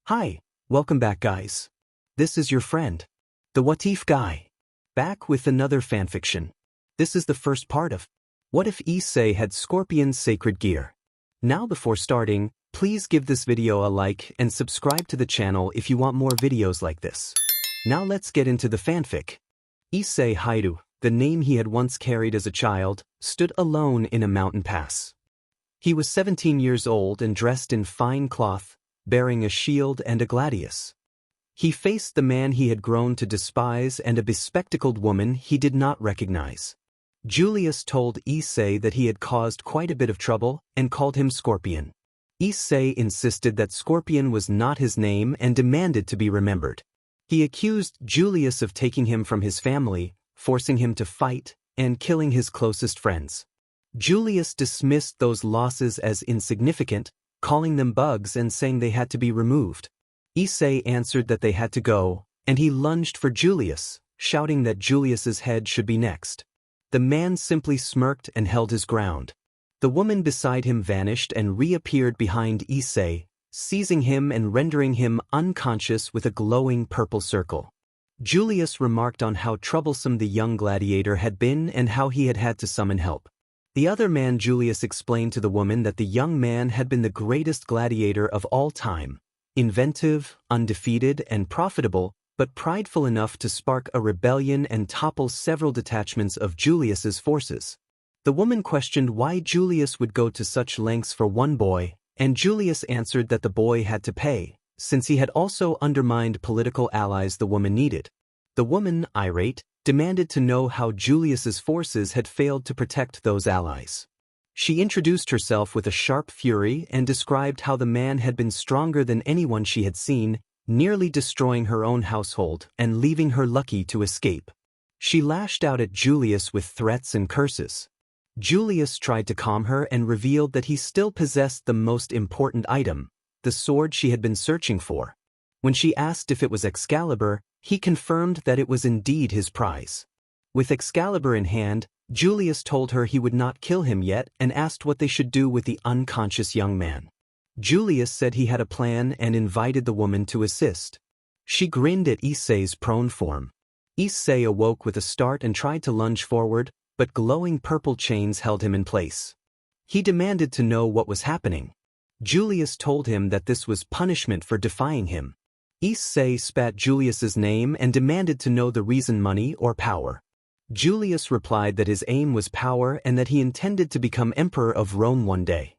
Hi, welcome back guys. This is your friend, the What If guy, back with another fanfiction. This is the first part of What If Issei had Scorpion's sacred gear. Now before starting, please give this video a like and subscribe to the channel if you want more videos like this. Now let's get into the fanfic. Issei Hyoudou, the name he had once carried as a child, stood alone in a mountain pass. He was 17 years old and dressed in fine cloth, bearing a shield and a gladius. He faced the man he had grown to despise and a bespectacled woman he did not recognize. Julius told Issei that he had caused quite a bit of trouble and called him Scorpion. Issei insisted that Scorpion was not his name and demanded to be remembered. He accused Julius of taking him from his family, forcing him to fight, and killing his closest friends. Julius dismissed those losses as insignificant, calling them bugs and saying they had to be removed. Issei answered that they had to go, and he lunged for Julius, shouting that Julius's head should be next. The man simply smirked and held his ground. The woman beside him vanished and reappeared behind Issei, seizing him and rendering him unconscious with a glowing purple circle. Julius remarked on how troublesome the young gladiator had been and how he had to summon help. The other man Julius explained to the woman that the young man had been the greatest gladiator of all time, inventive, undefeated, and profitable, but prideful enough to spark a rebellion and topple several detachments of Julius's forces. The woman questioned why Julius would go to such lengths for one boy, and Julius answered that the boy had to pay, since he had also undermined political allies the woman needed. The woman, irate, demanded to know how Julius's forces had failed to protect those allies. She introduced herself with a sharp fury and described how the man had been stronger than anyone she had seen, nearly destroying her own household and leaving her lucky to escape. She lashed out at Julius with threats and curses. Julius tried to calm her and revealed that he still possessed the most important item, the sword she had been searching for. When she asked if it was Excalibur, he confirmed that it was indeed his prize. With Excalibur in hand, Julius told her he would not kill him yet and asked what they should do with the unconscious young man. Julius said he had a plan and invited the woman to assist. She grinned at Issei's prone form. Issei awoke with a start and tried to lunge forward, but glowing purple chains held him in place. He demanded to know what was happening. Julius told him that this was punishment for defying him. Issei spat Julius's name and demanded to know the reason: money or power. Julius replied that his aim was power and that he intended to become emperor of Rome one day.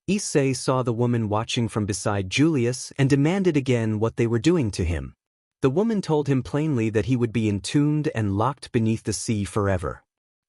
Issei saw the woman watching from beside Julius and demanded again what they were doing to him. The woman told him plainly that he would be entombed and locked beneath the sea forever.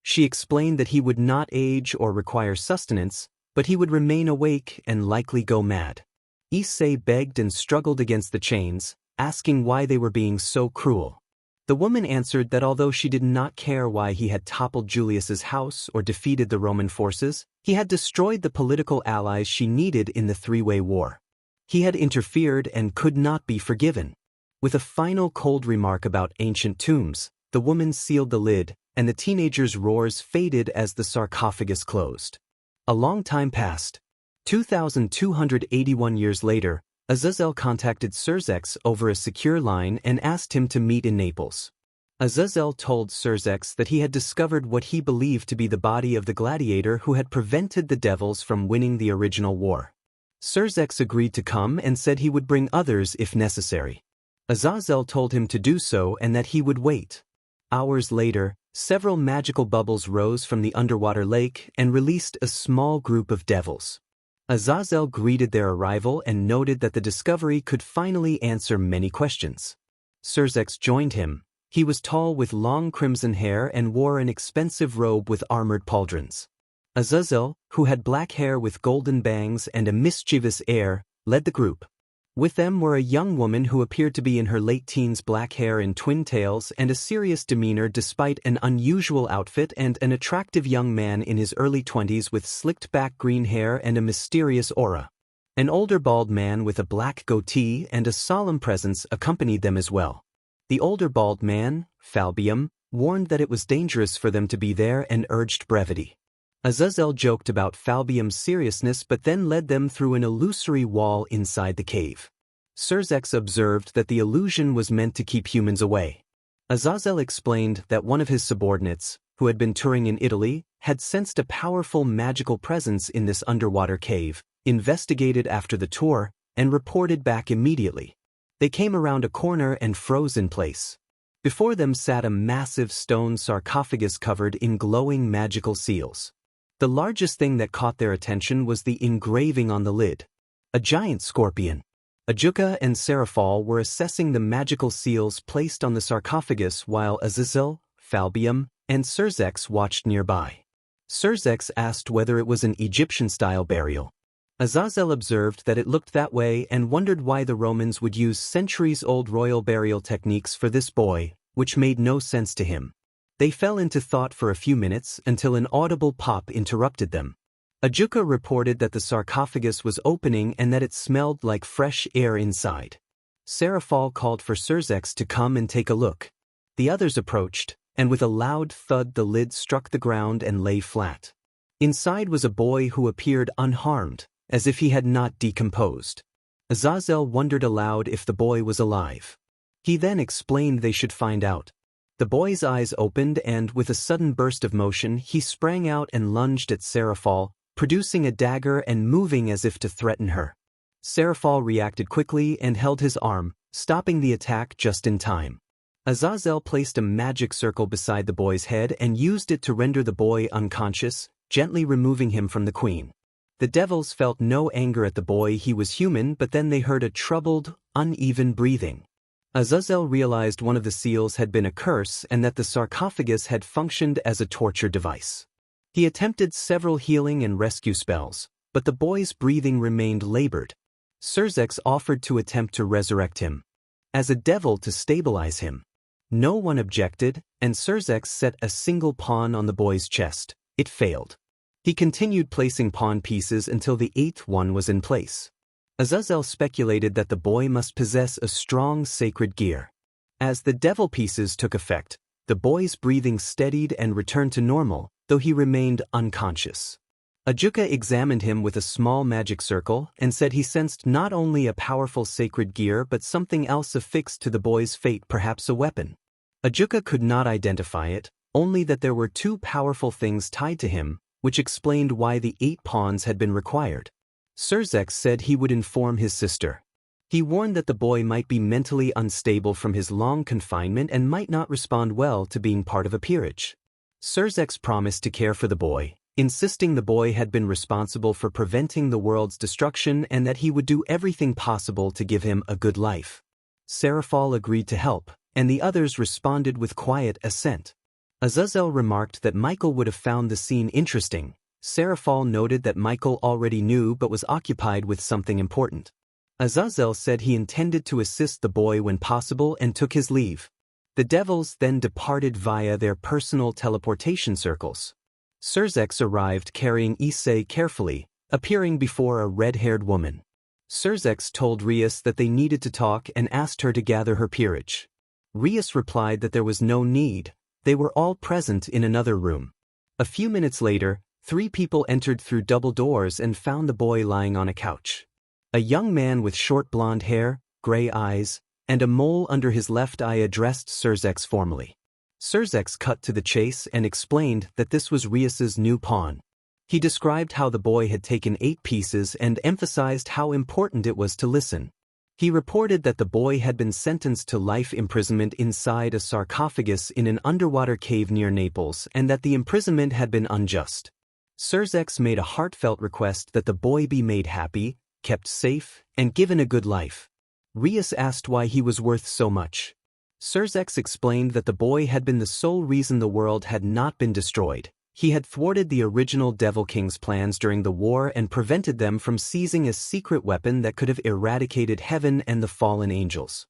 She explained that he would not age or require sustenance, but he would remain awake and likely go mad. Issei begged and struggled against the chains, asking why they were being so cruel. The woman answered that although she did not care why he had toppled Julius's house or defeated the Roman forces, he had destroyed the political allies she needed in the three-way war. He had interfered and could not be forgiven. With a final cold remark about ancient tombs, the woman sealed the lid, and the teenager's roars faded as the sarcophagus closed. A long time passed. 2,281 years later, Azazel contacted Xerxes over a secure line and asked him to meet in Naples. Azazel told Xerxes that he had discovered what he believed to be the body of the gladiator who had prevented the devils from winning the original war. Xerxes agreed to come and said he would bring others if necessary. Azazel told him to do so and that he would wait. Hours later, several magical bubbles rose from the underwater lake and released a small group of devils. Azazel greeted their arrival and noted that the discovery could finally answer many questions. Xerxes joined him. He was tall with long crimson hair and wore an expensive robe with armored pauldrons. Azazel, who had black hair with golden bangs and a mischievous air, led the group. With them were a young woman who appeared to be in her late teens, black hair in twin tails and a serious demeanor despite an unusual outfit, and an attractive young man in his early 20s with slicked-back green hair and a mysterious aura. An older bald man with a black goatee and a solemn presence accompanied them as well. The older bald man, Falbium, warned that it was dangerous for them to be there and urged brevity. Azazel joked about Falbium's seriousness but then led them through an illusory wall inside the cave. xDoug observed that the illusion was meant to keep humans away. Azazel explained that one of his subordinates, who had been touring in Italy, had sensed a powerful magical presence in this underwater cave, investigated after the tour, and reported back immediately. They came around a corner and froze in place. Before them sat a massive stone sarcophagus covered in glowing magical seals. The largest thing that caught their attention was the engraving on the lid. A giant scorpion. Ajuka and Serafal were assessing the magical seals placed on the sarcophagus while Azazel, Falbium, and xDoug watched nearby. xDoug asked whether it was an Egyptian-style burial. Azazel observed that it looked that way and wondered why the Romans would use centuries-old royal burial techniques for this boy, which made no sense to him. They fell into thought for a few minutes until an audible pop interrupted them. Ajuka reported that the sarcophagus was opening and that it smelled like fresh air inside. Serafal called for xDoug to come and take a look. The others approached, and with a loud thud the lid struck the ground and lay flat. Inside was a boy who appeared unharmed, as if he had not decomposed. Azazel wondered aloud if the boy was alive. He then explained they should find out. The boy's eyes opened and, with a sudden burst of motion, he sprang out and lunged at Serafal, producing a dagger and moving as if to threaten her. Serafal reacted quickly and held his arm, stopping the attack just in time. Azazel placed a magic circle beside the boy's head and used it to render the boy unconscious, gently removing him from the queen. The devils felt no anger at the boy. He was human, but then they heard a troubled, uneven breathing. Azazel realized one of the seals had been a curse and that the sarcophagus had functioned as a torture device. He attempted several healing and rescue spells, but the boy's breathing remained labored. xDoug offered to attempt to resurrect him, as a devil to stabilize him. No one objected, and xDoug set a single pawn on the boy's chest. It failed. He continued placing pawn pieces until the 8th one was in place. Azazel speculated that the boy must possess a strong sacred gear. As the devil pieces took effect, the boy's breathing steadied and returned to normal, though he remained unconscious. Ajuka examined him with a small magic circle and said he sensed not only a powerful sacred gear but something else affixed to the boy's fate, perhaps a weapon. Ajuka could not identify it, only that there were 2 powerful things tied to him, which explained why the 8 pawns had been required. xDoug said he would inform his sister. He warned that the boy might be mentally unstable from his long confinement and might not respond well to being part of a peerage. xDoug promised to care for the boy, insisting the boy had been responsible for preventing the world's destruction and that he would do everything possible to give him a good life. Serafal agreed to help, and the others responded with quiet assent. Azazel remarked that Michael would have found the scene interesting. Serafal noted that Michael already knew but was occupied with something important. Azazel said he intended to assist the boy when possible and took his leave. The devils then departed via their personal teleportation circles. xDoug arrived carrying Issei carefully, appearing before a red-haired woman. xDoug told Rias that they needed to talk and asked her to gather her peerage. Rias replied that there was no need. They were all present in another room. A few minutes later, 3 people entered through double doors and found the boy lying on a couch. A young man with short blonde hair, gray eyes, and a mole under his left eye addressed xDoug formally. xDoug cut to the chase and explained that this was Rias's new pawn. He described how the boy had taken 8 pieces and emphasized how important it was to listen. He reported that the boy had been sentenced to life imprisonment inside a sarcophagus in an underwater cave near Naples and that the imprisonment had been unjust. xDoug made a heartfelt request that the boy be made happy, kept safe, and given a good life. Rias asked why he was worth so much. xDoug explained that the boy had been the sole reason the world had not been destroyed. He had thwarted the original Devil King's plans during the war and prevented them from seizing a secret weapon that could have eradicated heaven and the fallen angels.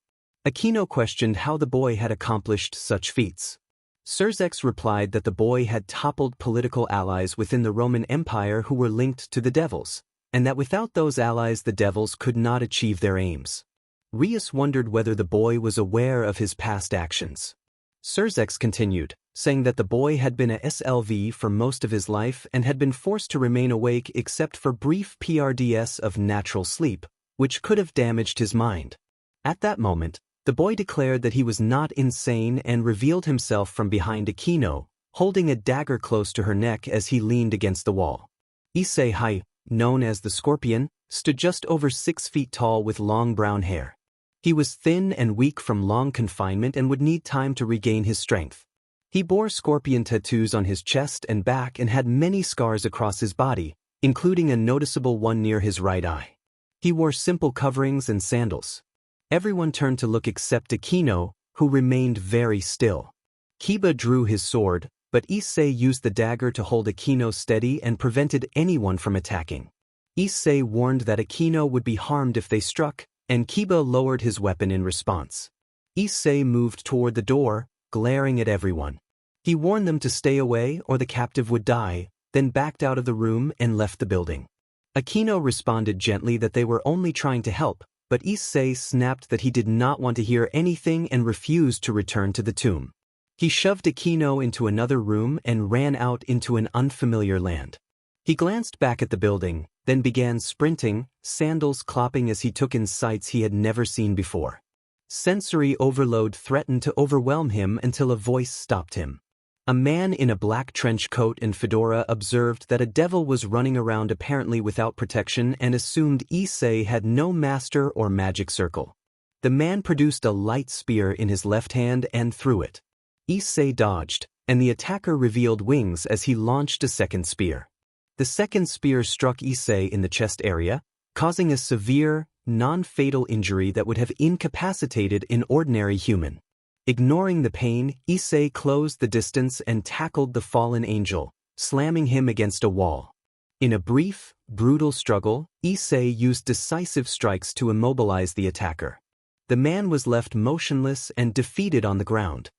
Aquino questioned how the boy had accomplished such feats. xDoug replied that the boy had toppled political allies within the Roman Empire who were linked to the devils, and that without those allies the devils could not achieve their aims. Rias wondered whether the boy was aware of his past actions. xDoug continued, saying that the boy had been a SLV for most of his life and had been forced to remain awake except for brief PRDS of natural sleep, which could have damaged his mind. At that moment, the boy declared that he was not insane and revealed himself from behind Akino, holding a dagger close to her neck as he leaned against the wall. Issei, known as the Scorpion, stood just over 6 feet tall with long brown hair. He was thin and weak from long confinement and would need time to regain his strength. He bore scorpion tattoos on his chest and back and had many scars across his body, including a noticeable one near his right eye. He wore simple coverings and sandals. Everyone turned to look except Akino, who remained very still. Kiba drew his sword, but Issei used the dagger to hold Akino steady and prevented anyone from attacking. Issei warned that Akino would be harmed if they struck, and Kiba lowered his weapon in response. Issei moved toward the door, glaring at everyone. He warned them to stay away or the captive would die, then backed out of the room and left the building. Akino responded gently that they were only trying to help, but Issei snapped that he did not want to hear anything and refused to return to the tomb. He shoved Akino into another room and ran out into an unfamiliar land. He glanced back at the building, then began sprinting, sandals clopping as he took in sights he had never seen before. Sensory overload threatened to overwhelm him until a voice stopped him. A man in a black trench coat and fedora observed that a devil was running around apparently without protection and assumed Issei had no master or magic circle. The man produced a light spear in his left hand and threw it. Issei dodged, and the attacker revealed wings as he launched a second spear. The second spear struck Issei in the chest area, causing a severe, non-fatal injury that would have incapacitated an ordinary human. Ignoring the pain, Issei closed the distance and tackled the fallen angel, slamming him against a wall. In a brief, brutal struggle, Issei used decisive strikes to immobilize the attacker. The man was left motionless and defeated on the ground.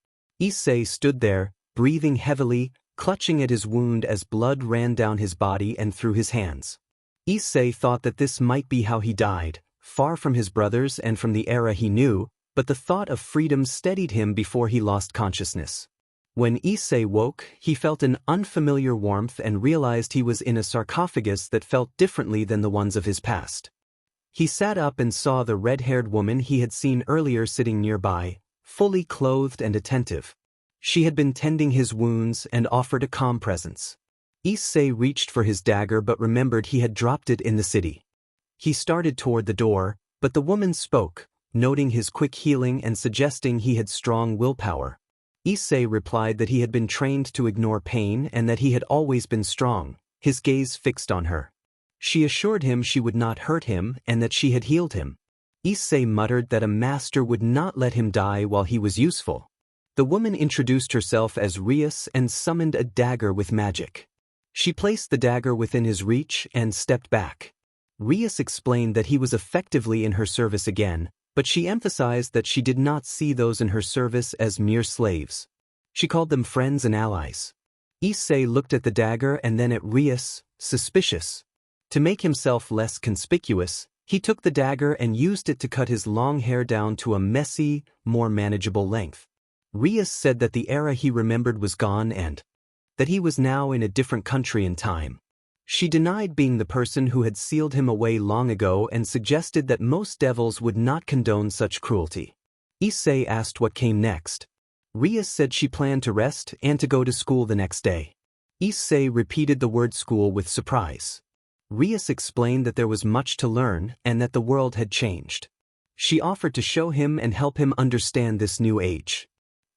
Issei stood there, breathing heavily, clutching at his wound as blood ran down his body and through his hands. Issei thought that this might be how he died, far from his brothers and from the era he knew, but the thought of freedom steadied him before he lost consciousness. When Issei woke, he felt an unfamiliar warmth and realized he was in a sarcophagus that felt differently than the ones of his past. He sat up and saw the red-haired woman he had seen earlier sitting nearby, fully clothed and attentive. She had been tending his wounds and offered a calm presence. Issei reached for his dagger but remembered he had dropped it in the city. He started toward the door, but the woman spoke, noting his quick healing and suggesting he had strong willpower. Issei replied that he had been trained to ignore pain and that he had always been strong, his gaze fixed on her. She assured him she would not hurt him and that she had healed him. Issei muttered that a master would not let him die while he was useful. The woman introduced herself as Rias and summoned a dagger with magic. She placed the dagger within his reach and stepped back. Rias explained that he was effectively in her service again, but she emphasized that she did not see those in her service as mere slaves. She called them friends and allies. Issei looked at the dagger and then at Rias, suspicious. To make himself less conspicuous, he took the dagger and used it to cut his long hair down to a messy, more manageable length. Rias said that the era he remembered was gone and that he was now in a different country and time. She denied being the person who had sealed him away long ago and suggested that most devils would not condone such cruelty. Issei asked what came next. Rias said she planned to rest and to go to school the next day. Issei repeated the word school with surprise. Rias explained that there was much to learn and that the world had changed. She offered to show him and help him understand this new age.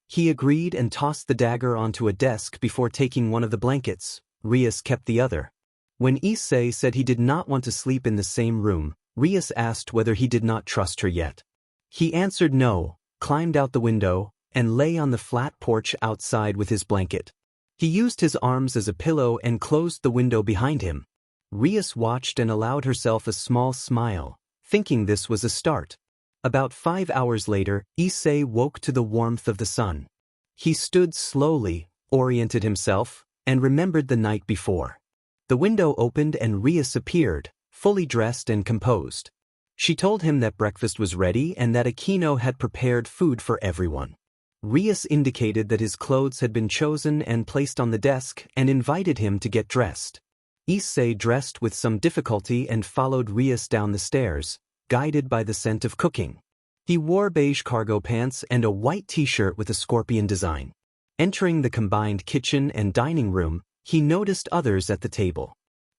He agreed and tossed the dagger onto a desk before taking one of the blankets. Rias kept the other. When Issei said he did not want to sleep in the same room, Rias asked whether he did not trust her yet. He answered no, climbed out the window, and lay on the flat porch outside with his blanket. He used his arms as a pillow and closed the window behind him. Rias watched and allowed herself a small smile, thinking this was a start. About 5 hours later, Issei woke to the warmth of the sun. He stood slowly, oriented himself, and remembered the night before. The window opened and Rias appeared, fully dressed and composed. She told him that breakfast was ready and that Akino had prepared food for everyone. Rias indicated that his clothes had been chosen and placed on the desk and invited him to get dressed. Issei dressed with some difficulty and followed Rias down the stairs, guided by the scent of cooking. He wore beige cargo pants and a white t-shirt with a scorpion design. Entering the combined kitchen and dining room, he noticed others at the table.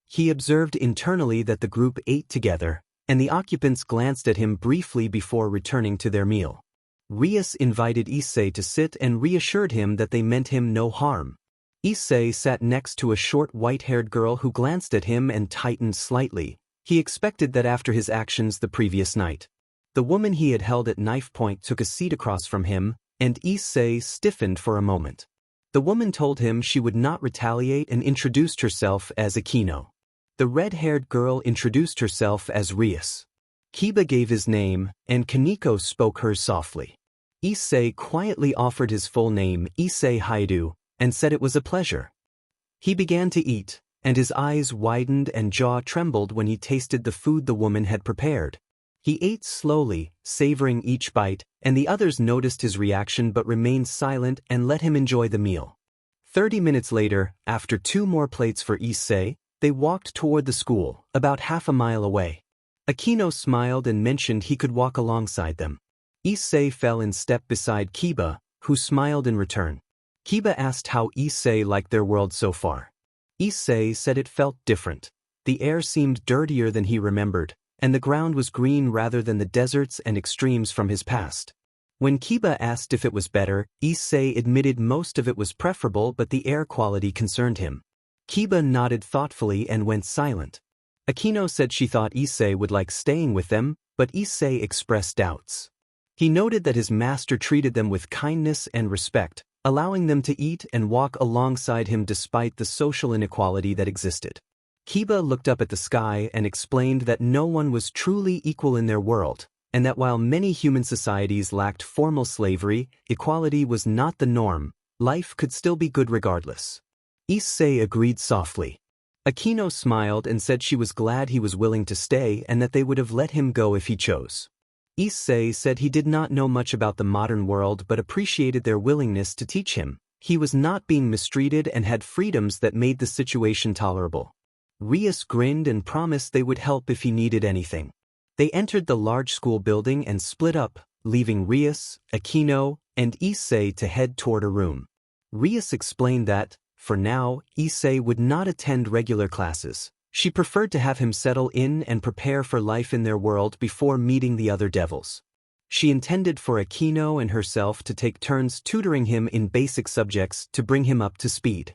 He observed internally that the group ate together, and the occupants glanced at him briefly before returning to their meal. Rias invited Issei to sit and reassured him that they meant him no harm. Issei sat next to a short white-haired girl who glanced at him and tightened slightly. He expected that after his actions the previous night. The woman he had held at knife point took a seat across from him, and Issei stiffened for a moment. The woman told him she would not retaliate and introduced herself as Akino. The red-haired girl introduced herself as Rias. Kiba gave his name, and Kaneko spoke hers softly. Issei quietly offered his full name, Issei Hyoudou, and said it was a pleasure. He began to eat, and his eyes widened and jaw trembled when he tasted the food the woman had prepared. He ate slowly, savoring each bite, and the others noticed his reaction but remained silent and let him enjoy the meal. 30 minutes later, after 2 more plates for Issei, they walked toward the school, about half a mile away. Akino smiled and mentioned he could walk alongside them. Issei fell in step beside Kiba, who smiled in return. Kiba asked how Issei liked their world so far. Issei said it felt different. The air seemed dirtier than he remembered, and the ground was green rather than the deserts and extremes from his past. When Kiba asked if it was better, Issei admitted most of it was preferable but the air quality concerned him. Kiba nodded thoughtfully and went silent. Akino said she thought Issei would like staying with them, but Issei expressed doubts. He noted that his master treated them with kindness and respect, allowing them to eat and walk alongside him despite the social inequality that existed. Kiba looked up at the sky and explained that no one was truly equal in their world, and that while many human societies lacked formal slavery, equality was not the norm. Life could still be good regardless. Issei agreed softly. Akino smiled and said she was glad he was willing to stay and that they would have let him go if he chose. Issei said he did not know much about the modern world but appreciated their willingness to teach him. He was not being mistreated and had freedoms that made the situation tolerable. Rias grinned and promised they would help if he needed anything. They entered the large school building and split up, leaving Rias, Akino, and Issei to head toward a room. Rias explained that, for now, Issei would not attend regular classes. She preferred to have him settle in and prepare for life in their world before meeting the other devils. She intended for Akino and herself to take turns tutoring him in basic subjects to bring him up to speed.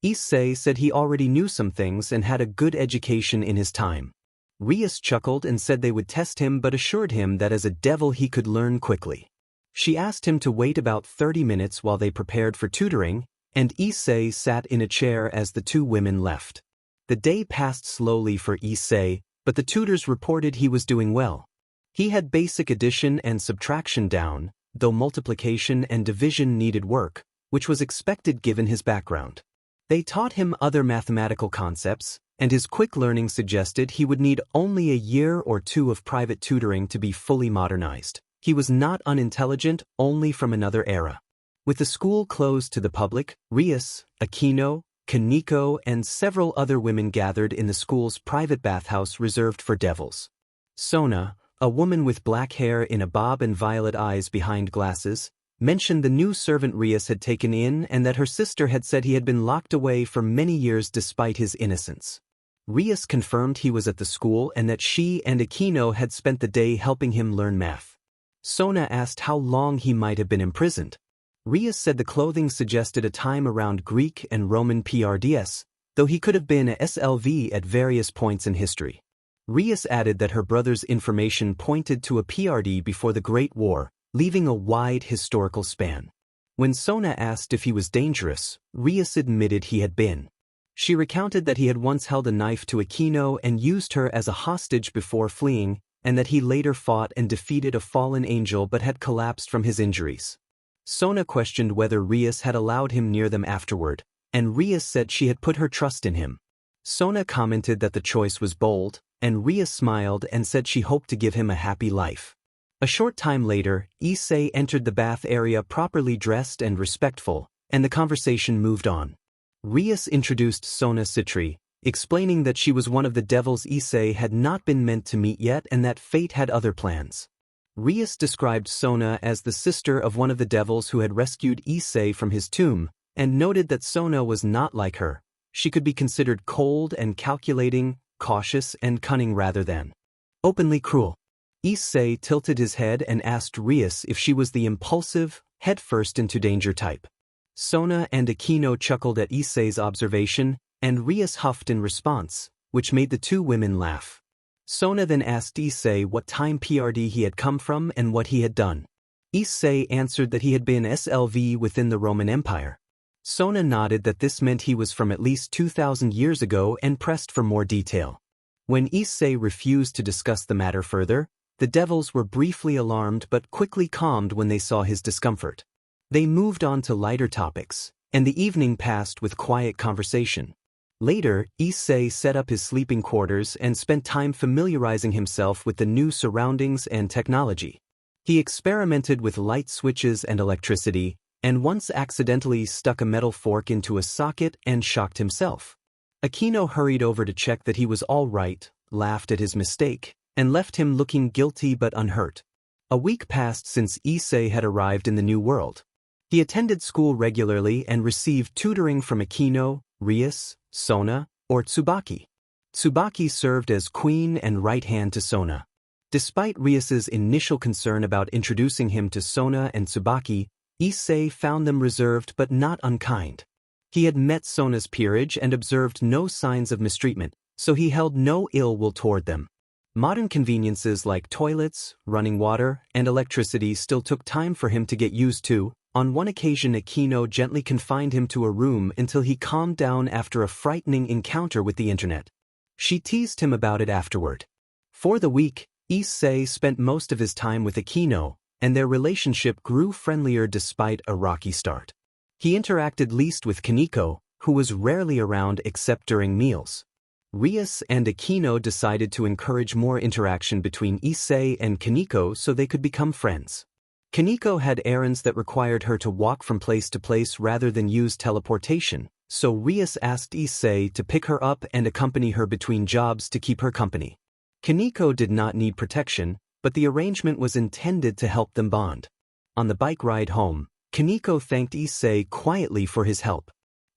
Issei said he already knew some things and had a good education in his time. Rias chuckled and said they would test him but assured him that as a devil he could learn quickly. She asked him to wait about 30 minutes while they prepared for tutoring, and Issei sat in a chair as the 2 women left. The day passed slowly for Issei, but the tutors reported he was doing well. He had basic addition and subtraction down, though multiplication and division needed work, which was expected given his background. They taught him other mathematical concepts, and his quick learning suggested he would need only a year or 2 of private tutoring to be fully modernized. He was not unintelligent, only from another era. With the school closed to the public, Rias, Akino, Kaneko, and several other women gathered in the school's private bathhouse reserved for devils. Sona, a woman with black hair in a bob and violet eyes behind glasses, mentioned the new servant Rias had taken in and that her sister had said he had been locked away for many years despite his innocence. Rias confirmed he was at the school and that she and Akino had spent the day helping him learn math. Sona asked how long he might have been imprisoned. Rias said the clothing suggested a time around Greek and Roman PRDS, though he could have been a SLV at various points in history. Rias added that her brother's information pointed to a PRD before the Great War, leaving a wide historical span. When Sona asked if he was dangerous, Rias admitted he had been. She recounted that he had once held a knife to Akino and used her as a hostage before fleeing, and that he later fought and defeated a fallen angel but had collapsed from his injuries. Sona questioned whether Rias had allowed him near them afterward, and Rias said she had put her trust in him. Sona commented that the choice was bold, and Rias smiled and said she hoped to give him a happy life. A short time later, Issei entered the bath area properly dressed and respectful, and the conversation moved on. Rias introduced Sona Citri, explaining that she was one of the devils Issei had not been meant to meet yet and that fate had other plans. Rias described Sona as the sister of one of the devils who had rescued Issei from his tomb, and noted that Sona was not like her. She could be considered cold and calculating, cautious and cunning rather than openly cruel. Issei tilted his head and asked Rias if she was the impulsive, head-first into danger type. Sona and Aquino chuckled at Issei's observation, and Rias huffed in response, which made the two women laugh. Sona then asked Issei what time PRD he had come from and what he had done. Issei answered that he had been SLV within the Roman Empire. Sona nodded that this meant he was from at least 2,000 years ago and pressed for more detail. When Issei refused to discuss the matter further, the devils were briefly alarmed but quickly calmed when they saw his discomfort. They moved on to lighter topics, and the evening passed with quiet conversation. Later, Issei set up his sleeping quarters and spent time familiarizing himself with the new surroundings and technology. He experimented with light switches and electricity, and once accidentally stuck a metal fork into a socket and shocked himself. Aquino hurried over to check that he was all right, laughed at his mistake, and left him looking guilty but unhurt. A week passed since Issei had arrived in the new world. He attended school regularly and received tutoring from Aquino, Rias, Sona, or Tsubaki. Tsubaki served as queen and right hand to Sona. Despite Rias's initial concern about introducing him to Sona and Tsubaki, Issei found them reserved but not unkind. He had met Sona's peerage and observed no signs of mistreatment, so he held no ill will toward them. Modern conveniences like toilets, running water, and electricity still took time for him to get used to. On one occasion, Aquino gently confined him to a room until he calmed down after a frightening encounter with the internet. She teased him about it afterward. For the week, Issei spent most of his time with Aquino, and their relationship grew friendlier despite a rocky start. He interacted least with Kaneko, who was rarely around except during meals. Rias and Aquino decided to encourage more interaction between Issei and Kaneko so they could become friends. Kaneko had errands that required her to walk from place to place rather than use teleportation, so Rias asked Issei to pick her up and accompany her between jobs to keep her company. Kaneko did not need protection, but the arrangement was intended to help them bond. On the bike ride home, Kaneko thanked Issei quietly for his help.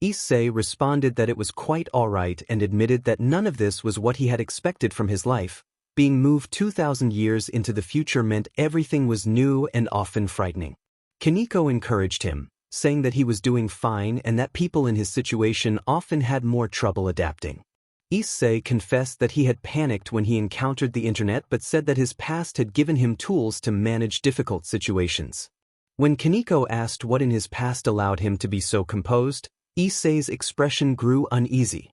Issei responded that it was quite alright and admitted that none of this was what he had expected from his life. Being moved 2,000 years into the future meant everything was new and often frightening. Kaneko encouraged him, saying that he was doing fine and that people in his situation often had more trouble adapting. Issei confessed that he had panicked when he encountered the internet but said that his past had given him tools to manage difficult situations. When Kaneko asked what in his past allowed him to be so composed, Issei's expression grew uneasy.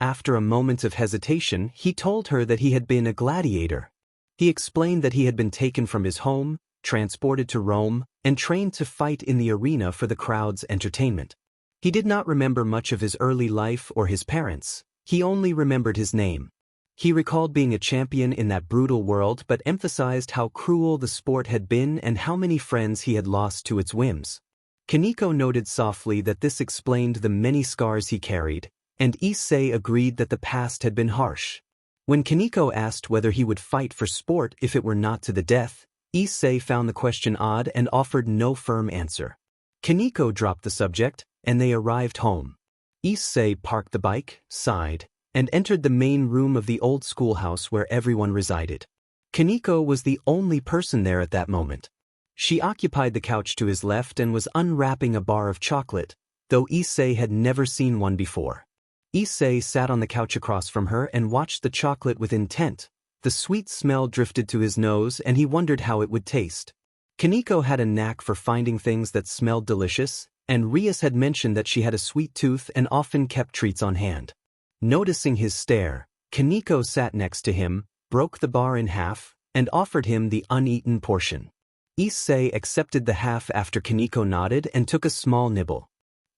After a moment of hesitation, he told her that he had been a gladiator. He explained that he had been taken from his home, transported to Rome, and trained to fight in the arena for the crowd's entertainment. He did not remember much of his early life or his parents. He only remembered his name. He recalled being a champion in that brutal world but emphasized how cruel the sport had been and how many friends he had lost to its whims. Kaneko noted softly that this explained the many scars he carried, and Issei agreed that the past had been harsh. When Kaneko asked whether he would fight for sport if it were not to the death, Issei found the question odd and offered no firm answer. Kaneko dropped the subject, and they arrived home. Issei parked the bike, sighed, and entered the main room of the old schoolhouse where everyone resided. Kaneko was the only person there at that moment. She occupied the couch to his left and was unwrapping a bar of chocolate, though Issei had never seen one before. Issei sat on the couch across from her and watched the chocolate with intent. The sweet smell drifted to his nose and he wondered how it would taste. Kaneko had a knack for finding things that smelled delicious, and Rias had mentioned that she had a sweet tooth and often kept treats on hand. Noticing his stare, Kaneko sat next to him, broke the bar in half, and offered him the uneaten portion. Issei accepted the half after Kaneko nodded and took a small nibble.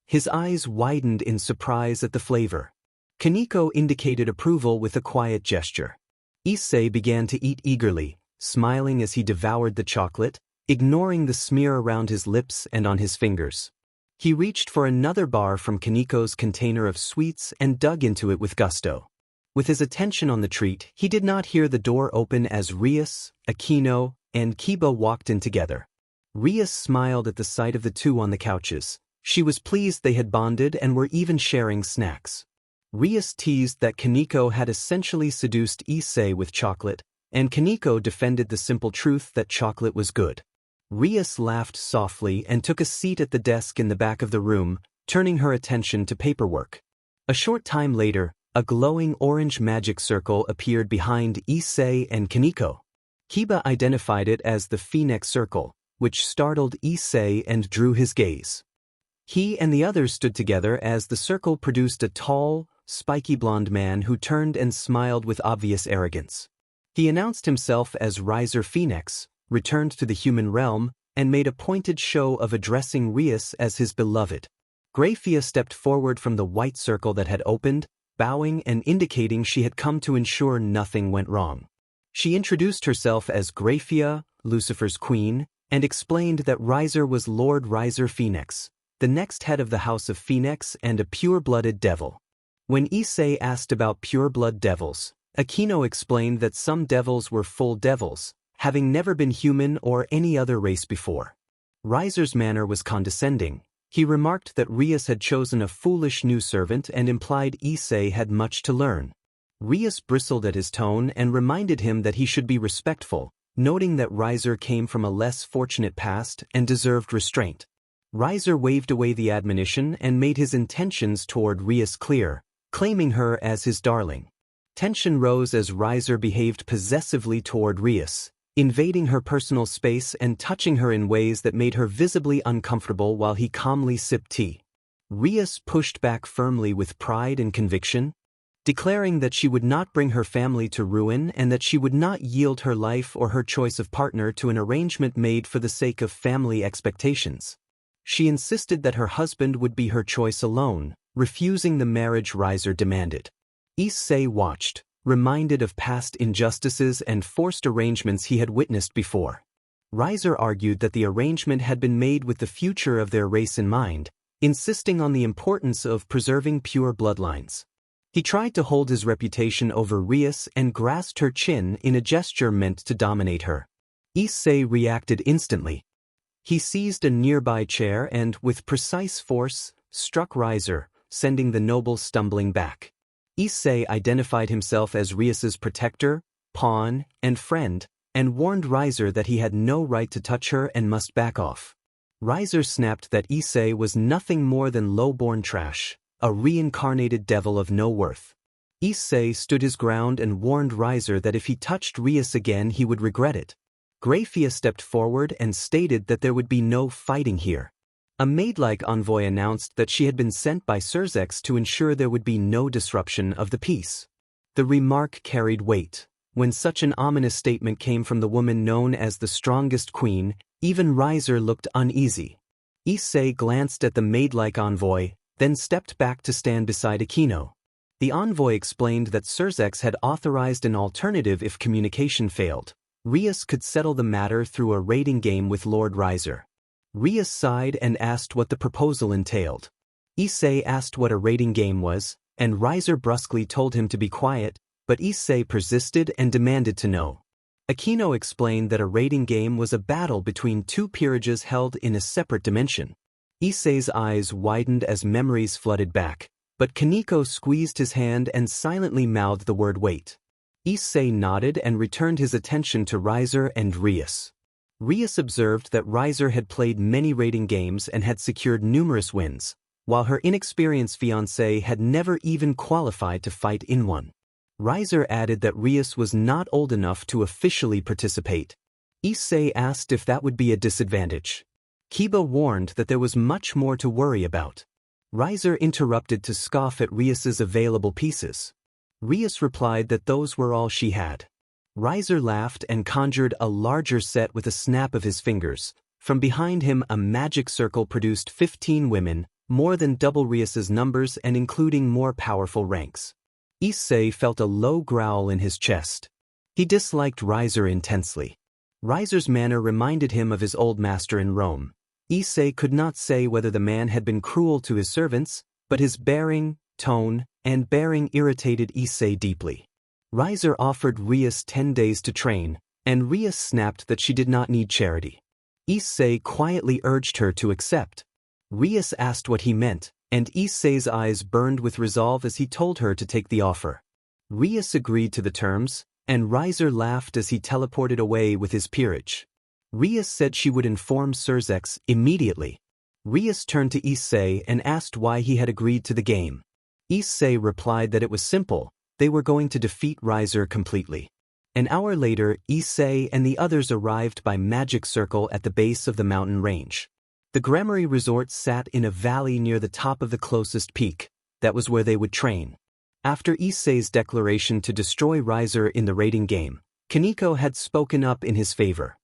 His eyes widened in surprise at the flavor. Kaneko indicated approval with a quiet gesture. Issei began to eat eagerly, smiling as he devoured the chocolate, ignoring the smear around his lips and on his fingers. He reached for another bar from Kaneko's container of sweets and dug into it with gusto. With his attention on the treat, he did not hear the door open as Rias, Aquino, and Kiba walked in together. Rias smiled at the sight of the two on the couches. She was pleased they had bonded and were even sharing snacks. Rias teased that Kaneko had essentially seduced Issei with chocolate, and Kaneko defended the simple truth that chocolate was good. Rias laughed softly and took a seat at the desk in the back of the room, turning her attention to paperwork. A short time later, a glowing orange magic circle appeared behind Issei and Kaneko. Kiba identified it as the Phoenix Circle, which startled Issei and drew his gaze. He and the others stood together as the circle produced a tall, spiky blonde man who turned and smiled with obvious arrogance. He announced himself as Riser Phoenix, returned to the human realm, and made a pointed show of addressing Rias as his beloved. Graphia stepped forward from the white circle that had opened, bowing and indicating she had come to ensure nothing went wrong. She introduced herself as Graphia, Lucifer's queen, and explained that Riser was Lord Riser Phoenix, the next head of the House of Phoenix and a pure-blooded devil. When Issei asked about pure-blood devils, Aquino explained that some devils were full devils, having never been human or any other race before. Riser's manner was condescending. He remarked that Rias had chosen a foolish new servant and implied Issei had much to learn. Rias bristled at his tone and reminded him that he should be respectful, noting that Riser came from a less fortunate past and deserved restraint. Riser waved away the admonition and made his intentions toward Rias clear, claiming her as his darling. Tension rose as Riser behaved possessively toward Rias, invading her personal space and touching her in ways that made her visibly uncomfortable while he calmly sipped tea. Rias pushed back firmly with pride and conviction, declaring that she would not bring her family to ruin and that she would not yield her life or her choice of partner to an arrangement made for the sake of family expectations. She insisted that her husband would be her choice alone, refusing the marriage Riser demanded. Issei watched, reminded of past injustices and forced arrangements he had witnessed before. Riser argued that the arrangement had been made with the future of their race in mind, insisting on the importance of preserving pure bloodlines. He tried to hold his reputation over Rias and grasped her chin in a gesture meant to dominate her. Issei reacted instantly. He seized a nearby chair and, with precise force, struck Riser, sending the noble stumbling back. Issei identified himself as Rias's protector, pawn, and friend, and warned Riser that he had no right to touch her and must back off. Riser snapped that Issei was nothing more than low-born trash, a reincarnated devil of no worth. Issei stood his ground and warned Riser that if he touched Rias again he would regret it. Graphia stepped forward and stated that there would be no fighting here. A maid-like envoy announced that she had been sent by Surzex to ensure there would be no disruption of the peace. The remark carried weight. When such an ominous statement came from the woman known as the strongest queen, even Riser looked uneasy. Issei glanced at the maid-like envoy, then stepped back to stand beside Aquino. The envoy explained that Surzex had authorized an alternative if communication failed. Rias could settle the matter through a rating game with Lord Riser. Rias sighed and asked what the proposal entailed. Issei asked what a rating game was, and Riser brusquely told him to be quiet, but Issei persisted and demanded to know. Aquino explained that a rating game was a battle between two peerages held in a separate dimension. Issei's eyes widened as memories flooded back, but Kaneko squeezed his hand and silently mouthed the word wait. Issei nodded and returned his attention to Riser and Rias. Rias observed that Riser had played many rating games and had secured numerous wins, while her inexperienced fiancé had never even qualified to fight in one. Riser added that Rias was not old enough to officially participate. Issei asked if that would be a disadvantage. Kiba warned that there was much more to worry about. Riser interrupted to scoff at Rias's available pieces. Rias replied that those were all she had. Riser laughed and conjured a larger set with a snap of his fingers. From behind him a magic circle produced 15 women, more than double Rias's numbers and including more powerful ranks. Issei felt a low growl in his chest. He disliked Riser intensely. Riser's manner reminded him of his old master in Rome. Issei could not say whether the man had been cruel to his servants, but his bearing, tone, and bearing irritated Issei deeply. Riser offered Rias 10 days to train, and Ria snapped that she did not need charity. Issei quietly urged her to accept. Rias asked what he meant, and Issei's eyes burned with resolve as he told her to take the offer. Rias agreed to the terms, and Riser laughed as he teleported away with his peerage. Rias said she would inform Surzex immediately. Rias turned to Issei and asked why he had agreed to the game. Issei replied that it was simple, they were going to defeat Riser completely. An hour later, Issei and the others arrived by magic circle at the base of the mountain range. The Grammary Resort sat in a valley near the top of the closest peak. That was where they would train. After Issei's declaration to destroy Riser in the raiding game, Kaneko had spoken up in his favor.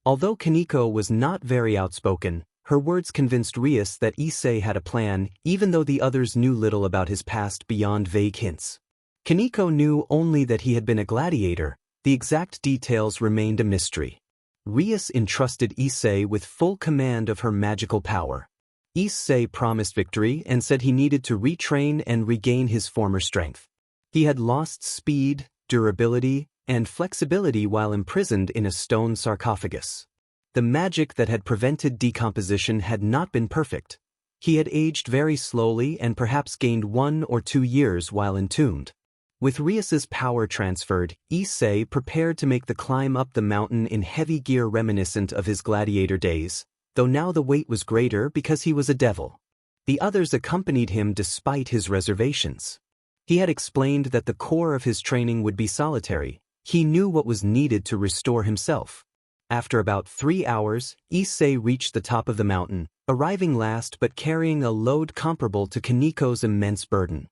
Although Kaneko was not very outspoken, her words convinced Rias that Issei had a plan, even though the others knew little about his past beyond vague hints. Kaneko knew only that he had been a gladiator. The exact details remained a mystery. Rias entrusted Issei with full command of her magical power. Issei promised victory and said he needed to retrain and regain his former strength. He had lost speed, durability, and flexibility while imprisoned in a stone sarcophagus. The magic that had prevented decomposition had not been perfect. He had aged very slowly and perhaps gained 1 or 2 years while entombed. With Rias's power transferred, Issei prepared to make the climb up the mountain in heavy gear reminiscent of his gladiator days, though now the weight was greater because he was a devil. The others accompanied him despite his reservations. He had explained that the core of his training would be solitary. He knew what was needed to restore himself. After about 3 hours, Issei reached the top of the mountain, arriving last but carrying a load comparable to Kaneko's immense burden.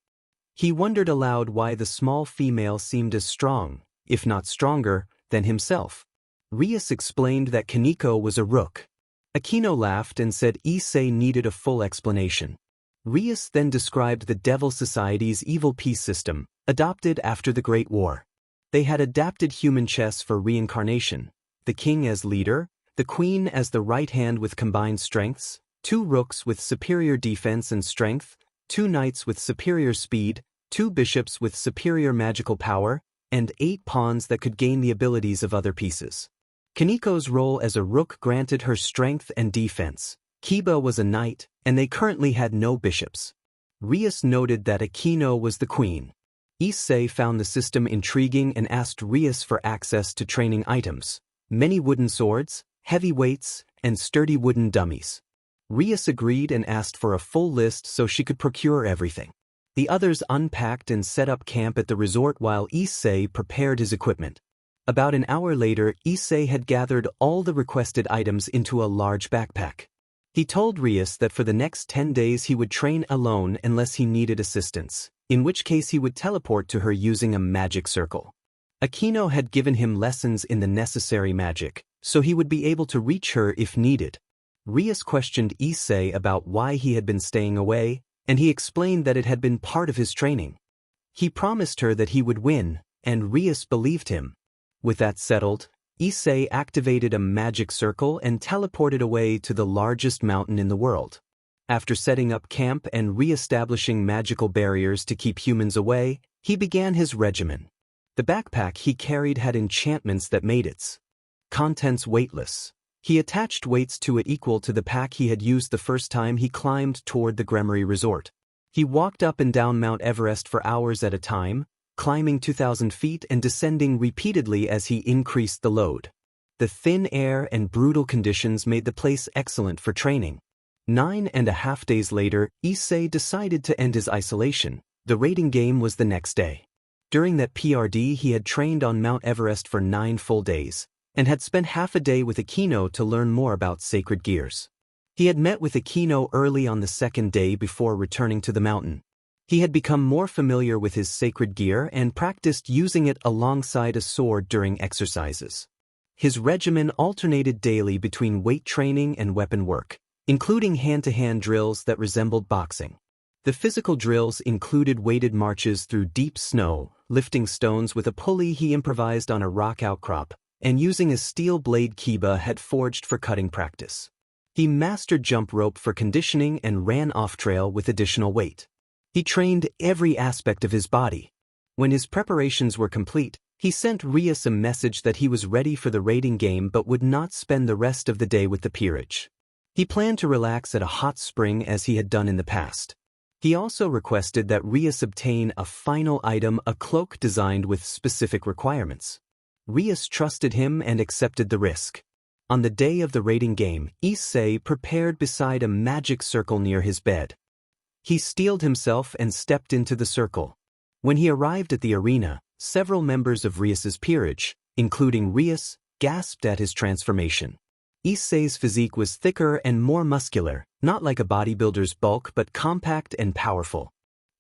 He wondered aloud why the small female seemed as strong, if not stronger, than himself. Rias explained that Kaneko was a rook. Akino laughed and said Issei needed a full explanation. Rias then described the Devil Society's evil peace system, adopted after the Great War. They had adapted human chess for reincarnation, the king as leader, the queen as the right hand with combined strengths, 2 rooks with superior defense and strength, 2 knights with superior speed, 2 bishops with superior magical power, and 8 pawns that could gain the abilities of other pieces. Kaneko's role as a rook granted her strength and defense. Kiba was a knight, and they currently had no bishops. Rias noted that Akino was the queen. Issei found the system intriguing and asked Rias for access to training items, many wooden swords, heavy weights, and sturdy wooden dummies. Rias agreed and asked for a full list so she could procure everything. The others unpacked and set up camp at the resort while Issei prepared his equipment. About an hour later, Issei had gathered all the requested items into a large backpack. He told Rias that for the next 10 days he would train alone unless he needed assistance, in which case he would teleport to her using a magic circle. Akino had given him lessons in the necessary magic, so he would be able to reach her if needed. Rias questioned Issei about why he had been staying away, and he explained that it had been part of his training. He promised her that he would win, and Rias believed him. With that settled, Issei activated a magic circle and teleported away to the largest mountain in the world. After setting up camp and re-establishing magical barriers to keep humans away, he began his regimen. The backpack he carried had enchantments that made its contents weightless. He attached weights to it equal to the pack he had used the first time he climbed toward the Grammary Resort. He walked up and down Mount Everest for hours at a time, climbing 2,000 feet and descending repeatedly as he increased the load. The thin air and brutal conditions made the place excellent for training. 9.5 days later, Issei decided to end his isolation. The raiding game was the next day. During that PRD he had trained on Mount Everest for 9 full days, and had spent half a day with Akino to learn more about sacred gears. He had met with Akino early on the second day before returning to the mountain. He had become more familiar with his sacred gear and practiced using it alongside a sword during exercises. His regimen alternated daily between weight training and weapon work, including hand-to-hand drills that resembled boxing. The physical drills included weighted marches through deep snow, lifting stones with a pulley he improvised on a rock outcrop, and using a steel blade Kiba had forged for cutting practice. He mastered jump rope for conditioning and ran off-trail with additional weight. He trained every aspect of his body. When his preparations were complete, He sent Rias a message that he was ready for the raiding game but would not spend the rest of the day with the peerage. He planned to relax at a hot spring as he had done in the past. He also requested that Rias obtain a final item, a cloak designed with specific requirements. Rias trusted him and accepted the risk. On the day of the raiding game, Issei prepared beside a magic circle near his bed. He steeled himself and stepped into the circle. When he arrived at the arena, several members of Rias's peerage, including Rias, gasped at his transformation. Issei's physique was thicker and more muscular, not like a bodybuilder's bulk but compact and powerful.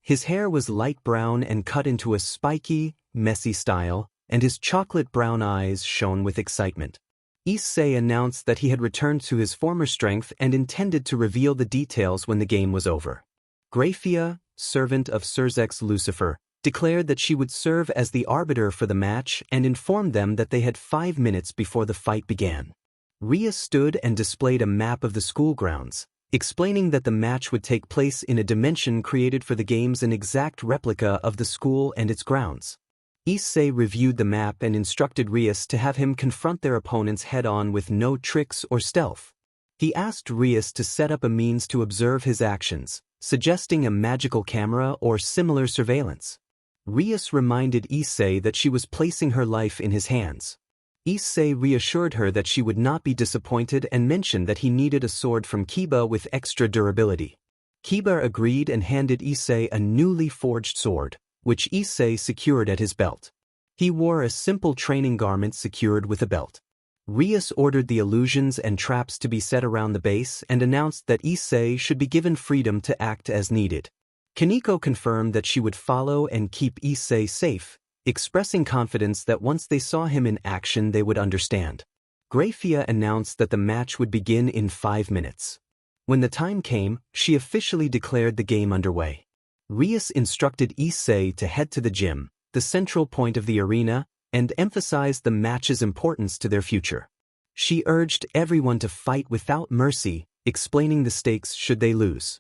His hair was light brown and cut into a spiky, messy style, and his chocolate brown eyes shone with excitement. Issei announced that he had returned to his former strength and intended to reveal the details when the game was over. Graphia, servant of Surzex Lucifer, declared that she would serve as the arbiter for the match and informed them that they had 5 minutes before the fight began. Rias stood and displayed a map of the school grounds, explaining that the match would take place in a dimension created for the games, an exact replica of the school and its grounds. Issei reviewed the map and instructed Rias to have him confront their opponents head-on with no tricks or stealth. He asked Rias to set up a means to observe his actions, suggesting a magical camera or similar surveillance. Rias reminded Issei that she was placing her life in his hands. Issei reassured her that she would not be disappointed and mentioned that he needed a sword from Kiba with extra durability. Kiba agreed and handed Issei a newly forged sword, which Issei secured at his belt. He wore a simple training garment secured with a belt. Rias ordered the illusions and traps to be set around the base and announced that Issei should be given freedom to act as needed. Kaneko confirmed that she would follow and keep Issei safe, expressing confidence that once they saw him in action they would understand. Graphia announced that the match would begin in 5 minutes. When the time came, she officially declared the game underway. Rias instructed Issei to head to the gym, the central point of the arena, and emphasized the match's importance to their future. She urged everyone to fight without mercy, explaining the stakes should they lose.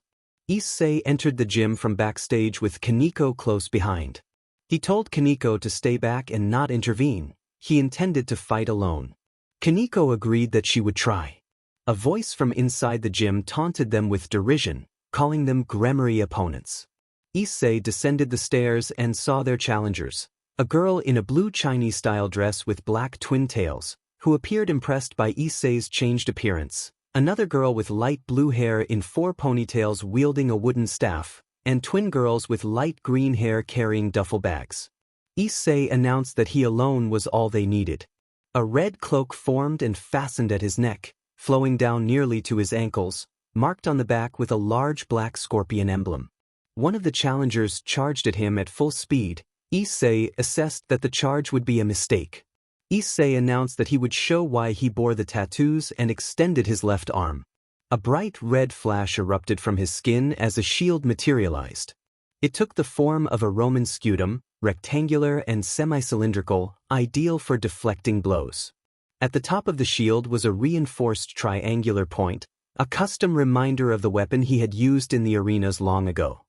Issei entered the gym from backstage with Kaneko close behind. He told Kaneko to stay back and not intervene. He intended to fight alone. Kaneko agreed that she would try. A voice from inside the gym taunted them with derision, calling them Gremory opponents. Issei descended the stairs and saw their challengers, a girl in a blue Chinese-style dress with black twin tails, who appeared impressed by Issei's changed appearance, another girl with light blue hair in 4 ponytails wielding a wooden staff, and twin girls with light green hair carrying duffel bags. Issei announced that he alone was all they needed. A red cloak formed and fastened at his neck, flowing down nearly to his ankles, marked on the back with a large black scorpion emblem. One of the challengers charged at him at full speed. Issei assessed that the charge would be a mistake. Issei announced that he would show why he bore the tattoos and extended his left arm. A bright red flash erupted from his skin as a shield materialized. It took the form of a Roman scutum, rectangular and semi-cylindrical, ideal for deflecting blows. At the top of the shield was a reinforced triangular point, a custom reminder of the weapon he had used in the arenas long ago.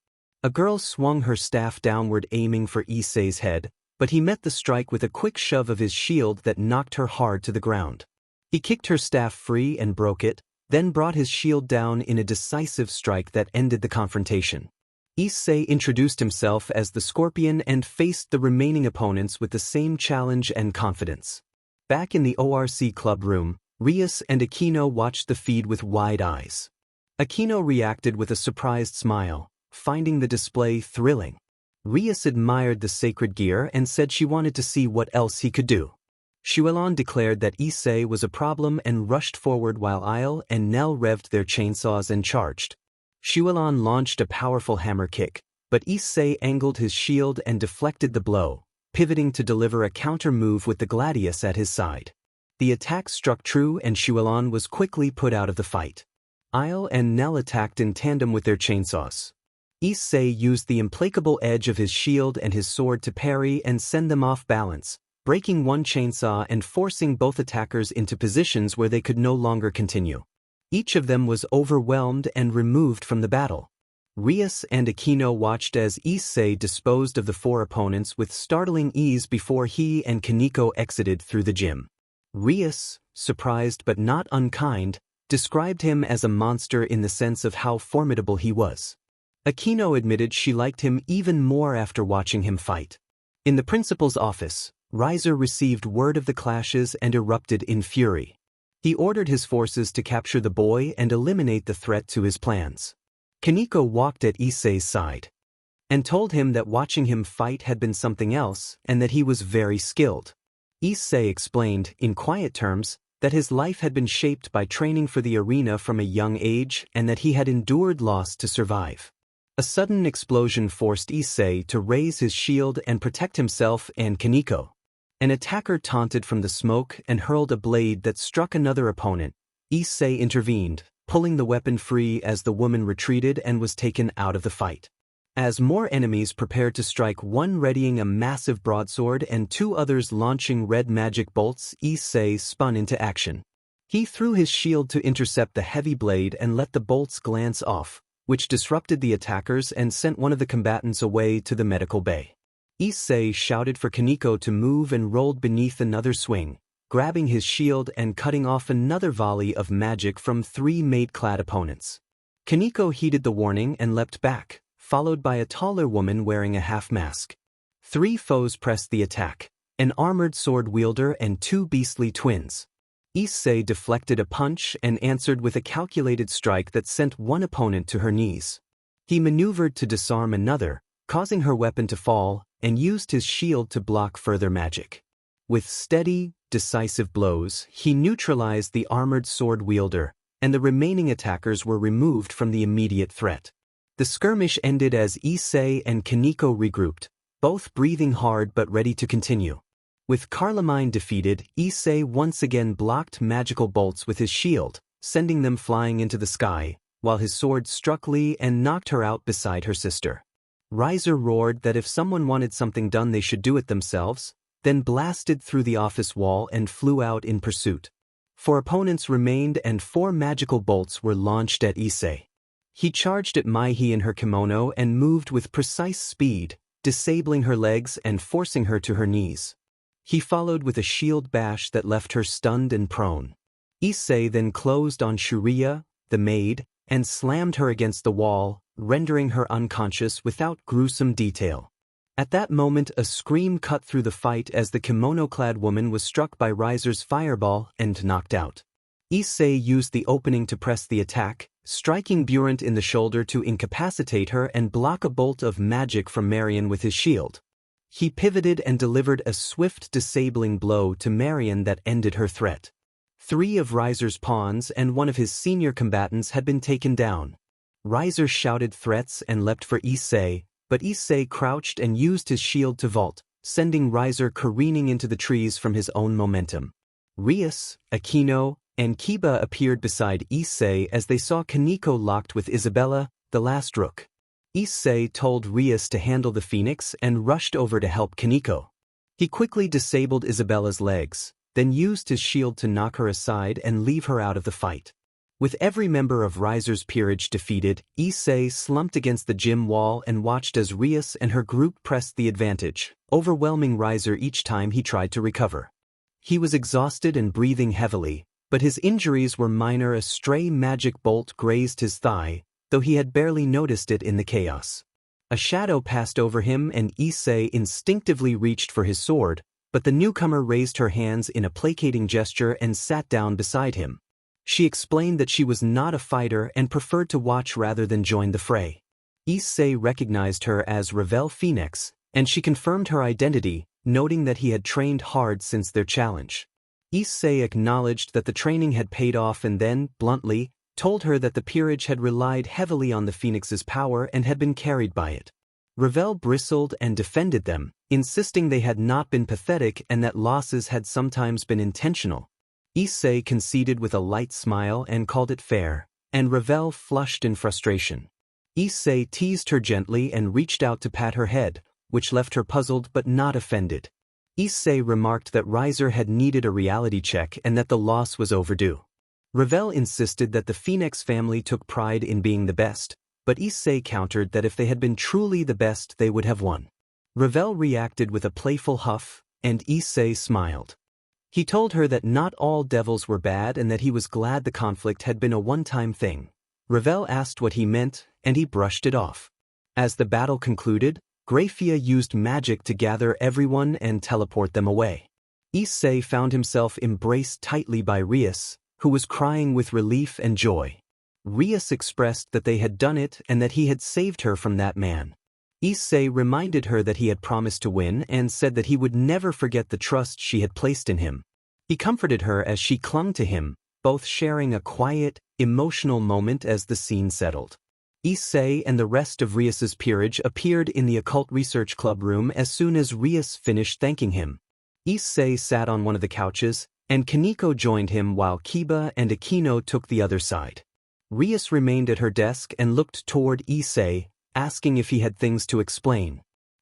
A girl swung her staff downward aiming for Issei's head, but he met the strike with a quick shove of his shield that knocked her hard to the ground. He kicked her staff free and broke it, then brought his shield down in a decisive strike that ended the confrontation. Issei introduced himself as the Scorpion and faced the remaining opponents with the same challenge and confidence. Back in the ORC club room, Rias and Aquino watched the feed with wide eyes. Aquino reacted with a surprised smile, finding the display thrilling. Rias admired the sacred gear and said she wanted to see what else he could do. Xuelon declared that Issei was a problem and rushed forward while Isle and Nell revved their chainsaws and charged. Xuelon launched a powerful hammer kick, but Issei angled his shield and deflected the blow, pivoting to deliver a counter move with the Gladius at his side. The attack struck true and Xuelon was quickly put out of the fight. Isle and Nell attacked in tandem with their chainsaws. Issei used the implacable edge of his shield and his sword to parry and send them off balance, breaking one chainsaw and forcing both attackers into positions where they could no longer continue. Each of them was overwhelmed and removed from the battle. Rias and Aquino watched as Issei disposed of the 4 opponents with startling ease before he and Kaneko exited through the gym. Rias, surprised but not unkind, described him as a monster in the sense of how formidable he was. Aquino admitted she liked him even more after watching him fight. In the principal's office, Riser received word of the clashes and erupted in fury. He ordered his forces to capture the boy and eliminate the threat to his plans. Kaneko walked at Issei's side and told him that watching him fight had been something else and that he was very skilled. Issei explained, in quiet terms, that his life had been shaped by training for the arena from a young age and that he had endured loss to survive. A sudden explosion forced Issei to raise his shield and protect himself and Kaneko. An attacker taunted from the smoke and hurled a blade that struck another opponent. Issei intervened, pulling the weapon free as the woman retreated and was taken out of the fight. As more enemies prepared to strike, one readying a massive broadsword and 2 others launching red magic bolts, Issei spun into action. He threw his shield to intercept the heavy blade and let the bolts glance off, which disrupted the attackers and sent one of the combatants away to the medical bay. Issei shouted for Kaneko to move and rolled beneath another swing, grabbing his shield and cutting off another volley of magic from 3 maid-clad opponents. Kaneko heeded the warning and leapt back, followed by a taller woman wearing a half-mask. 3 foes pressed the attack, an armored sword wielder and 2 beastly twins. Issei deflected a punch and answered with a calculated strike that sent one opponent to her knees. He maneuvered to disarm another, causing her weapon to fall, and used his shield to block further magic. With steady, decisive blows, he neutralized the armored sword wielder, and the remaining attackers were removed from the immediate threat. The skirmish ended as Issei and Kaneko regrouped, both breathing hard but ready to continue. With Carmine defeated, Issei once again blocked magical bolts with his shield, sending them flying into the sky, while his sword struck Lee and knocked her out beside her sister. Riser roared that if someone wanted something done they should do it themselves, then blasted through the office wall and flew out in pursuit. 4 opponents remained and 4 magical bolts were launched at Issei. He charged at Maihi in her kimono and moved with precise speed, disabling her legs and forcing her to her knees. He followed with a shield bash that left her stunned and prone. Issei then closed on Shuriya, the maid, and slammed her against the wall, rendering her unconscious without gruesome detail. At that moment a scream cut through the fight as the kimono-clad woman was struck by Riser's fireball and knocked out. Issei used the opening to press the attack, striking Burent in the shoulder to incapacitate her and block a bolt of magic from Marion with his shield. He pivoted and delivered a swift disabling blow to Marion that ended her threat. 3 of Riser's pawns and 1 of his senior combatants had been taken down. Riser shouted threats and leapt for Issei, but Issei crouched and used his shield to vault, sending Riser careening into the trees from his own momentum. Rias, Aquino, and Kiba appeared beside Issei as they saw Kaneko locked with Isabella, the last rook. Issei told Rias to handle the phoenix and rushed over to help Kaneko. He quickly disabled Isabella's legs, then used his shield to knock her aside and leave her out of the fight. With every member of Riser's peerage defeated, Issei slumped against the gym wall and watched as Rias and her group pressed the advantage, overwhelming Riser each time he tried to recover. He was exhausted and breathing heavily, but his injuries were minor. A stray magic bolt grazed his thigh, though he had barely noticed it in the chaos. A shadow passed over him and Issei instinctively reached for his sword, but the newcomer raised her hands in a placating gesture and sat down beside him. She explained that she was not a fighter and preferred to watch rather than join the fray. Issei recognized her as Ravel Phoenix, and she confirmed her identity, noting that he had trained hard since their challenge. Issei acknowledged that the training had paid off and then, bluntly, told her that the peerage had relied heavily on the Phoenix's power and had been carried by it. Ravel bristled and defended them, insisting they had not been pathetic and that losses had sometimes been intentional. Issei conceded with a light smile and called it fair, and Ravel flushed in frustration. Issei teased her gently and reached out to pat her head, which left her puzzled but not offended. Issei remarked that Riser had needed a reality check and that the loss was overdue. Ravel insisted that the Phoenix family took pride in being the best, but Issei countered that if they had been truly the best they would have won. Ravel reacted with a playful huff, and Issei smiled. He told her that not all devils were bad and that he was glad the conflict had been a one-time thing. Ravel asked what he meant, and he brushed it off. As the battle concluded, Graphia used magic to gather everyone and teleport them away. Issei found himself embraced tightly by Rias, who was crying with relief and joy. Rias expressed that they had done it and that he had saved her from that man. Issei reminded her that he had promised to win and said that he would never forget the trust she had placed in him. He comforted her as she clung to him, both sharing a quiet, emotional moment as the scene settled. Issei and the rest of Rias's peerage appeared in the Occult Research Club room as soon as Rias finished thanking him. Issei sat on one of the couches, and Kaneko joined him while Kiba and Akino took the other side. Rias remained at her desk and looked toward Issei, asking if he had things to explain.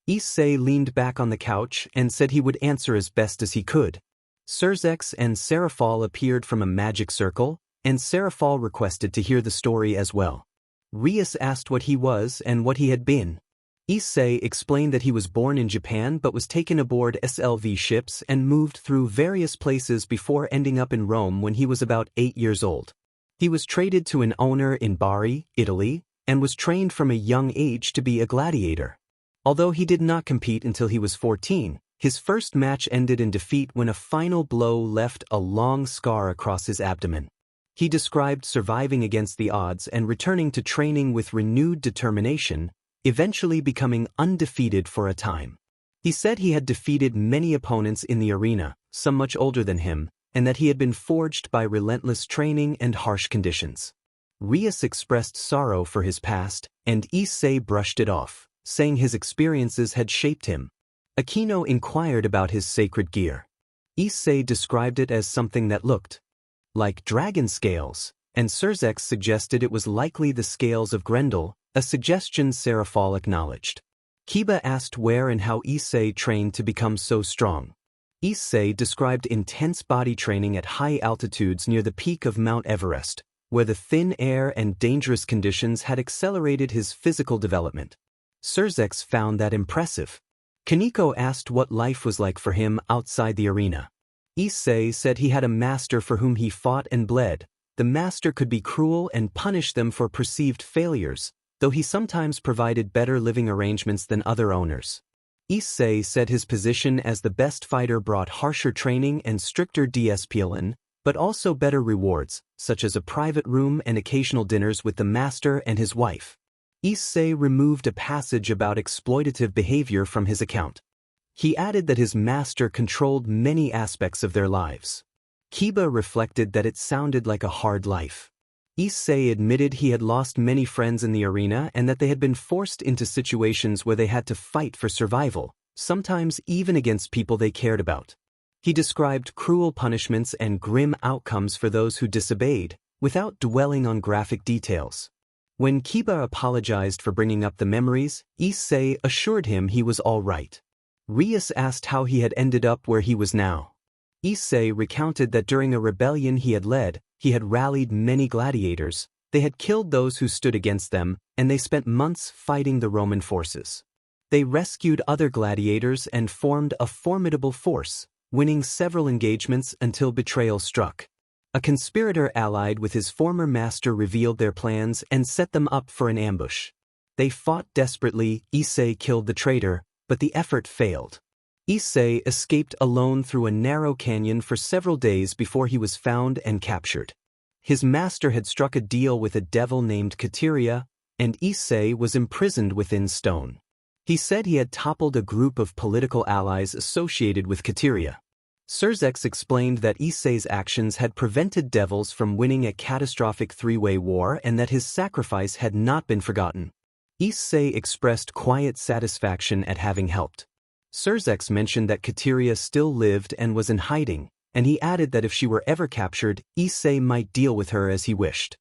Issei leaned back on the couch and said he would answer as best as he could. Surzex and Serafal appeared from a magic circle, and Serafal requested to hear the story as well. Rias asked what he was and what he had been. Issei explained that he was born in Japan but was taken aboard SLV ships and moved through various places before ending up in Rome when he was about 8 years old. He was traded to an owner in Bari, Italy, and was trained from a young age to be a gladiator. Although he did not compete until he was 14, his first match ended in defeat when a final blow left a long scar across his abdomen. He described surviving against the odds and returning to training with renewed determination, eventually becoming undefeated for a time. He said he had defeated many opponents in the arena, some much older than him, and that he had been forged by relentless training and harsh conditions. Rias expressed sorrow for his past, and Issei brushed it off, saying his experiences had shaped him. Akino inquired about his sacred gear. Issei described it as something that looked like dragon scales, and Surzex suggested it was likely the scales of Grendel, a suggestion Serafal acknowledged. Kiba asked where and how Issei trained to become so strong. Issei described intense body training at high altitudes near the peak of Mount Everest, where the thin air and dangerous conditions had accelerated his physical development. Surzex found that impressive. Kaneko asked what life was like for him outside the arena. Issei said he had a master for whom he fought and bled. The master could be cruel and punish them for perceived failures, though he sometimes provided better living arrangements than other owners. Issei said his position as the best fighter brought harsher training and stricter discipline, but also better rewards, such as a private room and occasional dinners with the master and his wife. Issei removed a passage about exploitative behavior from his account. He added that his master controlled many aspects of their lives. Kiba reflected that it sounded like a hard life. Issei admitted he had lost many friends in the arena and that they had been forced into situations where they had to fight for survival, sometimes even against people they cared about. He described cruel punishments and grim outcomes for those who disobeyed, without dwelling on graphic details. When Kiba apologized for bringing up the memories, Issei assured him he was all right. Rias asked how he had ended up where he was now. Issei recounted that during a rebellion he had led, he had rallied many gladiators, they had killed those who stood against them, and they spent months fighting the Roman forces. They rescued other gladiators and formed a formidable force, winning several engagements until betrayal struck. A conspirator allied with his former master revealed their plans and set them up for an ambush. They fought desperately. Issei killed the traitor, but the effort failed. Issei escaped alone through a narrow canyon for several days before he was found and captured. His master had struck a deal with a devil named Kateria, and Issei was imprisoned within stone. He said he had toppled a group of political allies associated with Kateria. Surzex explained that Issei's actions had prevented devils from winning a catastrophic three-way war and that his sacrifice had not been forgotten. Issei expressed quiet satisfaction at having helped. Surzex mentioned that Kateria still lived and was in hiding, and he added that if she were ever captured, Issei might deal with her as he wished.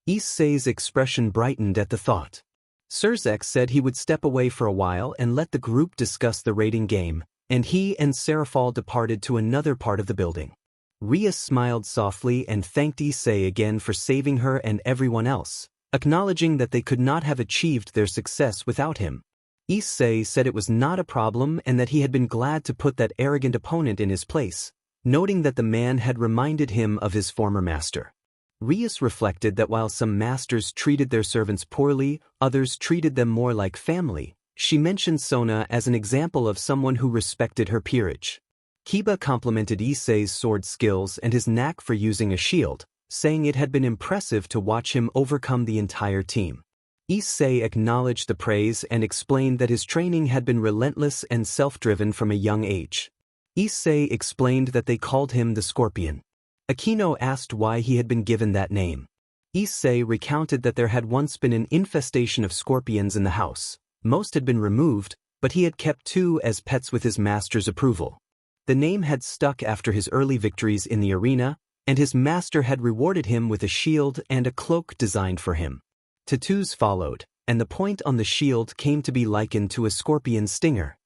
Issei's expression brightened at the thought. Surzex said he would step away for a while and let the group discuss the raiding game, and he and Serafal departed to another part of the building. Rias smiled softly and thanked Issei again for saving her and everyone else. acknowledging that they could not have achieved their success without him. Issei said it was not a problem and that he had been glad to put that arrogant opponent in his place, noting that the man had reminded him of his former master. Rias reflected that while some masters treated their servants poorly, others treated them more like family. She mentioned Sona as an example of someone who respected her peerage. Kiba complimented Issei's sword skills and his knack for using a shield, saying it had been impressive to watch him overcome the entire team. Issei acknowledged the praise and explained that his training had been relentless and self-driven from a young age. Issei explained that they called him the Scorpion. Akino asked why he had been given that name. Issei recounted that there had once been an infestation of scorpions in the house. Most had been removed, but he had kept 2 as pets with his master's approval. The name had stuck after his early victories in the arena, and his master had rewarded him with a shield and a cloak designed for him. Tattoos followed, and the point on the shield came to be likened to a scorpion's stinger.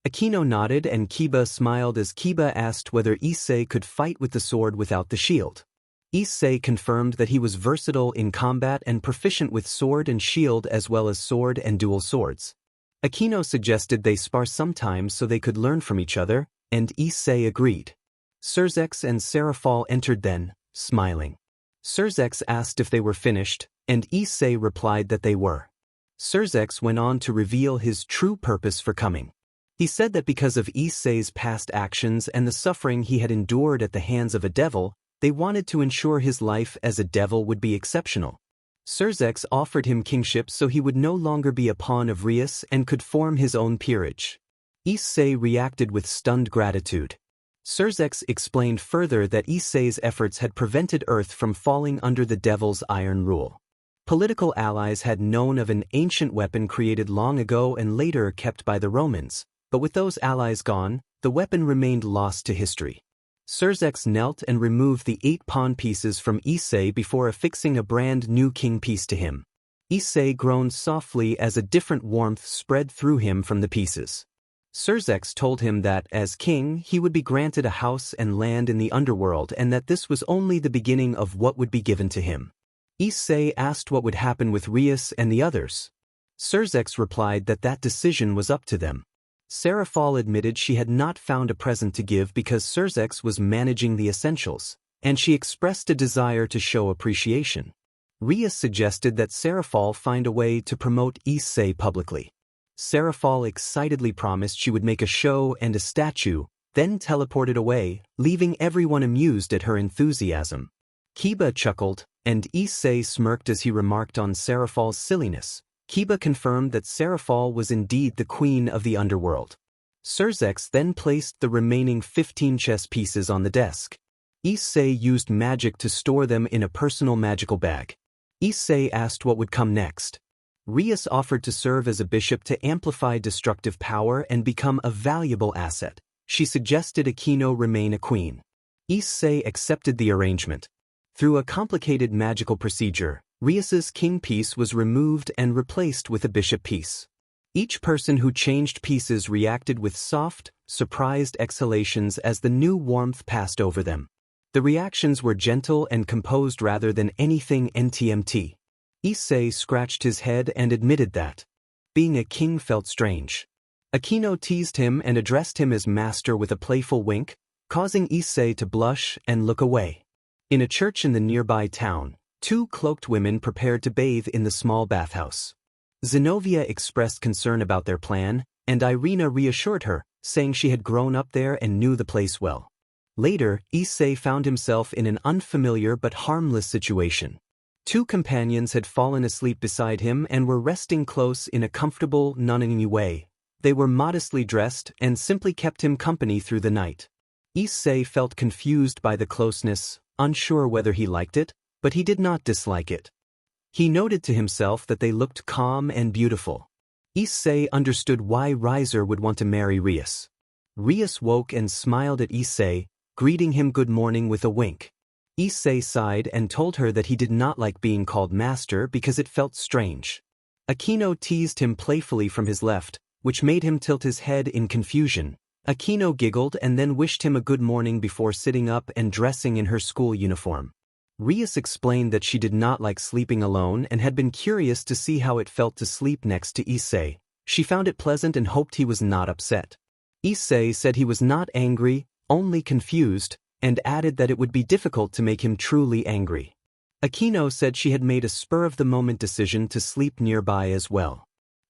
Akino nodded and Kiba smiled as Kiba asked whether Issei could fight with the sword without the shield. Issei confirmed that he was versatile in combat and proficient with sword and shield as well as sword and dual swords. Akino suggested they spar sometimes so they could learn from each other, and Issei agreed. Surzex and Serafal entered then, smiling. Surzex asked if they were finished, and Issei replied that they were. Surzex went on to reveal his true purpose for coming. He said that because of Issei's past actions and the suffering he had endured at the hands of a devil, they wanted to ensure his life as a devil would be exceptional. Surzex offered him kingship so he would no longer be a pawn of Rias and could form his own peerage. Issei reacted with stunned gratitude. Surzex explained further that Issei's efforts had prevented Earth from falling under the devil's iron rule. Political allies had known of an ancient weapon created long ago and later kept by the Romans, but with those allies gone, the weapon remained lost to history. Surzex knelt and removed the 8 pawn pieces from Issei before affixing a brand new king piece to him. Issei groaned softly as a different warmth spread through him from the pieces. Surzex told him that, as king, he would be granted a house and land in the underworld and that this was only the beginning of what would be given to him. Issei asked what would happen with Rias and the others. Surzex replied that that decision was up to them. Serafal admitted she had not found a present to give because Surzex was managing the essentials, and she expressed a desire to show appreciation. Rias suggested that Serafal find a way to promote Issei publicly. Serafal excitedly promised she would make a show and a statue, then teleported away, leaving everyone amused at her enthusiasm. Kiba chuckled, and Issei smirked as he remarked on Serafal's silliness. Kiba confirmed that Serafal was indeed the queen of the underworld. Surzex then placed the remaining 15 chess pieces on the desk. Issei used magic to store them in a personal magical bag. Issei asked what would come next. Rias offered to serve as a bishop to amplify destructive power and become a valuable asset. She suggested Akino remain a queen. Issei accepted the arrangement. Through a complicated magical procedure, Rias's king piece was removed and replaced with a bishop piece. Each person who changed pieces reacted with soft, surprised exhalations as the new warmth passed over them. The reactions were gentle and composed rather than anything NTMT. Issei scratched his head and admitted that being a king felt strange. Akino teased him and addressed him as master with a playful wink, causing Issei to blush and look away. In a church in the nearby town, 2 cloaked women prepared to bathe in the small bathhouse. Zenobia expressed concern about their plan, and Irina reassured her, saying she had grown up there and knew the place well. Later, Issei found himself in an unfamiliar but harmless situation. 2 companions had fallen asleep beside him and were resting close in a comfortable, nonny way. They were modestly dressed and simply kept him company through the night. Issei felt confused by the closeness, unsure whether he liked it, but he did not dislike it. He noted to himself that they looked calm and beautiful. Issei understood why Riser would want to marry Rias. Rias woke and smiled at Issei, greeting him good morning with a wink. Issei sighed and told her that he did not like being called master because it felt strange. Akino teased him playfully from his left, which made him tilt his head in confusion. Akino giggled and then wished him a good morning before sitting up and dressing in her school uniform. Rias explained that she did not like sleeping alone and had been curious to see how it felt to sleep next to Issei. She found it pleasant and hoped he was not upset. Issei said he was not angry, only confused, and added that it would be difficult to make him truly angry. Akino said she had made a spur-of-the-moment decision to sleep nearby as well.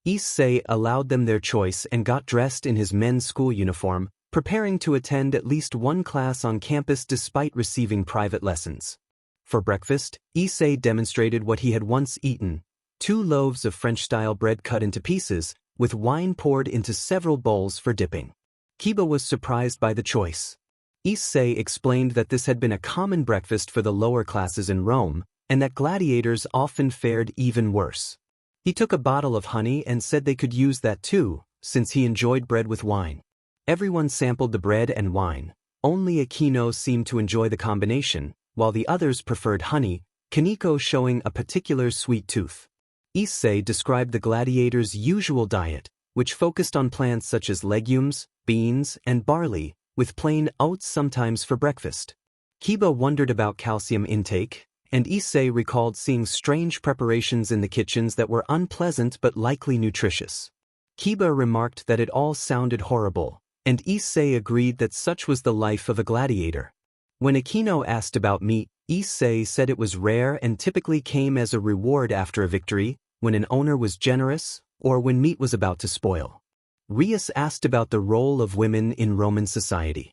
Issei allowed them their choice and got dressed in his men's school uniform, preparing to attend at least one class on campus despite receiving private lessons. For breakfast, Issei demonstrated what he had once eaten: 2 loaves of French-style bread cut into pieces, with wine poured into several bowls for dipping. Kiba was surprised by the choice. Issei explained that this had been a common breakfast for the lower classes in Rome, and that gladiators often fared even worse. He took a bottle of honey and said they could use that too, since he enjoyed bread with wine. Everyone sampled the bread and wine. Only Akino seemed to enjoy the combination, while the others preferred honey, Kaneko showing a particular sweet tooth. Issei described the gladiators' usual diet, which focused on plants such as legumes, beans, and barley, with plain oats sometimes for breakfast. Kiba wondered about calcium intake, and Issei recalled seeing strange preparations in the kitchens that were unpleasant but likely nutritious. Kiba remarked that it all sounded horrible, and Issei agreed that such was the life of a gladiator. When Akino asked about meat, Issei said it was rare and typically came as a reward after a victory, when an owner was generous, or when meat was about to spoil. Rias asked about the role of women in Roman society.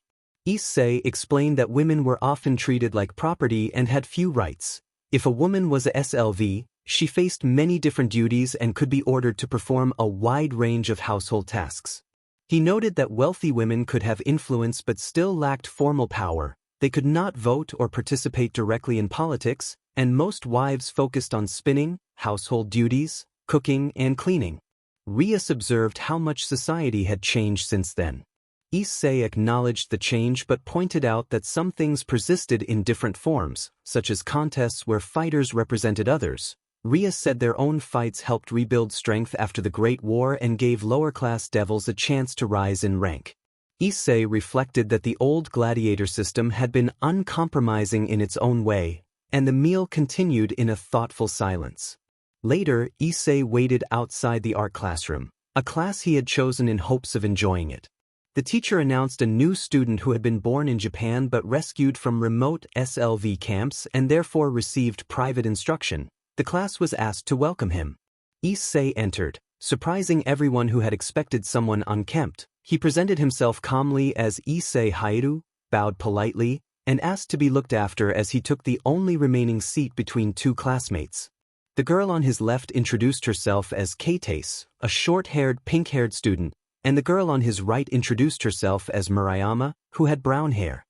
Issei explained that women were often treated like property and had few rights. If a woman was a SLV, she faced many different duties and could be ordered to perform a wide range of household tasks. He noted that wealthy women could have influence but still lacked formal power. They could not vote or participate directly in politics, and most wives focused on spinning, household duties, cooking, and cleaning. Rias observed how much society had changed since then. Issei acknowledged the change but pointed out that some things persisted in different forms, such as contests where fighters represented others. Rias said their own fights helped rebuild strength after the Great War and gave lower-class devils a chance to rise in rank. Issei reflected that the old gladiator system had been uncompromising in its own way, and the meal continued in a thoughtful silence. Later, Issei waited outside the art classroom, a class he had chosen in hopes of enjoying it. The teacher announced a new student who had been born in Japan but rescued from remote SLV camps and therefore received private instruction. The class was asked to welcome him. Issei entered, surprising everyone who had expected someone unkempt. He presented himself calmly as Issei Hyoudou, bowed politely, and asked to be looked after as he took the only remaining seat between 2 classmates. The girl on his left introduced herself as Keites, a short-haired, pink-haired student, and the girl on his right introduced herself as Murayama, who had brown hair.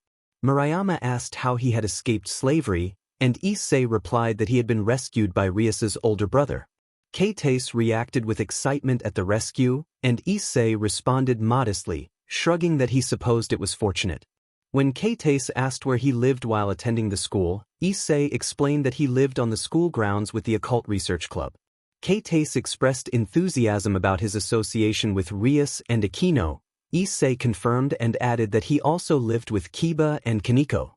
Murayama asked how he had escaped slavery, and Issei replied that he had been rescued by Rias's older brother. Keites reacted with excitement at the rescue, and Issei responded modestly, shrugging that he supposed it was fortunate. When Keites asked where he lived while attending the school, Issei explained that he lived on the school grounds with the Occult Research Club. Keites expressed enthusiasm about his association with Rias and Akino. Issei confirmed and added that he also lived with Kiba and Kaneko.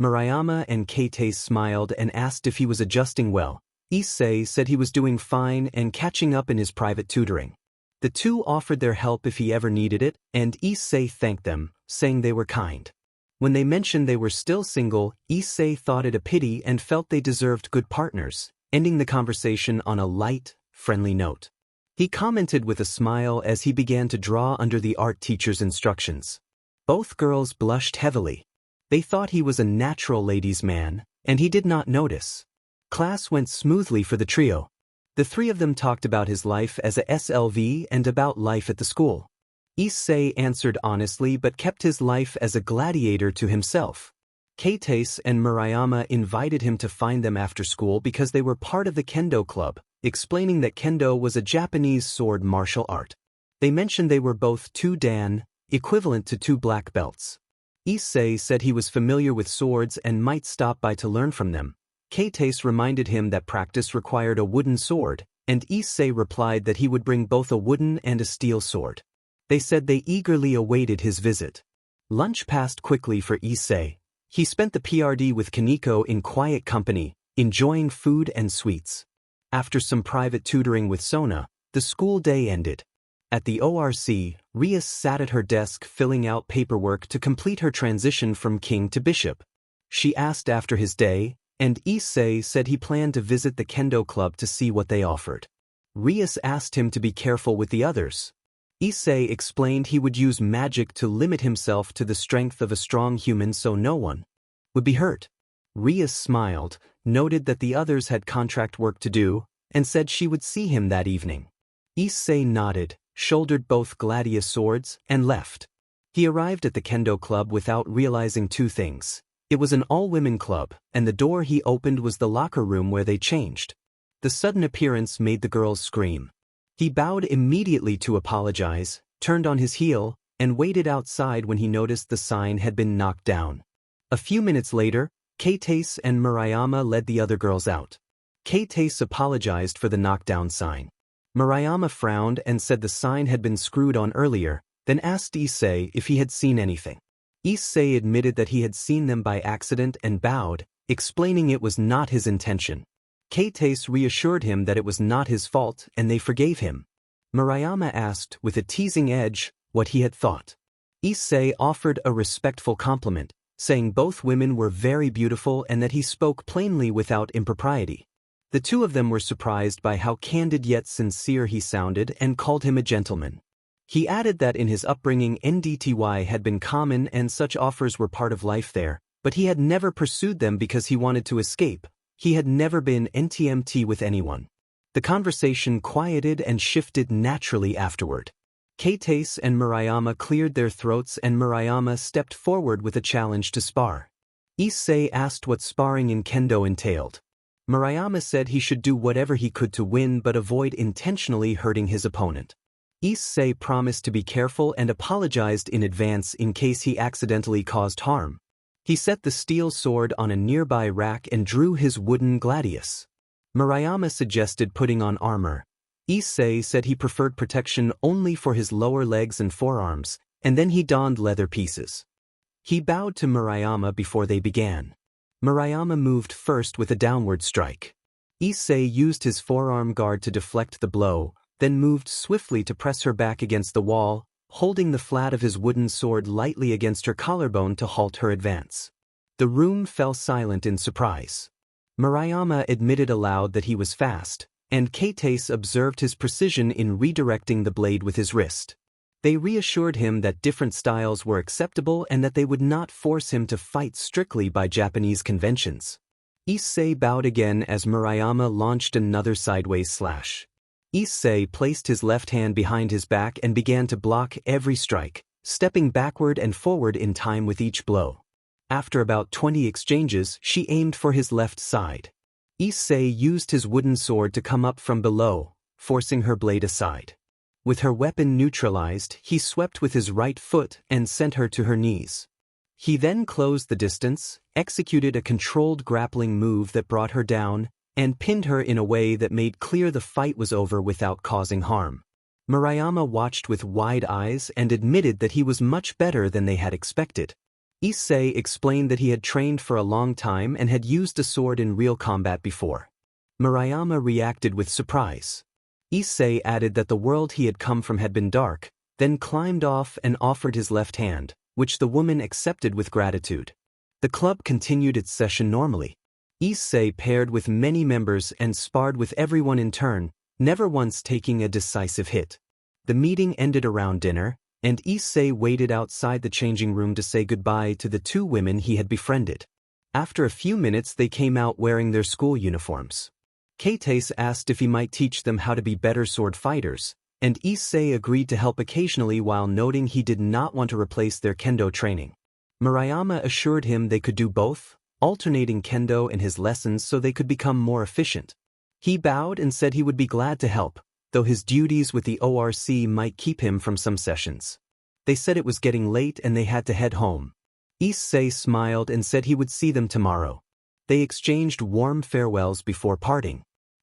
Murayama and Keites smiled and asked if he was adjusting well. Issei said he was doing fine and catching up in his private tutoring. The two offered their help if he ever needed it, and Issei thanked them, saying they were kind. When they mentioned they were still single, Issei thought it a pity and felt they deserved good partners, ending the conversation on a light, friendly note. He commented with a smile as he began to draw under the art teacher's instructions. Both girls blushed heavily. They thought he was a natural ladies' man, and he did not notice. Class went smoothly for the trio. The 3 of them talked about his life as a SLV and about life at the school. Issei answered honestly but kept his life as a gladiator to himself. Keites and Murayama invited him to find them after school because they were part of the Kendo club, explaining that Kendo was a Japanese sword martial art. They mentioned they were both 2 Dan, equivalent to 2 black belts. Issei said he was familiar with swords and might stop by to learn from them. Keites reminded him that practice required a wooden sword, and Issei replied that he would bring both a wooden and a steel sword. They said they eagerly awaited his visit. Lunch passed quickly for Issei. He spent the PRD with Kaneko in quiet company, enjoying food and sweets. After some private tutoring with Sona, the school day ended. At the ORC, Rias sat at her desk filling out paperwork to complete her transition from king to bishop. She asked after his day, and Issei said he planned to visit the kendo club to see what they offered. Rias asked him to be careful with the others. Issei explained he would use magic to limit himself to the strength of a strong human so no one would be hurt. Rias smiled, noted that the others had contract work to do, and said she would see him that evening. Issei nodded, shouldered both gladius swords, and left. He arrived at the kendo club without realizing two things. It was an all-women club, and the door he opened was the locker room where they changed. The sudden appearance made the girls scream. He bowed immediately to apologize, turned on his heel, and waited outside when he noticed the sign had been knocked down. A few minutes later, Keitase and Murayama led the other girls out. Keitase apologized for the knockdown sign. Murayama frowned and said the sign had been screwed on earlier, then asked Issei if he had seen anything. Issei admitted that he had seen them by accident and bowed, explaining it was not his intention. Keitase reassured him that it was not his fault and they forgave him. Murayama asked, with a teasing edge, what he had thought. Issei offered a respectful compliment, saying both women were very beautiful and that he spoke plainly without impropriety. The two of them were surprised by how candid yet sincere he sounded and called him a gentleman. He added that in his upbringing NDTY had been common and such offers were part of life there, but he had never pursued them because he wanted to escape. He had never been NTMT with anyone. The conversation quieted and shifted naturally afterward. Keitase and Murayama cleared their throats and Murayama stepped forward with a challenge to spar. Issei asked what sparring in kendo entailed. Murayama said he should do whatever he could to win but avoid intentionally hurting his opponent. Issei promised to be careful and apologized in advance in case he accidentally caused harm. He set the steel sword on a nearby rack and drew his wooden gladius. Murayama suggested putting on armor. Issei said he preferred protection only for his lower legs and forearms, and then he donned leather pieces. He bowed to Murayama before they began. Murayama moved first with a downward strike. Issei used his forearm guard to deflect the blow, then moved swiftly to press her back against the wall, holding the flat of his wooden sword lightly against her collarbone to halt her advance. The room fell silent in surprise. Murayama admitted aloud that he was fast, and Keitase observed his precision in redirecting the blade with his wrist. They reassured him that different styles were acceptable and that they would not force him to fight strictly by Japanese conventions. Issei bowed again as Murayama launched another sideways slash. Issei placed his left hand behind his back and began to block every strike, stepping backward and forward in time with each blow. After about 20 exchanges, she aimed for his left side. Issei used his wooden sword to come up from below, forcing her blade aside. With her weapon neutralized, he swept with his right foot and sent her to her knees. He then closed the distance, executed a controlled grappling move that brought her down, and pinned her in a way that made clear the fight was over without causing harm. Murayama watched with wide eyes and admitted that he was much better than they had expected. Issei explained that he had trained for a long time and had used a sword in real combat before. Murayama reacted with surprise. Issei added that the world he had come from had been dark, then climbed off and offered his left hand, which the woman accepted with gratitude. The club continued its session normally. Issei paired with many members and sparred with everyone in turn, never once taking a decisive hit. The meeting ended around dinner, and Issei waited outside the changing room to say goodbye to the two women he had befriended. After a few minutes they came out wearing their school uniforms. Keitase asked if he might teach them how to be better sword fighters, and Issei agreed to help occasionally while noting he did not want to replace their kendo training. Murayama assured him they could do both, alternating kendo and his lessons so they could become more efficient. He bowed and said he would be glad to help, though his duties with the ORC might keep him from some sessions. They said it was getting late and they had to head home. Issei smiled and said he would see them tomorrow. They exchanged warm farewells before parting.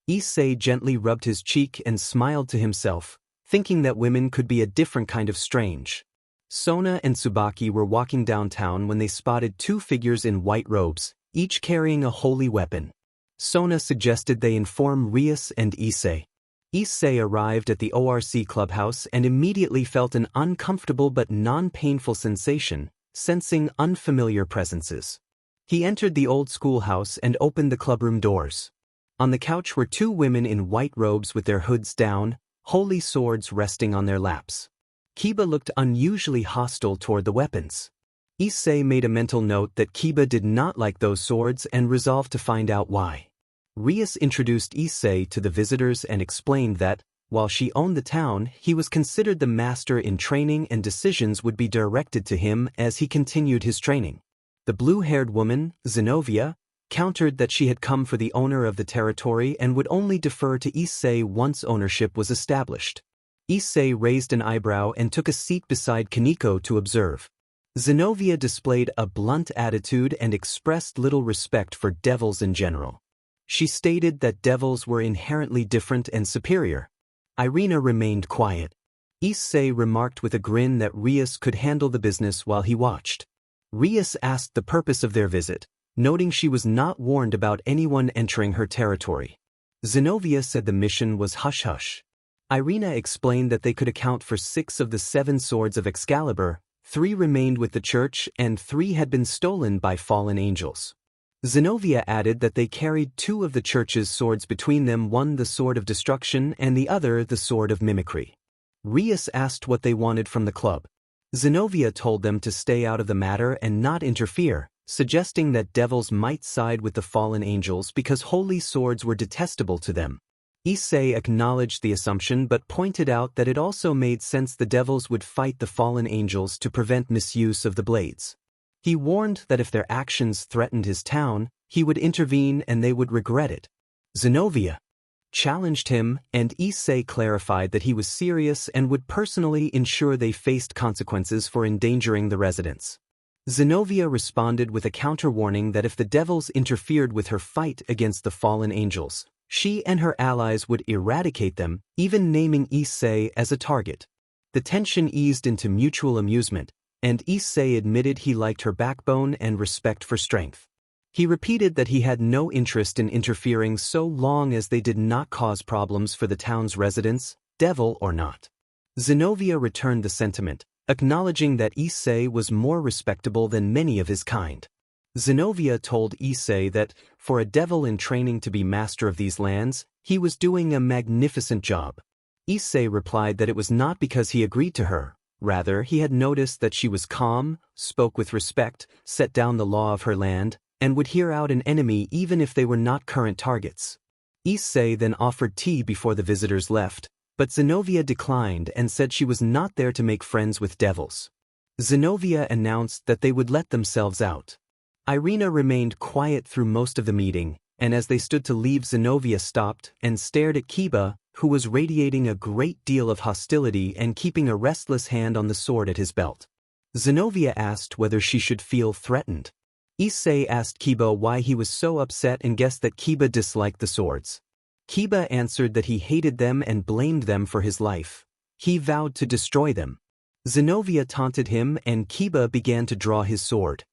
Issei gently rubbed his cheek and smiled to himself, thinking that women could be a different kind of strange. Sona and Tsubaki were walking downtown when they spotted two figures in white robes, each carrying a holy weapon. Sona suggested they inform Rias and Issei. Issei arrived at the ORC clubhouse and immediately felt an uncomfortable but non-painful sensation, sensing unfamiliar presences. He entered the old schoolhouse and opened the clubroom doors. On the couch were two women in white robes with their hoods down, holy swords resting on their laps. Kiba looked unusually hostile toward the weapons. Issei made a mental note that Kiba did not like those swords and resolved to find out why. Rias introduced Issei to the visitors and explained that, while she owned the town, he was considered the master in training and decisions would be directed to him as he continued his training. The blue-haired woman, Zenobia, countered that she had come for the owner of the territory and would only defer to Issei once ownership was established. Issei raised an eyebrow and took a seat beside Kaneko to observe. Zenobia displayed a blunt attitude and expressed little respect for devils in general. She stated that devils were inherently different and superior. Irina remained quiet. Issei remarked with a grin that Rias could handle the business while he watched. Rias asked the purpose of their visit, noting she was not warned about anyone entering her territory. Zenobia said the mission was hush-hush. Irina explained that they could account for 6 of the 7 swords of Excalibur, 3 remained with the church and 3 had been stolen by fallen angels. Zenobia added that they carried 2 of the church's swords between them, one the sword of destruction and the other the sword of mimicry. Rias asked what they wanted from the club. Zenobia told them to stay out of the matter and not interfere, suggesting that devils might side with the fallen angels because holy swords were detestable to them. Issei acknowledged the assumption but pointed out that it also made sense the devils would fight the fallen angels to prevent misuse of the blades. He warned that if their actions threatened his town, he would intervene and they would regret it. Zenobia challenged him, and Issei clarified that he was serious and would personally ensure they faced consequences for endangering the residents. Zenobia responded with a counter-warning that if the devils interfered with her fight against the fallen angels, she and her allies would eradicate them, even naming Issei as a target. The tension eased into mutual amusement, and Issei admitted he liked her backbone and respect for strength. He repeated that he had no interest in interfering so long as they did not cause problems for the town's residents, devil or not. Zenobia returned the sentiment, acknowledging that Issei was more respectable than many of his kind. Zenobia told Issei that, for a devil in training to be master of these lands, he was doing a magnificent job. Issei replied that it was not because he agreed to her, rather he had noticed that she was calm, spoke with respect, set down the law of her land, and would hear out an enemy even if they were not current targets. Issei then offered tea before the visitors left, but Zenobia declined and said she was not there to make friends with devils. Zenobia announced that they would let themselves out. Irina remained quiet through most of the meeting, and as they stood to leave, Zenobia stopped and stared at Kiba, who was radiating a great deal of hostility and keeping a restless hand on the sword at his belt. Zenobia asked whether she should feel threatened. Issei asked Kiba why he was so upset and guessed that Kiba disliked the swords. Kiba answered that he hated them and blamed them for his life. He vowed to destroy them. Zenobia taunted him and Kiba began to draw his sword.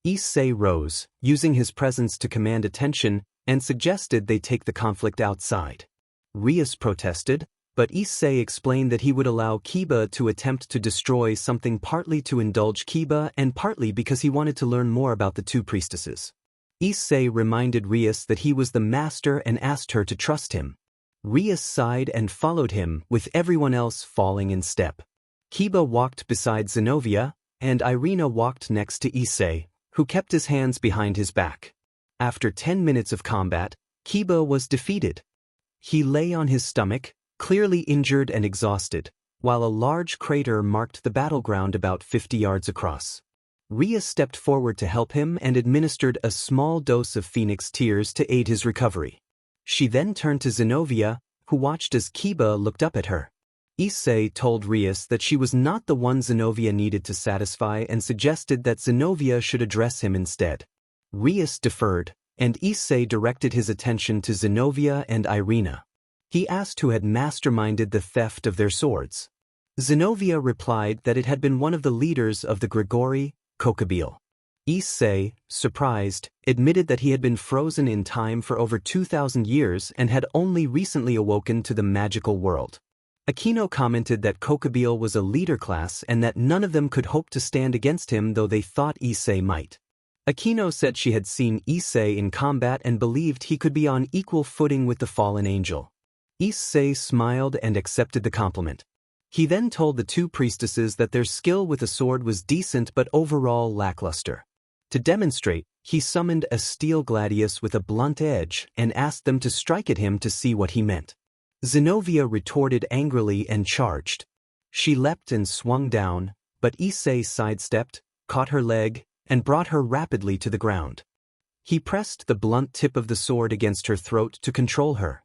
Issei rose, using his presence to command attention, and suggested they take the conflict outside. Rias protested, but Issei explained that he would allow Kiba to attempt to destroy something partly to indulge Kiba and partly because he wanted to learn more about the 2 priestesses. Issei reminded Rias that he was the master and asked her to trust him. Rias sighed and followed him, with everyone else falling in step. Kiba walked beside Zenobia, and Irina walked next to Issei, who kept his hands behind his back. After 10 minutes of combat, Kiba was defeated. He lay on his stomach, clearly injured and exhausted, while a large crater marked the battleground about 50 yards across. Rias stepped forward to help him and administered a small dose of Phoenix Tears to aid his recovery. She then turned to Zenobia, who watched as Kiba looked up at her. Issei told Rias that she was not the one Zenobia needed to satisfy and suggested that Zenobia should address him instead. Rias deferred, and Issei directed his attention to Zenobia and Irina. He asked who had masterminded the theft of their swords. Zenobia replied that it had been one of the leaders of the Grigori Kokabile. Issei, surprised, admitted that he had been frozen in time for over 2,000 years and had only recently awoken to the magical world. Aquino commented that Kokabile was a leader class and that none of them could hope to stand against him, though they thought Issei might. Aquino said she had seen Issei in combat and believed he could be on equal footing with the fallen angel. Issei smiled and accepted the compliment. He then told the two priestesses that their skill with a sword was decent but overall lackluster. To demonstrate, he summoned a steel gladius with a blunt edge and asked them to strike at him to see what he meant. Zenobia retorted angrily and charged. She leapt and swung down, but Issei sidestepped, caught her leg, and brought her rapidly to the ground. He pressed the blunt tip of the sword against her throat to control her.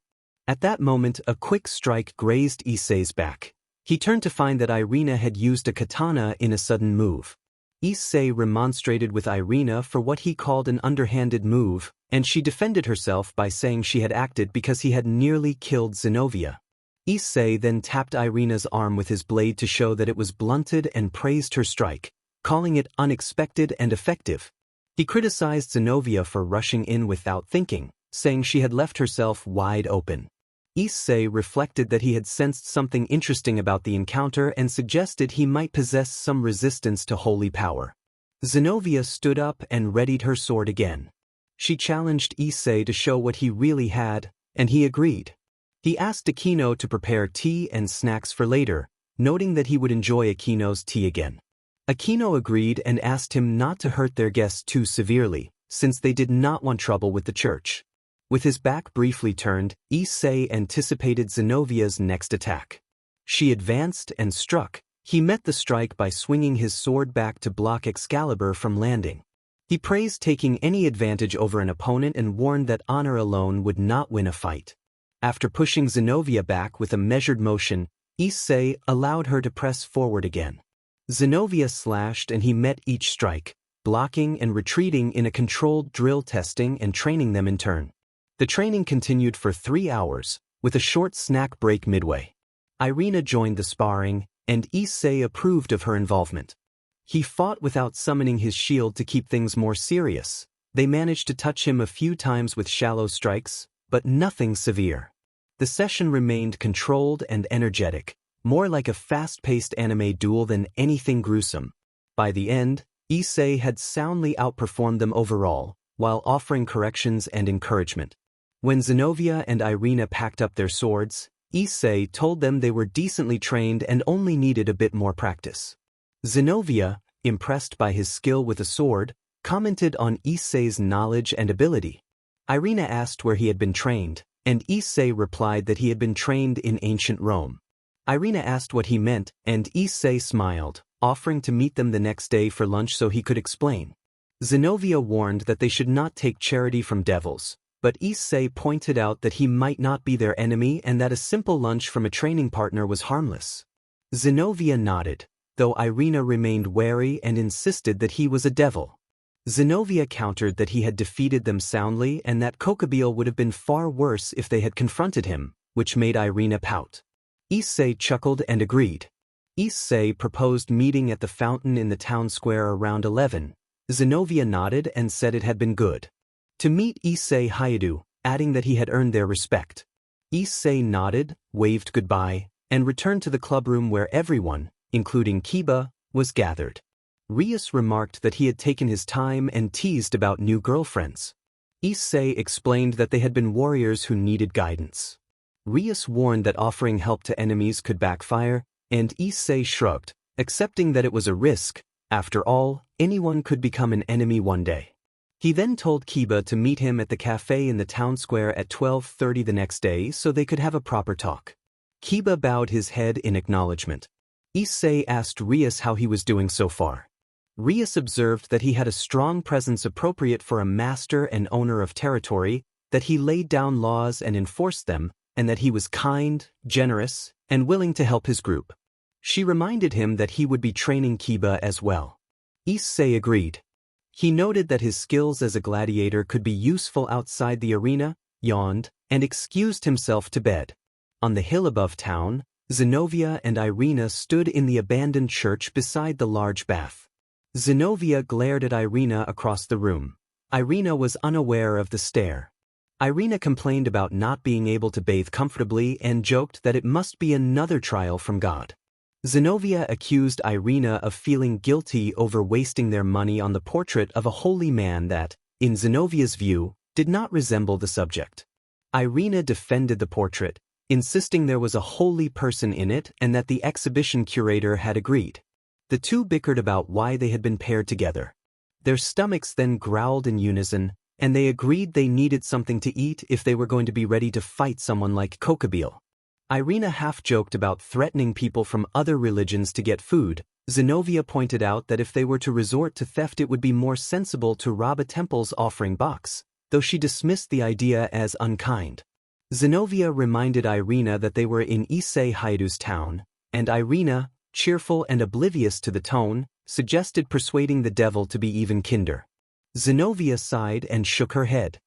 At that moment, a quick strike grazed Issei's back. He turned to find that Irina had used a katana in a sudden move. Issei remonstrated with Irina for what he called an underhanded move, and she defended herself by saying she had acted because he had nearly killed Zenobia. Issei then tapped Irina's arm with his blade to show that it was blunted and praised her strike, calling it unexpected and effective. He criticized Zenobia for rushing in without thinking, saying she had left herself wide open. Issei reflected that he had sensed something interesting about the encounter and suggested he might possess some resistance to holy power. Zenobia stood up and readied her sword again. She challenged Issei to show what he really had, and he agreed. He asked Aquino to prepare tea and snacks for later, noting that he would enjoy Aquino's tea again. Aquino agreed and asked him not to hurt their guests too severely, since they did not want trouble with the church. With his back briefly turned, Issei anticipated Zenovia's next attack. She advanced and struck. He met the strike by swinging his sword back to block Excalibur from landing. He praised taking any advantage over an opponent and warned that honor alone would not win a fight. After pushing Zenobia back with a measured motion, Issei allowed her to press forward again. Zenobia slashed and he met each strike, blocking and retreating in a controlled drill, testing and training them in turn. The training continued for 3 hours, with a short snack break midway. Irina joined the sparring, and Issei approved of her involvement. He fought without summoning his shield to keep things more serious. They managed to touch him a few times with shallow strikes, but nothing severe. The session remained controlled and energetic, more like a fast-paced anime duel than anything gruesome. By the end, Issei had soundly outperformed them overall, while offering corrections and encouragement. When Zenobia and Irina packed up their swords, Issei told them they were decently trained and only needed a bit more practice. Zenobia, impressed by his skill with a sword, commented on Issei's knowledge and ability. Irina asked where he had been trained, and Issei replied that he had been trained in ancient Rome. Irina asked what he meant, and Issei smiled, offering to meet them the next day for lunch so he could explain. Zenobia warned that they should not take charity from devils, but Issei pointed out that he might not be their enemy and that a simple lunch from a training partner was harmless. Zenobia nodded, though Irina remained wary and insisted that he was a devil. Zenobia countered that he had defeated them soundly and that Kokabile would have been far worse if they had confronted him, which made Irina pout. Issei chuckled and agreed. Issei proposed meeting at the fountain in the town square around 11. Zenobia nodded and said it had been good. To meet Issei Hyoudou, adding that he had earned their respect. Issei nodded, waved goodbye, and returned to the clubroom where everyone, including Kiba, was gathered. Rias remarked that he had taken his time and teased about new girlfriends. Issei explained that they had been warriors who needed guidance. Rias warned that offering help to enemies could backfire, and Issei shrugged, accepting that it was a risk. After all, anyone could become an enemy one day. He then told Kiba to meet him at the cafe in the town square at 12:30 the next day so they could have a proper talk. Kiba bowed his head in acknowledgement. Issei asked Rias how he was doing so far. Rias observed that he had a strong presence appropriate for a master and owner of territory, that he laid down laws and enforced them, and that he was kind, generous, and willing to help his group. She reminded him that he would be training Kiba as well. Issei agreed. He noted that his skills as a gladiator could be useful outside the arena, yawned, and excused himself to bed. On the hill above town, Zenobia and Irina stood in the abandoned church beside the large bath. Zenobia glared at Irina across the room. Irina was unaware of the stare. Irina complained about not being able to bathe comfortably and joked that it must be another trial from God. Zenobia accused Irina of feeling guilty over wasting their money on the portrait of a holy man that, in Zenovia's view, did not resemble the subject. Irina defended the portrait, insisting there was a holy person in it and that the exhibition curator had agreed. The two bickered about why they had been paired together. Their stomachs then growled in unison, and they agreed they needed something to eat if they were going to be ready to fight someone like Kokabeel. Irina half-joked about threatening people from other religions to get food. Zenobia pointed out that if they were to resort to theft it would be more sensible to rob a temple's offering box, though she dismissed the idea as unkind. Zenobia reminded Irina that they were in Issei Hydoud's town, and Irina, cheerful and oblivious to the tone, suggested persuading the devil to be even kinder. Zenobia sighed and shook her head.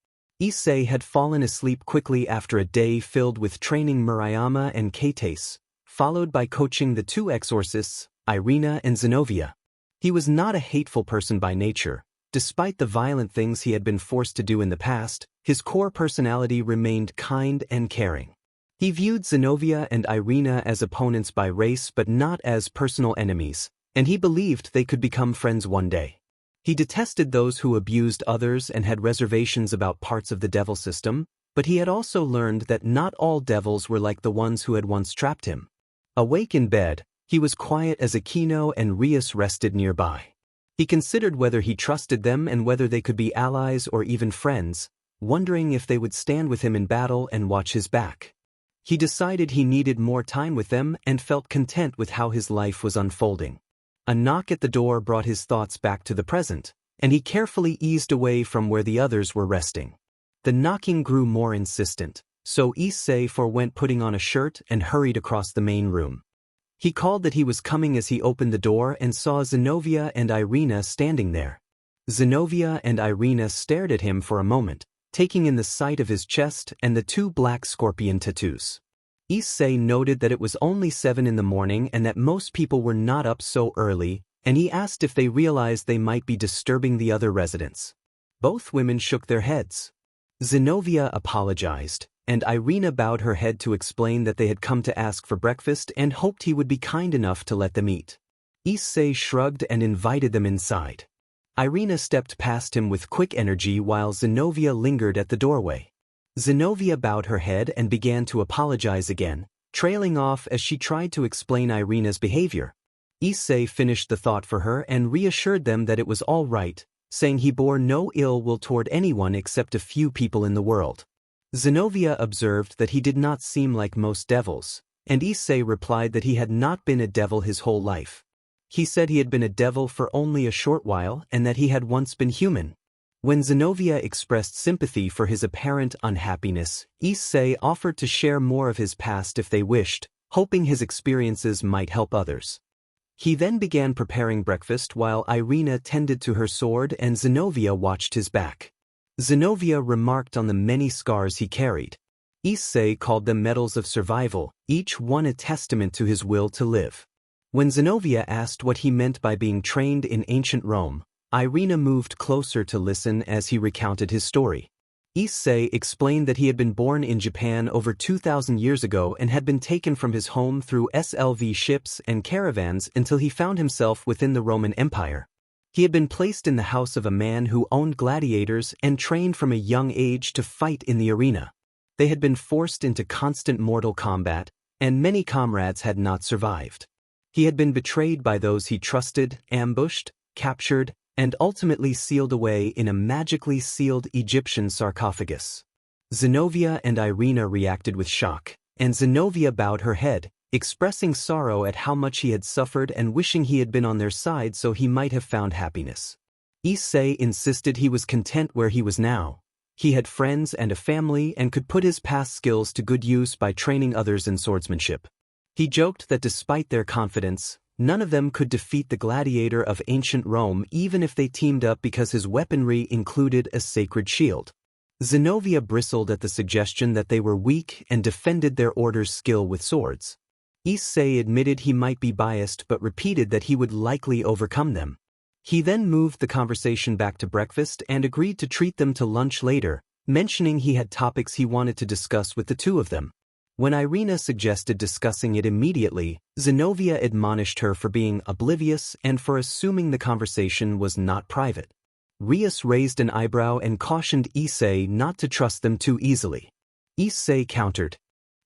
Issei had fallen asleep quickly after a day filled with training Murayama and Kates, followed by coaching the two exorcists, Irina and Zenobia. He was not a hateful person by nature. Despite the violent things he had been forced to do in the past, his core personality remained kind and caring. He viewed Zenobia and Irina as opponents by race but not as personal enemies, and he believed they could become friends one day. He detested those who abused others and had reservations about parts of the devil system, but he had also learned that not all devils were like the ones who had once trapped him. Awake in bed, he was quiet as Aquino and Rios rested nearby. He considered whether he trusted them and whether they could be allies or even friends, wondering if they would stand with him in battle and watch his back. He decided he needed more time with them and felt content with how his life was unfolding. A knock at the door brought his thoughts back to the present, and he carefully eased away from where the others were resting. The knocking grew more insistent, so Issei forwent putting on a shirt and hurried across the main room. He called that he was coming as he opened the door and saw Zenobia and Irina standing there. Zenobia and Irina stared at him for a moment, taking in the sight of his chest and the two black scorpion tattoos. Issei noted that it was only 7 in the morning and that most people were not up so early, and he asked if they realized they might be disturbing the other residents. Both women shook their heads. Zenobia apologized, and Irina bowed her head to explain that they had come to ask for breakfast and hoped he would be kind enough to let them eat. Issei shrugged and invited them inside. Irina stepped past him with quick energy while Zenobia lingered at the doorway. Zenobia bowed her head and began to apologize again, trailing off as she tried to explain Irina's behavior. Issei finished the thought for her and reassured them that it was all right, saying he bore no ill will toward anyone except a few people in the world. Zenobia observed that he did not seem like most devils, and Issei replied that he had not been a devil his whole life. He said he had been a devil for only a short while and that he had once been human. When Zenobia expressed sympathy for his apparent unhappiness, Issei offered to share more of his past if they wished, hoping his experiences might help others. He then began preparing breakfast while Irina tended to her sword and Zenobia watched his back. Zenobia remarked on the many scars he carried. Issei called them medals of survival, each one a testament to his will to live. When Zenobia asked what he meant by being trained in ancient Rome, Irina moved closer to listen as he recounted his story. Issei explained that he had been born in Japan over 2,000 years ago and had been taken from his home through SLV ships and caravans until he found himself within the Roman Empire. He had been placed in the house of a man who owned gladiators and trained from a young age to fight in the arena. They had been forced into constant mortal combat, and many comrades had not survived. He had been betrayed by those he trusted, ambushed, captured, and ultimately sealed away in a magically sealed Egyptian sarcophagus. Zenobia and Irina reacted with shock, and Zenobia bowed her head, expressing sorrow at how much he had suffered and wishing he had been on their side so he might have found happiness. Issei insisted he was content where he was now. He had friends and a family and could put his past skills to good use by training others in swordsmanship. He joked that despite their confidence, none of them could defeat the gladiator of ancient Rome even if they teamed up because his weaponry included a sacred shield. Zenobia bristled at the suggestion that they were weak and defended their order's skill with swords. Issei admitted he might be biased but repeated that he would likely overcome them. He then moved the conversation back to breakfast and agreed to treat them to lunch later, mentioning he had topics he wanted to discuss with the two of them. When Irina suggested discussing it immediately, Zenobia admonished her for being oblivious and for assuming the conversation was not private. Rias raised an eyebrow and cautioned Issei not to trust them too easily. Issei countered.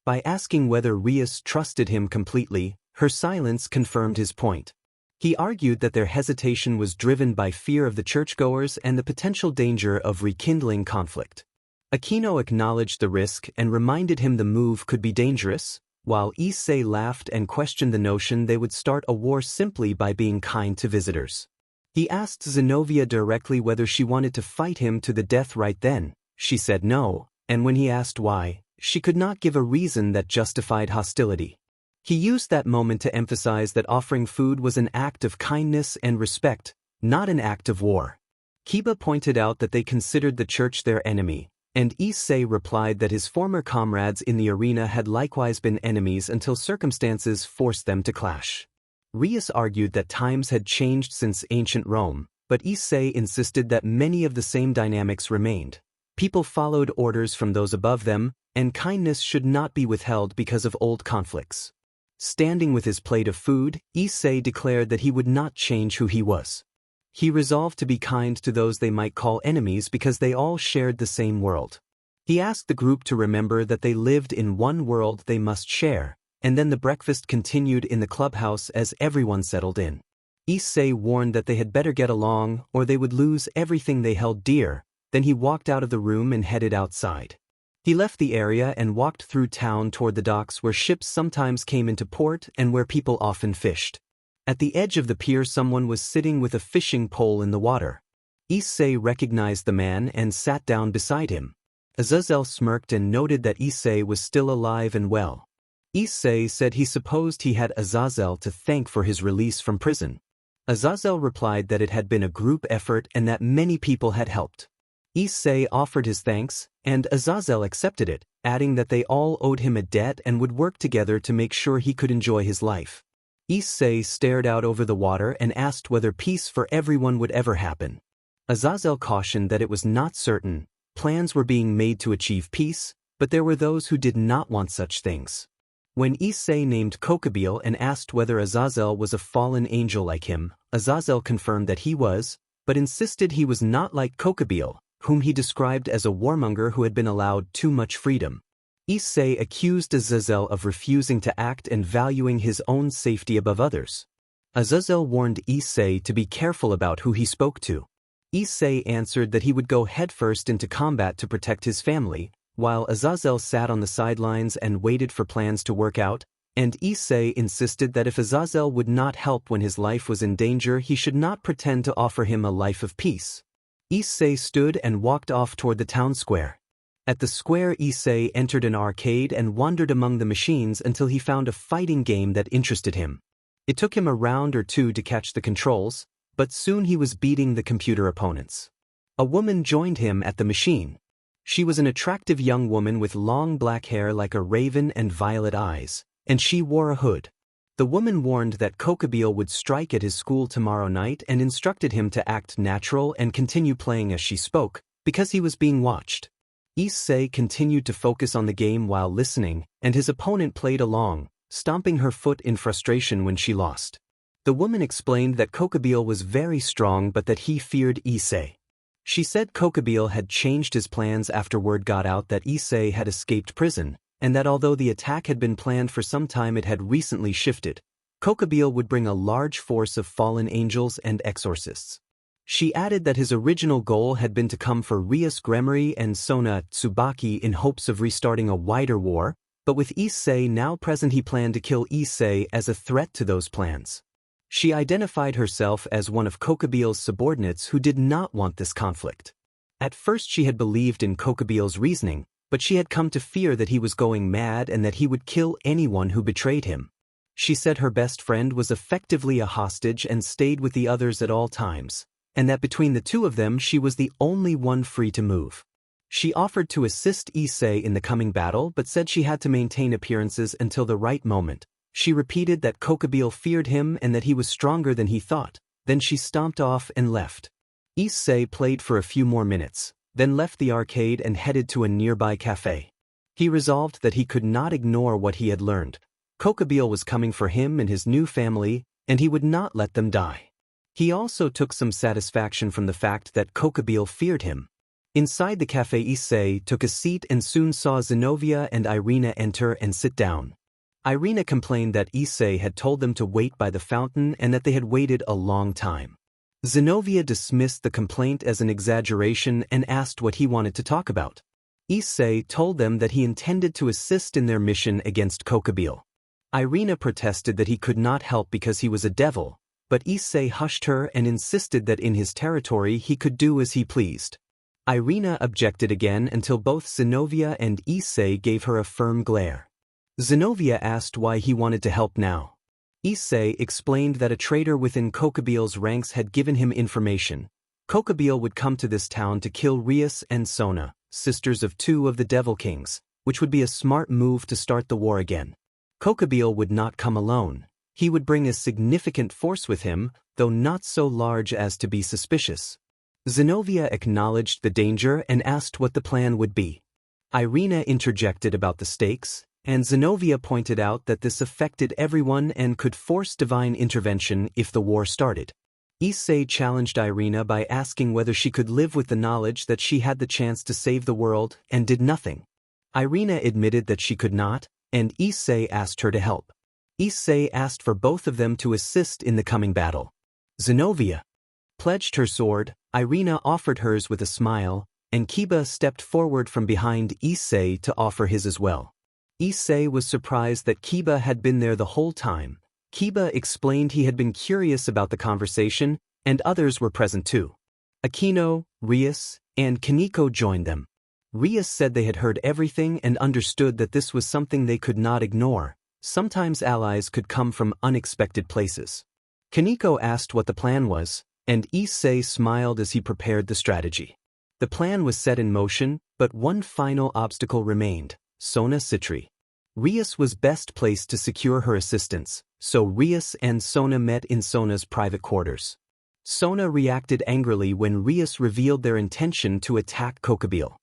By asking whether Rias trusted him completely, her silence confirmed his point. He argued that their hesitation was driven by fear of the churchgoers and the potential danger of rekindling conflict. Aquino acknowledged the risk and reminded him the move could be dangerous, while Issei laughed and questioned the notion they would start a war simply by being kind to visitors. He asked Zenobia directly whether she wanted to fight him to the death right then. She said no, and when he asked why, she could not give a reason that justified hostility. He used that moment to emphasize that offering food was an act of kindness and respect, not an act of war. Kiba pointed out that they considered the church their enemy, and Issei replied that his former comrades in the arena had likewise been enemies until circumstances forced them to clash. Rias argued that times had changed since ancient Rome, but Issei insisted that many of the same dynamics remained. People followed orders from those above them, and kindness should not be withheld because of old conflicts. Standing with his plate of food, Issei declared that he would not change who he was. He resolved to be kind to those they might call enemies because they all shared the same world. He asked the group to remember that they lived in one world they must share, and then the breakfast continued in the clubhouse as everyone settled in. Issei warned that they had better get along or they would lose everything they held dear. Then he walked out of the room and headed outside. He left the area and walked through town toward the docks where ships sometimes came into port and where people often fished. At the edge of the pier someone was sitting with a fishing pole in the water. Issei recognized the man and sat down beside him. Azazel smirked and noted that Issei was still alive and well. Issei said he supposed he had Azazel to thank for his release from prison. Azazel replied that it had been a group effort and that many people had helped. Issei offered his thanks, and Azazel accepted it, adding that they all owed him a debt and would work together to make sure he could enjoy his life. Issei stared out over the water and asked whether peace for everyone would ever happen. Azazel cautioned that it was not certain. Plans were being made to achieve peace, but there were those who did not want such things. When Issei named Kokabeel and asked whether Azazel was a fallen angel like him, Azazel confirmed that he was, but insisted he was not like Kokabeel, whom he described as a warmonger who had been allowed too much freedom. Issei accused Azazel of refusing to act and valuing his own safety above others. Azazel warned Issei to be careful about who he spoke to. Issei answered that he would go headfirst into combat to protect his family, while Azazel sat on the sidelines and waited for plans to work out, and Issei insisted that if Azazel would not help when his life was in danger, he should not pretend to offer him a life of peace. Issei stood and walked off toward the town square. At the square, Issei entered an arcade and wandered among the machines until he found a fighting game that interested him. It took him a round or two to catch the controls, but soon he was beating the computer opponents. A woman joined him at the machine. She was an attractive young woman with long black hair like a raven and violet eyes, and she wore a hood. The woman warned that Kokabeel would strike at his school tomorrow night and instructed him to act natural and continue playing as she spoke, because he was being watched. Issei continued to focus on the game while listening, and his opponent played along, stomping her foot in frustration when she lost. The woman explained that Kokabeel was very strong but that he feared Issei. She said Kokabeel had changed his plans after word got out that Issei had escaped prison, and that although the attack had been planned for some time, it had recently shifted. Kokabeel would bring a large force of fallen angels and exorcists. She added that his original goal had been to come for Rias Gremory and Sona Tsubaki in hopes of restarting a wider war, but with Issei now present he planned to kill Issei as a threat to those plans. She identified herself as one of Kokabeel's subordinates who did not want this conflict. At first she had believed in Kokabeel's reasoning, but she had come to fear that he was going mad and that he would kill anyone who betrayed him. She said her best friend was effectively a hostage and stayed with the others at all times, and that between the two of them she was the only one free to move. She offered to assist Issei in the coming battle but said she had to maintain appearances until the right moment, She repeated that Kokabile feared him and that he was stronger than he thought. Then she stomped off and left. Issei played for a few more minutes, then left the arcade and headed to a nearby cafe. He resolved that he could not ignore what he had learned. Kokabile was coming for him and his new family, and he would not let them die. He also took some satisfaction from the fact that Kokabile feared him. Inside the cafe, Issei took a seat and soon saw Zenobia and Irina enter and sit down. Irina complained that Issei had told them to wait by the fountain and that they had waited a long time. Zenobia dismissed the complaint as an exaggeration and asked what he wanted to talk about. Issei told them that he intended to assist in their mission against Kokabile. Irina protested that he could not help because he was a devil, but Issei hushed her and insisted that in his territory he could do as he pleased. Irina objected again until both Zenobia and Issei gave her a firm glare. Zenobia asked why he wanted to help now. Issei explained that a traitor within Kokabile's ranks had given him information. Kokabile would come to this town to kill Rias and Sona, sisters of two of the Devil Kings, which would be a smart move to start the war again. Kokabile would not come alone. He would bring a significant force with him, though not so large as to be suspicious. Zenobia acknowledged the danger and asked what the plan would be. Irina interjected about the stakes, and Zenobia pointed out that this affected everyone and could force divine intervention if the war started. Issei challenged Irina by asking whether she could live with the knowledge that she had the chance to save the world and did nothing. Irina admitted that she could not, and Issei asked her to help. Issei asked for both of them to assist in the coming battle. Zenobia pledged her sword, Irina offered hers with a smile, and Kiba stepped forward from behind Issei to offer his as well. Issei was surprised that Kiba had been there the whole time. Kiba explained he had been curious about the conversation, and others were present too. Aquino, Rias, and Kaneko joined them. Rias said they had heard everything and understood that this was something they could not ignore. Sometimes allies could come from unexpected places. Kaneko asked what the plan was, and Issei smiled as he prepared the strategy. The plan was set in motion, but one final obstacle remained: Sona Citri. Rias was best placed to secure her assistance, so Rias and Sona met in Sona's private quarters. Sona reacted angrily when Rias revealed their intention to attack Kokabile.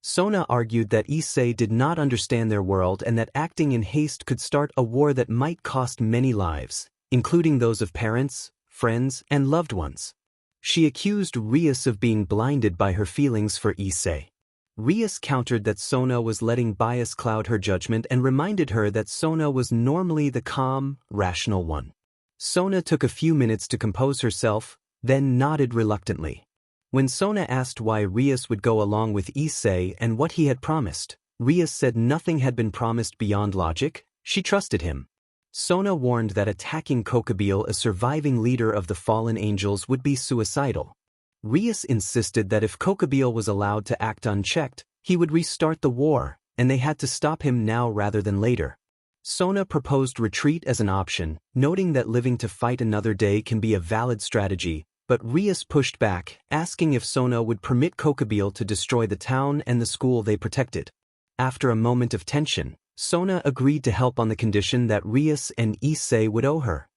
Sona argued that Issei did not understand their world and that acting in haste could start a war that might cost many lives, including those of parents, friends, and loved ones. She accused Rias of being blinded by her feelings for Issei. Rias countered that Sona was letting bias cloud her judgment and reminded her that Sona was normally the calm, rational one. Sona took a few minutes to compose herself, then nodded reluctantly. When Sona asked why Rias would go along with Issei and what he had promised, Rias said nothing had been promised beyond logic. She trusted him. Sona warned that attacking Kokabile, a surviving leader of the fallen angels, would be suicidal. Rias insisted that if Kokabile was allowed to act unchecked, he would restart the war, and they had to stop him now rather than later. Sona proposed retreat as an option, noting that living to fight another day can be a valid strategy, but Rias pushed back, asking if Sona would permit Kokabile to destroy the town and the school they protected. After a moment of tension, Sona agreed to help on the condition that Rias and Issei would owe her.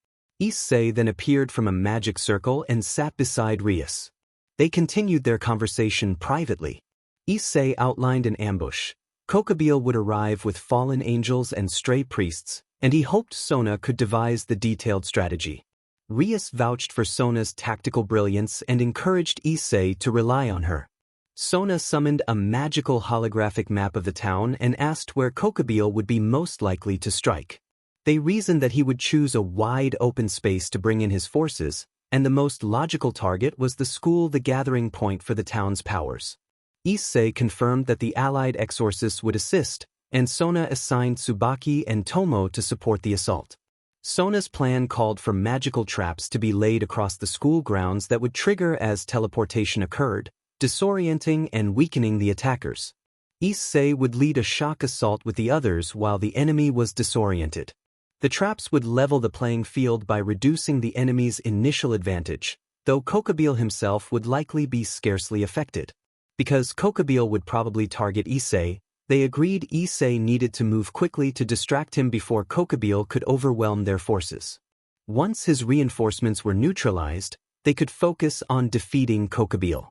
Issei then appeared from a magic circle and sat beside Rias. They continued their conversation privately. Issei outlined an ambush. Kokabile would arrive with fallen angels and stray priests, and he hoped Sona could devise the detailed strategy. Rias vouched for Sona's tactical brilliance and encouraged Issei to rely on her. Sona summoned a magical holographic map of the town and asked where Kokabile would be most likely to strike. They reasoned that he would choose a wide open space to bring in his forces, and the most logical target was the school, the gathering point for the town's powers. Issei confirmed that the allied exorcists would assist, and Sona assigned Tsubaki and Tomo to support the assault. Sona's plan called for magical traps to be laid across the school grounds that would trigger as teleportation occurred, disorienting and weakening the attackers. Issei would lead a shock assault with the others while the enemy was disoriented. The traps would level the playing field by reducing the enemy's initial advantage, though Kokabile himself would likely be scarcely affected. Because Kokabile would probably target Issei, They agreed Issei needed to move quickly to distract him before Kokubile could overwhelm their forces. Once his reinforcements were neutralized, they could focus on defeating Kokubile.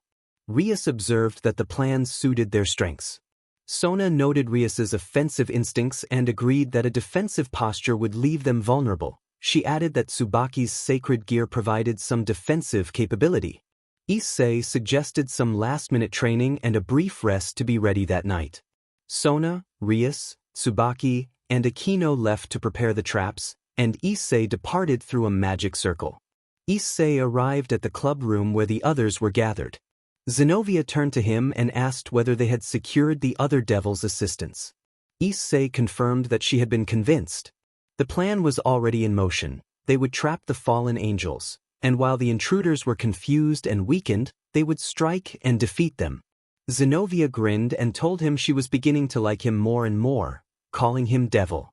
Rias observed that the plan suited their strengths. Sona noted Rias's offensive instincts and agreed that a defensive posture would leave them vulnerable. She added that Tsubaki's sacred gear provided some defensive capability. Issei suggested some last-minute training and a brief rest to be ready that night. Sona, Rias, Tsubaki, and Akino left to prepare the traps, and Issei departed through a magic circle. Issei arrived at the club room where the others were gathered. Zenobia turned to him and asked whether they had secured the other devil's assistance. Issei confirmed that she had been convinced. The plan was already in motion. They would trap the fallen angels, and while the intruders were confused and weakened, they would strike and defeat them. Zenobia grinned and told him she was beginning to like him more and more, calling him devil.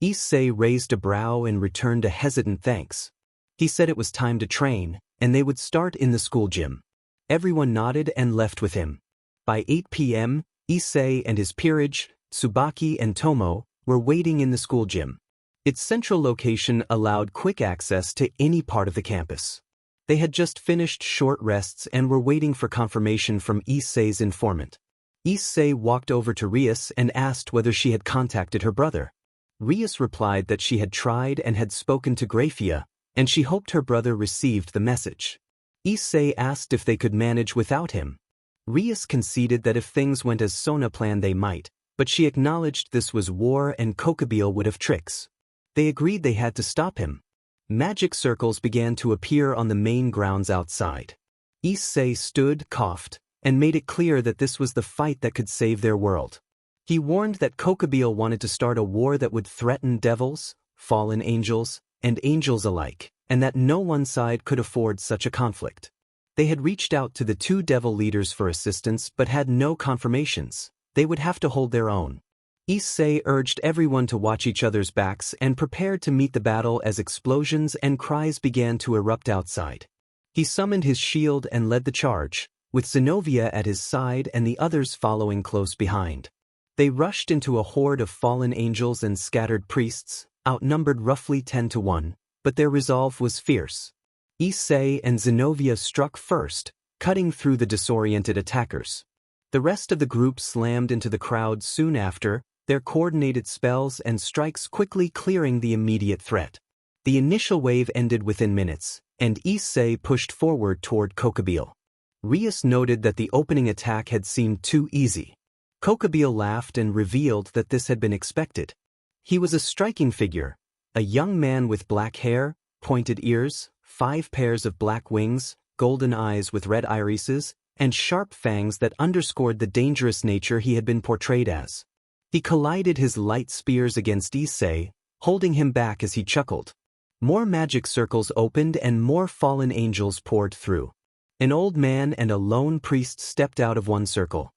Issei raised a brow and returned a hesitant thanks. He said it was time to train, and they would start in the school gym. Everyone nodded and left with him. By 8 p.m., Issei and his peerage, Tsubaki and Tomo, were waiting in the school gym. Its central location allowed quick access to any part of the campus. They had just finished short rests and were waiting for confirmation from Issei's informant. Issei walked over to Rias and asked whether she had contacted her brother. Rias replied that she had tried and had spoken to Graphia, and she hoped her brother received the message. Issei asked if they could manage without him. Rias conceded that if things went as Sona planned they might, but she acknowledged this was war and Kokubile would have tricks. They agreed they had to stop him. Magic circles began to appear on the main grounds outside. Issei stood, coughed, and made it clear that this was the fight that could save their world. He warned that Kokubile wanted to start a war that would threaten devils, fallen angels, and angels alike, and that no one side could afford such a conflict. They had reached out to the two devil leaders for assistance but had no confirmations. They would have to hold their own. Issei urged everyone to watch each other's backs and prepared to meet the battle as explosions and cries began to erupt outside. He summoned his shield and led the charge, with Zenobia at his side and the others following close behind. They rushed into a horde of fallen angels and scattered priests, outnumbered roughly 10-1, but their resolve was fierce. Issei and Zenobia struck first, cutting through the disoriented attackers. The rest of the group slammed into the crowd soon after, their coordinated spells and strikes quickly clearing the immediate threat. The initial wave ended within minutes, and Issei pushed forward toward Kokubile. Rias noted that the opening attack had seemed too easy. Kokubile laughed and revealed that this had been expected. He was a striking figure, a young man with black hair, pointed ears, 5 pairs of black wings, golden eyes with red irises, and sharp fangs that underscored the dangerous nature he had been portrayed as. He collided his light spears against Issei, holding him back as he chuckled. More magic circles opened and more fallen angels poured through. An old man and a lone priest stepped out of one circle.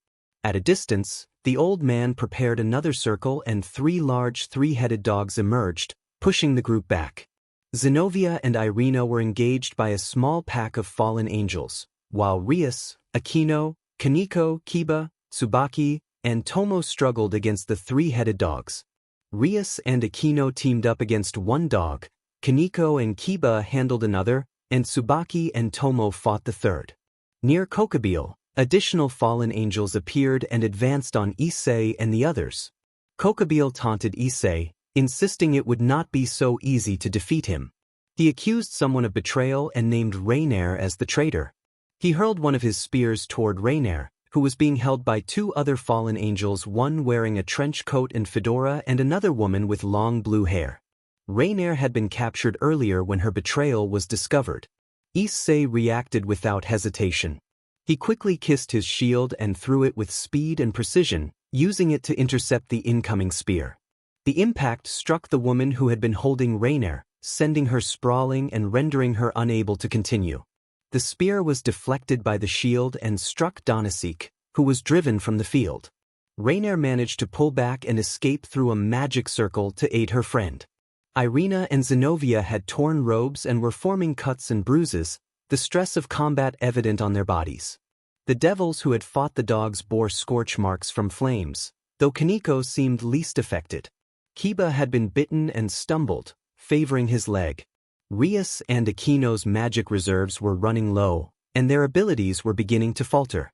At a distance, the old man prepared another circle and 3 large 3-headed dogs emerged, pushing the group back. Zenobia and Irina were engaged by a small pack of fallen angels, while Rias, Akino, Kaneko, Kiba, Tsubaki, and Tomo struggled against the 3-headed dogs. Rias and Akino teamed up against one dog, Kaneko and Kiba handled another, and Tsubaki and Tomo fought the third. Near Kokubile, additional fallen angels appeared and advanced on Issei and the others. Kokubile taunted Issei, insisting it would not be so easy to defeat him. He accused someone of betrayal and named Rainier as the traitor. He hurled one of his spears toward Rainier, who was being held by 2 other fallen angels, one wearing a trench coat and fedora and another woman with long blue hair. Rainier had been captured earlier when her betrayal was discovered. Issei reacted without hesitation. He quickly kissed his shield and threw it with speed and precision, using it to intercept the incoming spear. The impact struck the woman who had been holding Rainier, sending her sprawling and rendering her unable to continue. The spear was deflected by the shield and struck Donasik, who was driven from the field. Rainier managed to pull back and escape through a magic circle to aid her friend. Irina and Zenobia had torn robes and were forming cuts and bruises, the stress of combat evident on their bodies. The devils who had fought the dogs bore scorch marks from flames, though Kaneko seemed least affected. Kiba had been bitten and stumbled, favoring his leg. Rias and Akino's magic reserves were running low, and their abilities were beginning to falter.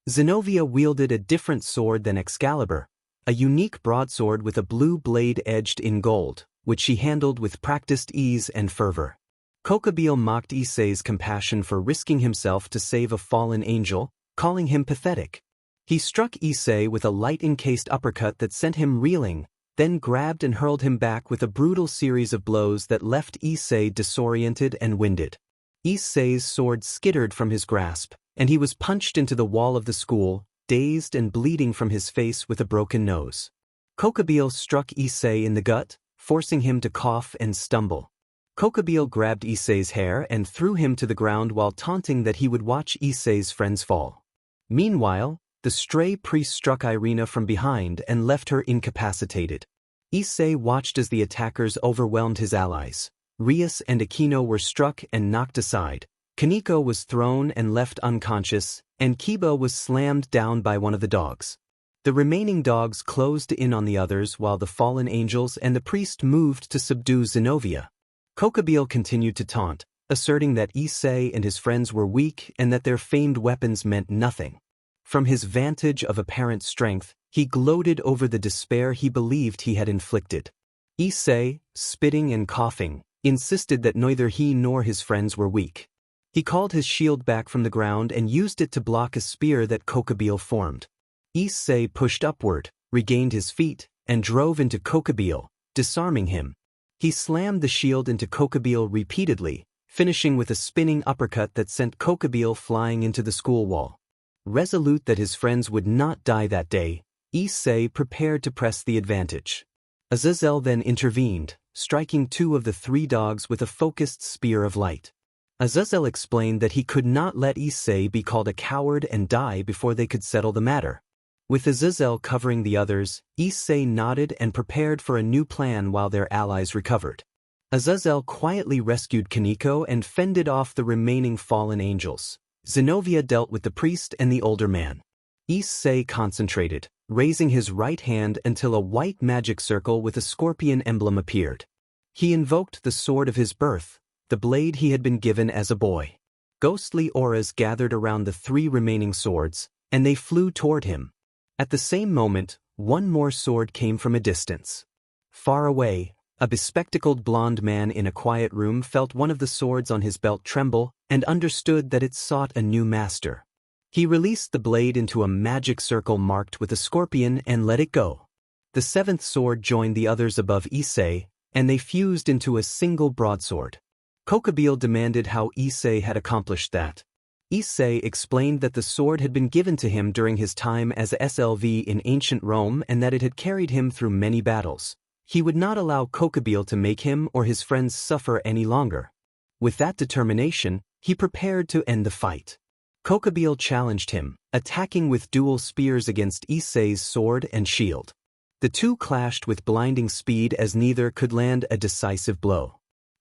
Zenobia wielded a different sword than Excalibur, a unique broadsword with a blue blade edged in gold, which she handled with practiced ease and fervor. Kokabile mocked Issei's compassion for risking himself to save a fallen angel, calling him pathetic. He struck Issei with a light-encased uppercut that sent him reeling, then grabbed and hurled him back with a brutal series of blows that left Issei disoriented and winded. Issei's sword skittered from his grasp, and he was punched into the wall of the school, dazed and bleeding from his face with a broken nose. Kokabile struck Issei in the gut, forcing him to cough and stumble. Kokabile grabbed Issei's hair and threw him to the ground while taunting that he would watch Issei's friends fall. Meanwhile, the stray priest struck Irina from behind and left her incapacitated. Issei watched as the attackers overwhelmed his allies. Rias and Akino were struck and knocked aside. Kaneko was thrown and left unconscious, and Kiba was slammed down by one of the dogs. The remaining dogs closed in on the others while the fallen angels and the priest moved to subdue Zenobia. Kokabile continued to taunt, asserting that Issei and his friends were weak and that their famed weapons meant nothing. From his vantage of apparent strength, he gloated over the despair he believed he had inflicted. Issei, spitting and coughing, insisted that neither he nor his friends were weak. He called his shield back from the ground and used it to block a spear that Kokabile formed. Issei pushed upward, regained his feet, and drove into Kokabile, disarming him. He slammed the shield into Kokabile repeatedly, finishing with a spinning uppercut that sent Kokabile flying into the school wall. Resolute that his friends would not die that day, Issei prepared to press the advantage. Azazel then intervened, striking two of the three dogs with a focused spear of light. Azazel explained that he could not let Issei be called a coward and die before they could settle the matter. With Azazel covering the others, Issei nodded and prepared for a new plan while their allies recovered. Azazel quietly rescued Kaneko and fended off the remaining fallen angels. Zenobia dealt with the priest and the older man. Issei concentrated, raising his right hand until a white magic circle with a scorpion emblem appeared. He invoked the sword of his birth, the blade he had been given as a boy. Ghostly auras gathered around the three remaining swords, and they flew toward him. At the same moment, one more sword came from a distance. Far away, a bespectacled blond man in a quiet room felt one of the swords on his belt tremble and understood that it sought a new master. He released the blade into a magic circle marked with a scorpion and let it go. The seventh sword joined the others above Issei, and they fused into a single broadsword. Kokabile demanded how Issei had accomplished that. Issei explained that the sword had been given to him during his time as a SLV in ancient Rome and that it had carried him through many battles. He would not allow Kokabile to make him or his friends suffer any longer. With that determination, he prepared to end the fight. Kokabile challenged him, attacking with dual spears against Issei's sword and shield. The two clashed with blinding speed as neither could land a decisive blow.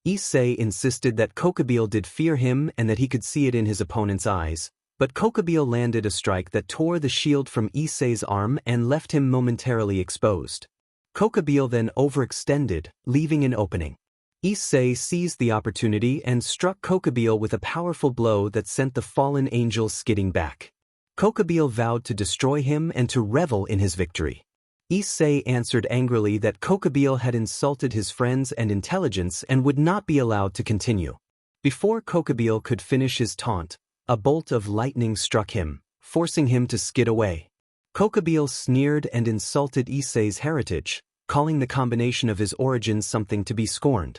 Issei insisted that Kokabile did fear him and that he could see it in his opponent's eyes, but Kokabile landed a strike that tore the shield from Issei's arm and left him momentarily exposed. Kokabile then overextended, leaving an opening. Issei seized the opportunity and struck Kokabile with a powerful blow that sent the fallen angel skidding back. Kokabile vowed to destroy him and to revel in his victory. Issei answered angrily that Kokabile had insulted his friends and intelligence and would not be allowed to continue. Before Kokabile could finish his taunt, a bolt of lightning struck him, forcing him to skid away. Kokabile sneered and insulted Issei's heritage, calling the combination of his origins something to be scorned.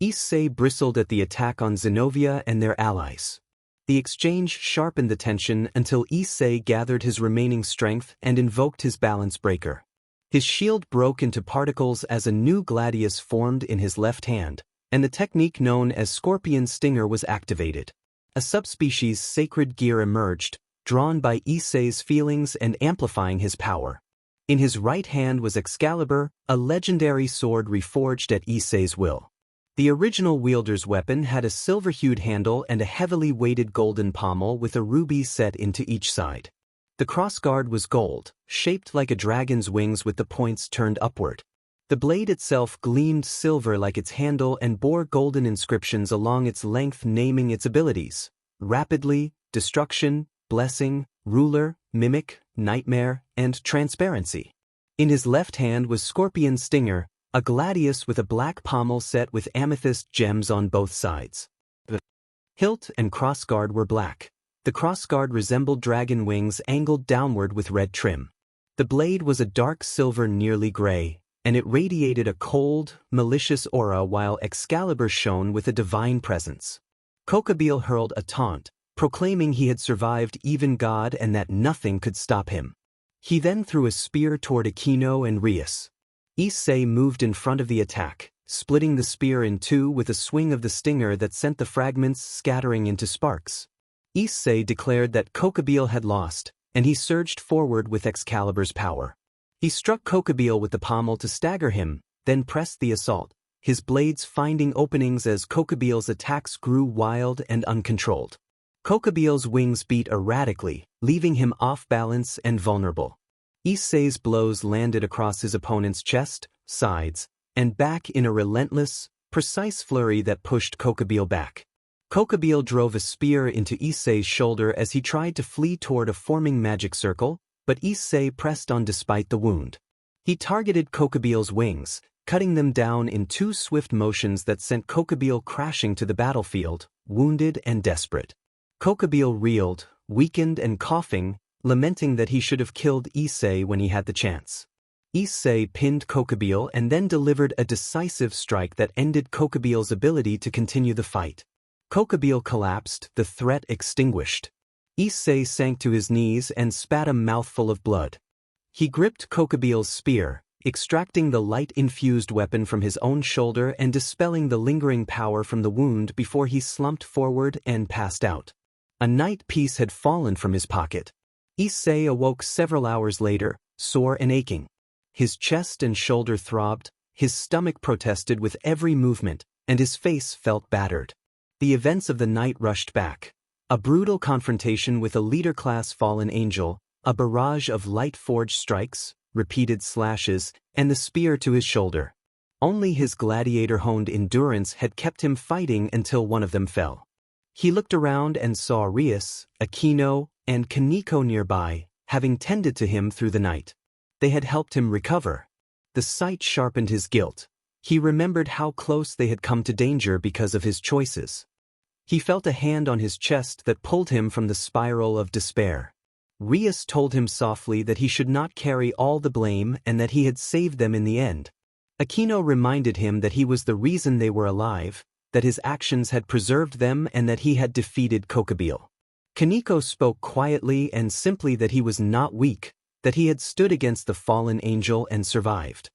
Issei bristled at the attack on Zenobia and their allies. The exchange sharpened the tension until Issei gathered his remaining strength and invoked his balance breaker. His shield broke into particles as a new gladius formed in his left hand, and the technique known as Scorpion Stinger was activated. A subspecies sacred gear emerged, drawn by Issei's feelings and amplifying his power. In his right hand was Excalibur, a legendary sword reforged at Issei's will. The original wielder's weapon had a silver-hued handle and a heavily weighted golden pommel with a ruby set into each side. The crossguard was gold, shaped like a dragon's wings with the points turned upward. The blade itself gleamed silver like its handle and bore golden inscriptions along its length naming its abilities: rapidly, destruction, blessing, ruler, mimic, nightmare, and transparency. In his left hand was Scorpion Stinger, a gladius with a black pommel set with amethyst gems on both sides. The hilt and crossguard were black. The crossguard resembled dragon wings angled downward with red trim. The blade was a dark silver nearly gray, and it radiated a cold, malicious aura while Excalibur shone with a divine presence. Kokabeel hurled a taunt, proclaiming he had survived even God and that nothing could stop him. He then threw a spear toward Aquino and Rias. Issei moved in front of the attack, splitting the spear in two with a swing of the stinger that sent the fragments scattering into sparks. Issei declared that Kokabeel had lost, and he surged forward with Excalibur's power. He struck Kokabeel with the pommel to stagger him, then pressed the assault, his blades finding openings as Kokabeel's attacks grew wild and uncontrolled. Kokabeel's wings beat erratically, leaving him off balance and vulnerable. Issei's blows landed across his opponent's chest, sides, and back in a relentless, precise flurry that pushed Kokabeel back. Kokabeel drove a spear into Issei's shoulder as he tried to flee toward a forming magic circle, but Issei pressed on despite the wound. He targeted Kokabeel's wings, cutting them down in two swift motions that sent Kokabeel crashing to the battlefield, wounded and desperate. Kokabeel reeled, weakened and coughing, lamenting that he should have killed Issei when he had the chance. Issei pinned Kokabeel and then delivered a decisive strike that ended Kokabeel's ability to continue the fight. Kokabeel collapsed, the threat extinguished. Issei sank to his knees and spat a mouthful of blood. He gripped Kokabeel's spear, extracting the light-infused weapon from his own shoulder and dispelling the lingering power from the wound before he slumped forward and passed out. A night piece had fallen from his pocket. Issei awoke several hours later, sore and aching. His chest and shoulder throbbed, his stomach protested with every movement, and his face felt battered. The events of the night rushed back. A brutal confrontation with a leader-class fallen angel, a barrage of light-forged strikes, repeated slashes, and the spear to his shoulder. Only his gladiator-honed endurance had kept him fighting until one of them fell. He looked around and saw Rias, Aquino, and Kaneko nearby, having tended to him through the night. They had helped him recover. The sight sharpened his guilt. He remembered how close they had come to danger because of his choices. He felt a hand on his chest that pulled him from the spiral of despair. Rias told him softly that he should not carry all the blame and that he had saved them in the end. Aquino reminded him that he was the reason they were alive, that his actions had preserved them and that he had defeated Kokabeel. Kaneko spoke quietly and simply that he was not weak, that he had stood against the fallen angel and survived.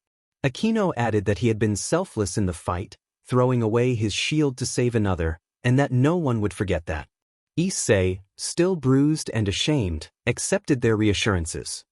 Aquino added that he had been selfless in the fight, throwing away his shield to save another, and that no one would forget that. Issei, still bruised and ashamed, accepted their reassurances.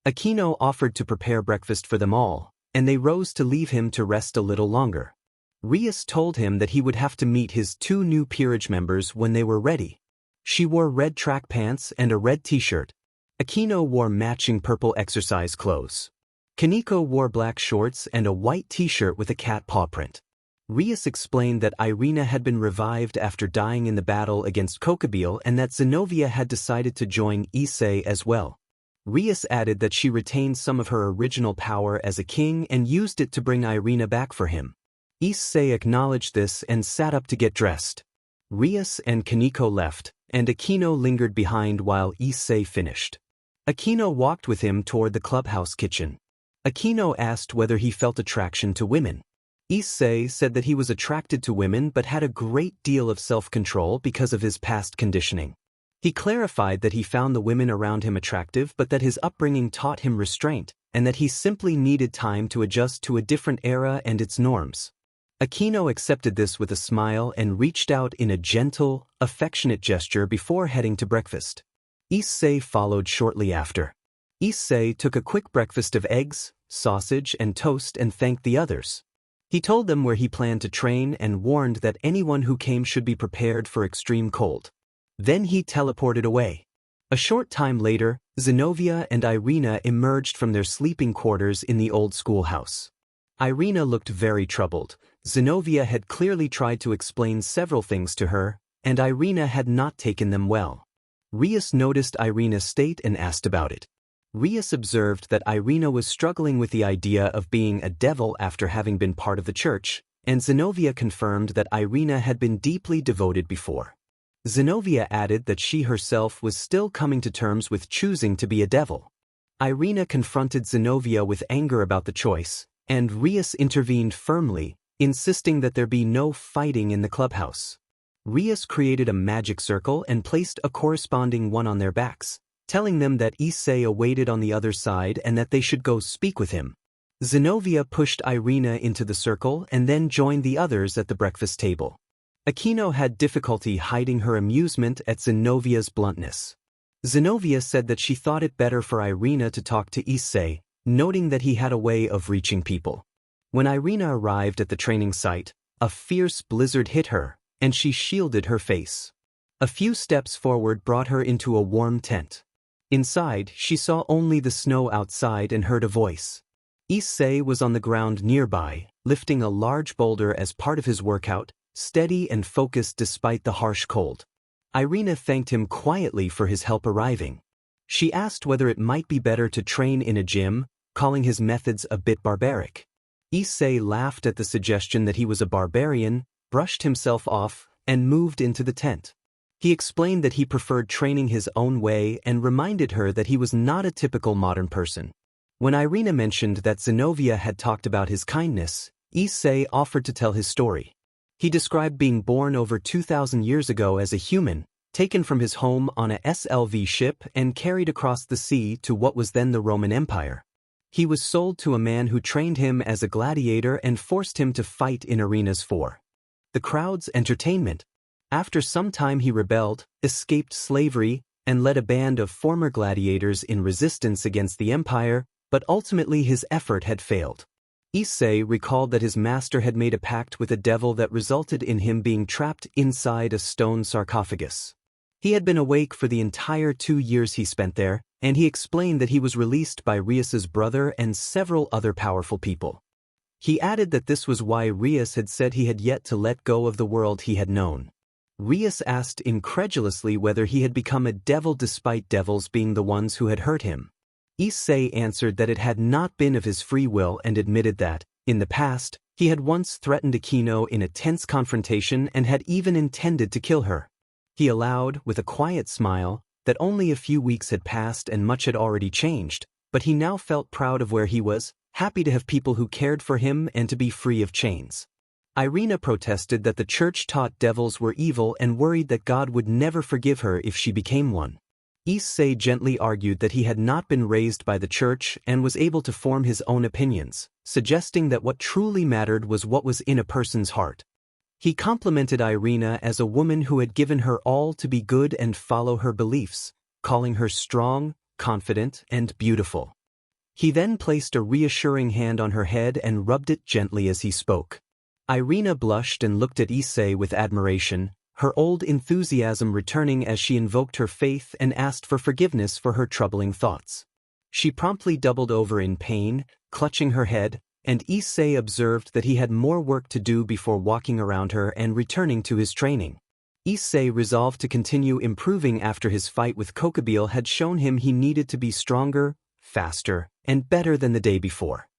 Aquino offered to prepare breakfast for them all, and they rose to leave him to rest a little longer. Rias told him that he would have to meet his two new peerage members when they were ready. She wore red track pants and a red t-shirt. Aquino wore matching purple exercise clothes. Kaneko wore black shorts and a white t-shirt with a cat paw print. Rias explained that Irina had been revived after dying in the battle against Kokabeel and that Zenobia had decided to join Issei as well. Rias added that she retained some of her original power as a king and used it to bring Irina back for him. Issei acknowledged this and sat up to get dressed. Rias and Kaneko left, and Aquino lingered behind while Issei finished. Aquino walked with him toward the clubhouse kitchen. Aquino asked whether he felt attraction to women. Issei said that he was attracted to women but had a great deal of self-control because of his past conditioning. He clarified that he found the women around him attractive but that his upbringing taught him restraint, and that he simply needed time to adjust to a different era and its norms. Aquino accepted this with a smile and reached out in a gentle, affectionate gesture before heading to breakfast. Issei followed shortly after. Issei took a quick breakfast of eggs, sausage, and toast and thanked the others. He told them where he planned to train and warned that anyone who came should be prepared for extreme cold. Then he teleported away. A short time later, Zenobia and Irina emerged from their sleeping quarters in the old schoolhouse. Irina looked very troubled. Zenobia had clearly tried to explain several things to her, and Irina had not taken them well. Rias noticed Irina's state and asked about it. Rias observed that Irina was struggling with the idea of being a devil after having been part of the church, and Zenobia confirmed that Irina had been deeply devoted before. Zenobia added that she herself was still coming to terms with choosing to be a devil. Irina confronted Zenobia with anger about the choice, and Rias intervened firmly, insisting that there be no fighting in the clubhouse. Rias created a magic circle and placed a corresponding one on their backs, telling them that Issei awaited on the other side and that they should go speak with him. Zenobia pushed Irina into the circle and then joined the others at the breakfast table. Aquino had difficulty hiding her amusement at Zenovia's bluntness. Zenobia said that she thought it better for Irina to talk to Issei, noting that he had a way of reaching people. When Irina arrived at the training site, a fierce blizzard hit her, and she shielded her face. A few steps forward brought her into a warm tent. Inside, she saw only the snow outside and heard a voice. Issei was on the ground nearby, lifting a large boulder as part of his workout, steady and focused despite the harsh cold. Irina thanked him quietly for his help arriving. She asked whether it might be better to train in a gym, calling his methods a bit barbaric. Issei laughed at the suggestion that he was a barbarian, brushed himself off, and moved into the tent. He explained that he preferred training his own way and reminded her that he was not a typical modern person. When Irina mentioned that Zenobia had talked about his kindness, Issei offered to tell his story. He described being born over 2,000 years ago as a human, taken from his home on a SLV ship and carried across the sea to what was then the Roman Empire. He was sold to a man who trained him as a gladiator and forced him to fight in arenas for the crowd's entertainment. After some time he rebelled, escaped slavery, and led a band of former gladiators in resistance against the empire, but ultimately his effort had failed. Issei recalled that his master had made a pact with a devil that resulted in him being trapped inside a stone sarcophagus. He had been awake for the entire 2 years he spent there, and he explained that he was released by Rias's brother and several other powerful people. He added that this was why Rias had said he had yet to let go of the world he had known. Rias asked incredulously whether he had become a devil despite devils being the ones who had hurt him. Issei answered that it had not been of his free will and admitted that, in the past, he had once threatened Aquino in a tense confrontation and had even intended to kill her. He allowed, with a quiet smile, that only a few weeks had passed and much had already changed, but he now felt proud of where he was, happy to have people who cared for him and to be free of chains. Irina protested that the church taught devils were evil and worried that God would never forgive her if she became one. Issei gently argued that he had not been raised by the church and was able to form his own opinions, suggesting that what truly mattered was what was in a person's heart. He complimented Irina as a woman who had given her all to be good and follow her beliefs, calling her strong, confident, and beautiful. He then placed a reassuring hand on her head and rubbed it gently as he spoke. Irina blushed and looked at Issei with admiration, her old enthusiasm returning as she invoked her faith and asked for forgiveness for her troubling thoughts. She promptly doubled over in pain, clutching her head, and Issei observed that he had more work to do before walking around her and returning to his training. Issei resolved to continue improving after his fight with Kokobile had shown him he needed to be stronger, faster, and better than the day before.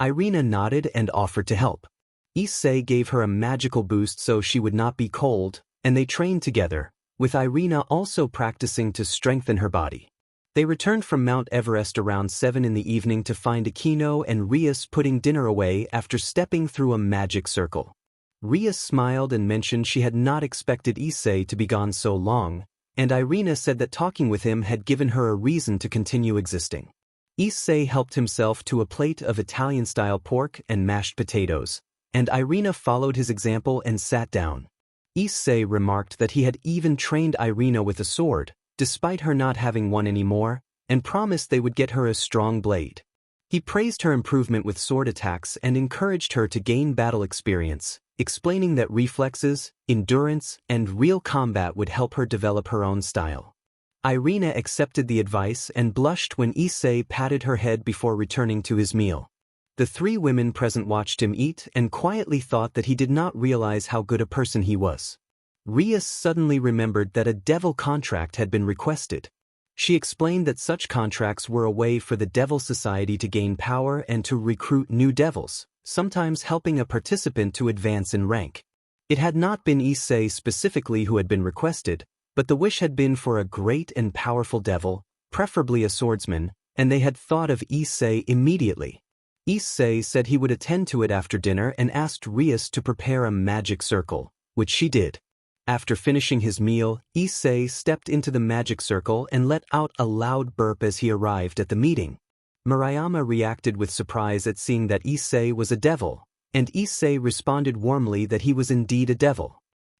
Irina nodded and offered to help. Issei gave her a magical boost so she would not be cold, and they trained together, with Irina also practicing to strengthen her body. They returned from Mount Everest around 7 in the evening to find Aquino and Rias putting dinner away after stepping through a magic circle. Rias smiled and mentioned she had not expected Issei to be gone so long, and Irina said that talking with him had given her a reason to continue existing. Issei helped himself to a plate of Italian-style pork and mashed potatoes, and Irina followed his example and sat down. Issei remarked that he had even trained Irina with a sword, despite her not having one anymore, and promised they would get her a strong blade. He praised her improvement with sword attacks and encouraged her to gain battle experience, explaining that reflexes, endurance, and real combat would help her develop her own style. Irina accepted the advice and blushed when Issei patted her head before returning to his meal. The three women present watched him eat and quietly thought that he did not realize how good a person he was. Rias suddenly remembered that a devil contract had been requested. She explained that such contracts were a way for the Devil Society to gain power and to recruit new devils, sometimes helping a participant to advance in rank. It had not been Issei specifically who had been requested, but the wish had been for a great and powerful devil, preferably a swordsman, and they had thought of Issei immediately. Issei said he would attend to it after dinner and asked Rias to prepare a magic circle, which she did. After finishing his meal, Issei stepped into the magic circle and let out a loud burp as he arrived at the meeting. Murayama reacted with surprise at seeing that Issei was a devil, and Issei responded warmly that he was indeed a devil.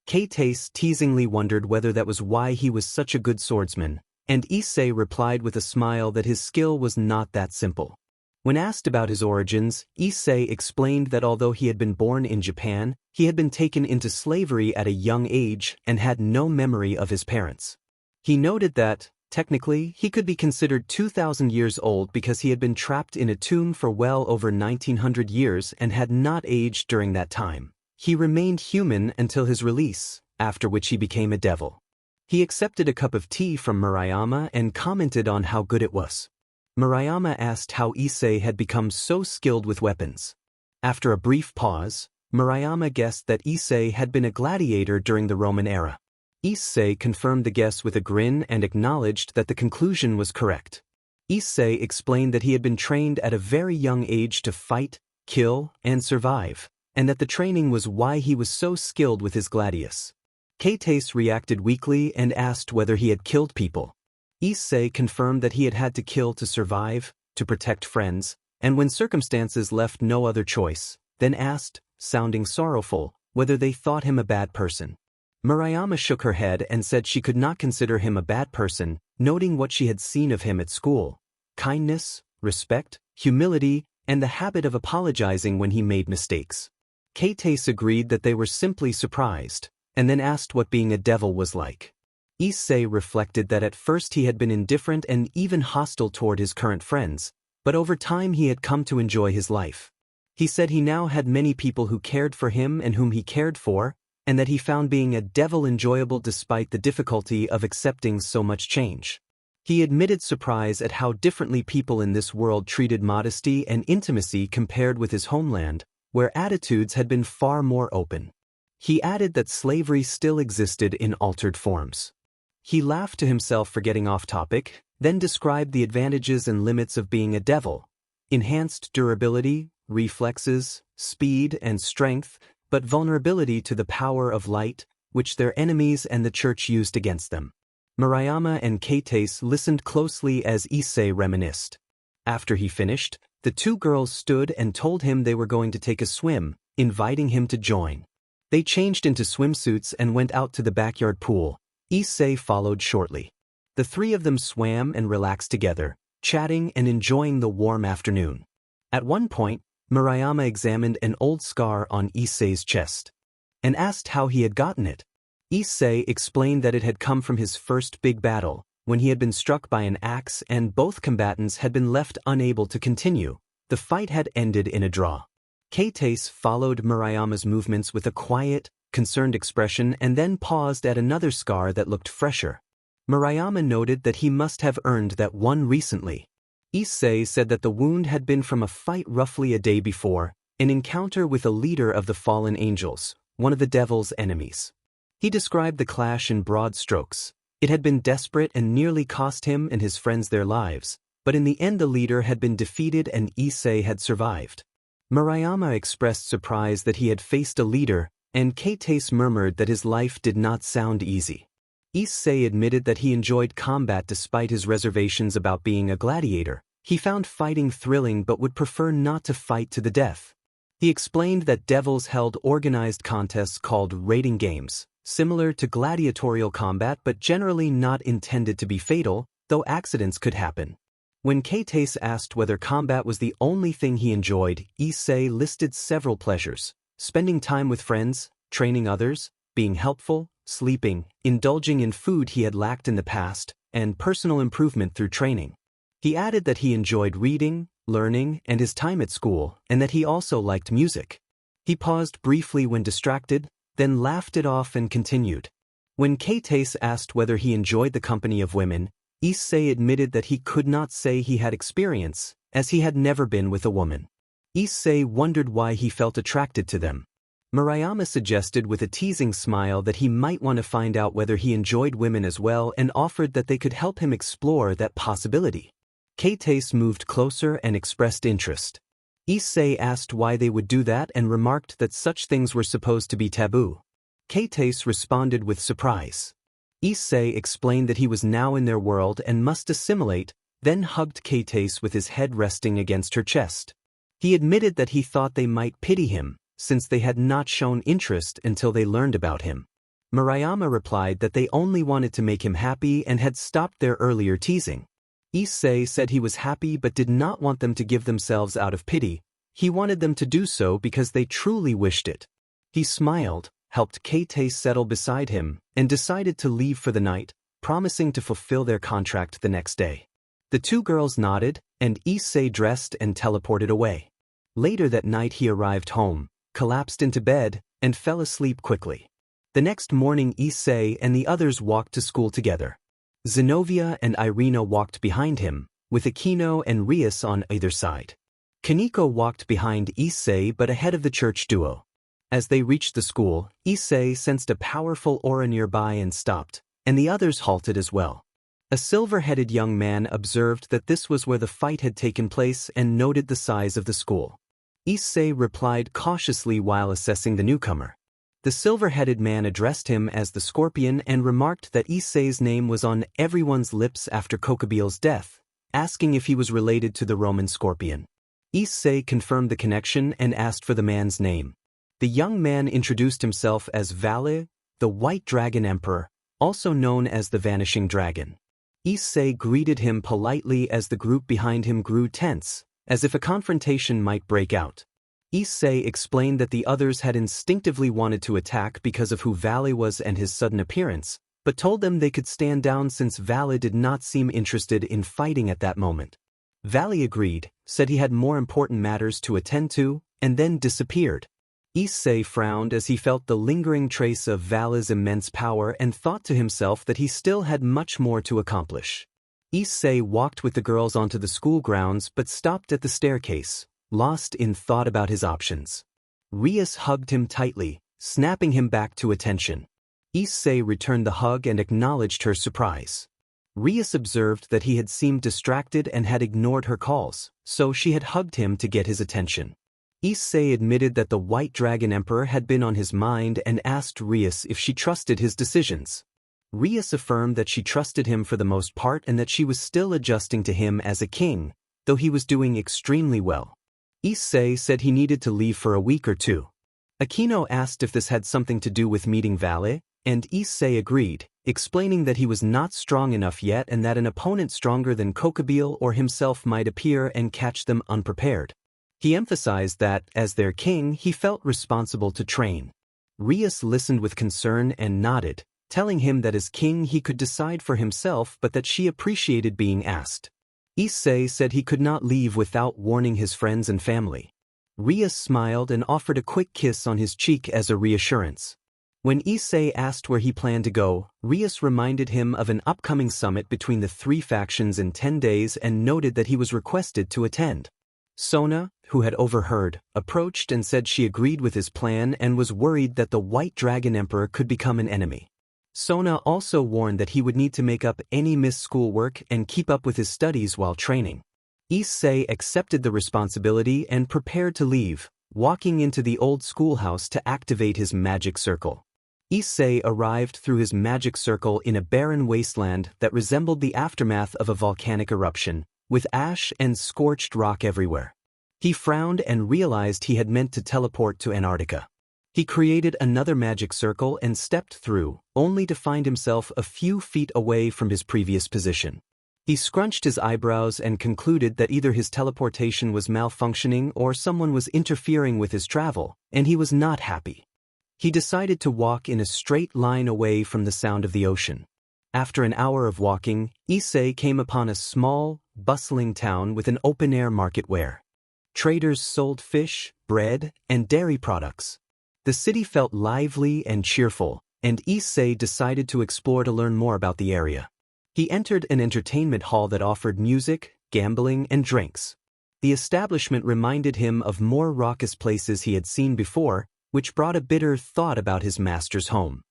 Keitase teasingly wondered whether that was why he was such a good swordsman, and Issei replied with a smile that his skill was not that simple. When asked about his origins, Issei explained that although he had been born in Japan, he had been taken into slavery at a young age and had no memory of his parents. He noted that, technically, he could be considered 2,000 years old because he had been trapped in a tomb for well over 1,900 years and had not aged during that time. He remained human until his release, after which he became a devil. He accepted a cup of tea from Murayama and commented on how good it was. Murayama asked how Issei had become so skilled with weapons. After a brief pause, Murayama guessed that Issei had been a gladiator during the Roman era. Issei confirmed the guess with a grin and acknowledged that the conclusion was correct. Issei explained that he had been trained at a very young age to fight, kill, and survive, and that the training was why he was so skilled with his gladius. Keitase reacted weakly and asked whether he had killed people. Issei confirmed that he had had to kill to survive, to protect friends, and when circumstances left no other choice, then asked, sounding sorrowful, whether they thought him a bad person. Murayama shook her head and said she could not consider him a bad person, noting what she had seen of him at school: kindness, respect, humility, and the habit of apologizing when he made mistakes. Keitase agreed that they were simply surprised, and then asked what being a devil was like. Issei reflected that at first he had been indifferent and even hostile toward his current friends, but over time he had come to enjoy his life. He said he now had many people who cared for him and whom he cared for, and that he found being a devil enjoyable despite the difficulty of accepting so much change. He admitted surprise at how differently people in this world treated modesty and intimacy compared with his homeland, where attitudes had been far more open. He added that slavery still existed in altered forms. He laughed to himself for getting off topic, then described the advantages and limits of being a devil: enhanced durability, reflexes, speed, and strength, but vulnerability to the power of light, which their enemies and the church used against them. Murayama and Keitase listened closely as Issei reminisced. After he finished, the two girls stood and told him they were going to take a swim, inviting him to join. They changed into swimsuits and went out to the backyard pool. Issei followed shortly. The three of them swam and relaxed together, chatting and enjoying the warm afternoon. At one point, Murayama examined an old scar on Issei's chest and asked how he had gotten it. Issei explained that it had come from his first big battle, when he had been struck by an axe and both combatants had been left unable to continue. The fight had ended in a draw. Keitase followed Murayama's movements with a quiet, concerned expression and then paused at another scar that looked fresher. Murayama noted that he must have earned that one recently. Issei said that the wound had been from a fight roughly a day before, an encounter with a leader of the fallen angels, one of the devil's enemies. He described the clash in broad strokes. It had been desperate and nearly cost him and his friends their lives, but in the end the leader had been defeated and Issei had survived. Murayama expressed surprise that he had faced a leader, and Keitase murmured that his life did not sound easy. Issei admitted that he enjoyed combat despite his reservations about being a gladiator. He found fighting thrilling but would prefer not to fight to the death. He explained that devils held organized contests called raiding games, similar to gladiatorial combat but generally not intended to be fatal, though accidents could happen. When Keitase asked whether combat was the only thing he enjoyed, Issei listed several pleasures: spending time with friends, training others, being helpful, sleeping, indulging in food he had lacked in the past, and personal improvement through training. He added that he enjoyed reading, learning, and his time at school, and that he also liked music. He paused briefly when distracted, then laughed it off and continued. When Kate asked whether he enjoyed the company of women, Issei admitted that he could not say he had experience, as he had never been with a woman. Issei wondered why he felt attracted to them. Murayama suggested with a teasing smile that he might want to find out whether he enjoyed women as well and offered that they could help him explore that possibility. Kate moved closer and expressed interest. Issei asked why they would do that and remarked that such things were supposed to be taboo. Kate responded with surprise. Issei explained that he was now in their world and must assimilate, then hugged Kate with his head resting against her chest. He admitted that he thought they might pity him, since they had not shown interest until they learned about him. Murayama replied that they only wanted to make him happy and had stopped their earlier teasing. Issei said he was happy but did not want them to give themselves out of pity. He wanted them to do so because they truly wished it. He smiled, helped Kate settle beside him, and decided to leave for the night, promising to fulfill their contract the next day. The two girls nodded, and Issei dressed and teleported away. Later that night he arrived home, collapsed into bed, and fell asleep quickly. The next morning Issei and the others walked to school together. Zenobia and Irina walked behind him, with Akino and Rias on either side. Kaneko walked behind Issei but ahead of the church duo. As they reached the school, Issei sensed a powerful aura nearby and stopped, and the others halted as well. A silver-headed young man observed that this was where the fight had taken place and noted the size of the school. Issei replied cautiously while assessing the newcomer. The silver-headed man addressed him as the Scorpion and remarked that Issei's name was on everyone's lips after Kokobeel's death, asking if he was related to the Roman Scorpion. Issei confirmed the connection and asked for the man's name. The young man introduced himself as Vale, the White Dragon Emperor, also known as the Vanishing Dragon. Issei greeted him politely as the group behind him grew tense, as if a confrontation might break out. Issei explained that the others had instinctively wanted to attack because of who Vale was and his sudden appearance, but told them they could stand down since Vale did not seem interested in fighting at that moment. Vale agreed, said he had more important matters to attend to, and then disappeared. Issei frowned as he felt the lingering trace of Vale's immense power and thought to himself that he still had much more to accomplish. Issei walked with the girls onto the school grounds but stopped at the staircase, lost in thought about his options. Rias hugged him tightly, snapping him back to attention. Issei returned the hug and acknowledged her surprise. Rias observed that he had seemed distracted and had ignored her calls, so she had hugged him to get his attention. Issei admitted that the White Dragon Emperor had been on his mind and asked Rias if she trusted his decisions. Rias affirmed that she trusted him for the most part and that she was still adjusting to him as a king, though he was doing extremely well. Issei said he needed to leave for a week or two. Akino asked if this had something to do with meeting Vale, and Issei agreed, explaining that he was not strong enough yet and that an opponent stronger than Kokobeel or himself might appear and catch them unprepared. He emphasized that, as their king, he felt responsible to train. Rias listened with concern and nodded, telling him that as king he could decide for himself but that she appreciated being asked. Issei said he could not leave without warning his friends and family. Rias smiled and offered a quick kiss on his cheek as a reassurance. When Issei asked where he planned to go, Rias reminded him of an upcoming summit between the three factions in 10 days and noted that he was requested to attend. Sona, who had overheard, approached and said she agreed with his plan and was worried that the White Dragon Emperor could become an enemy. Sona also warned that he would need to make up any missed schoolwork and keep up with his studies while training. Issei accepted the responsibility and prepared to leave, walking into the old schoolhouse to activate his magic circle. Issei arrived through his magic circle in a barren wasteland that resembled the aftermath of a volcanic eruption, with ash and scorched rock everywhere. He frowned and realized he had meant to teleport to Antarctica. He created another magic circle and stepped through, only to find himself a few feet away from his previous position. He scrunched his eyebrows and concluded that either his teleportation was malfunctioning or someone was interfering with his travel, and he was not happy. He decided to walk in a straight line away from the sound of the ocean. After an hour of walking, Issei came upon a small, bustling town with an open-air market where traders sold fish, bread, and dairy products. The city felt lively and cheerful, and Issei decided to explore to learn more about the area. He entered an entertainment hall that offered music, gambling, and drinks. The establishment reminded him of more raucous places he had seen before, which brought a bitter thought about his master's home.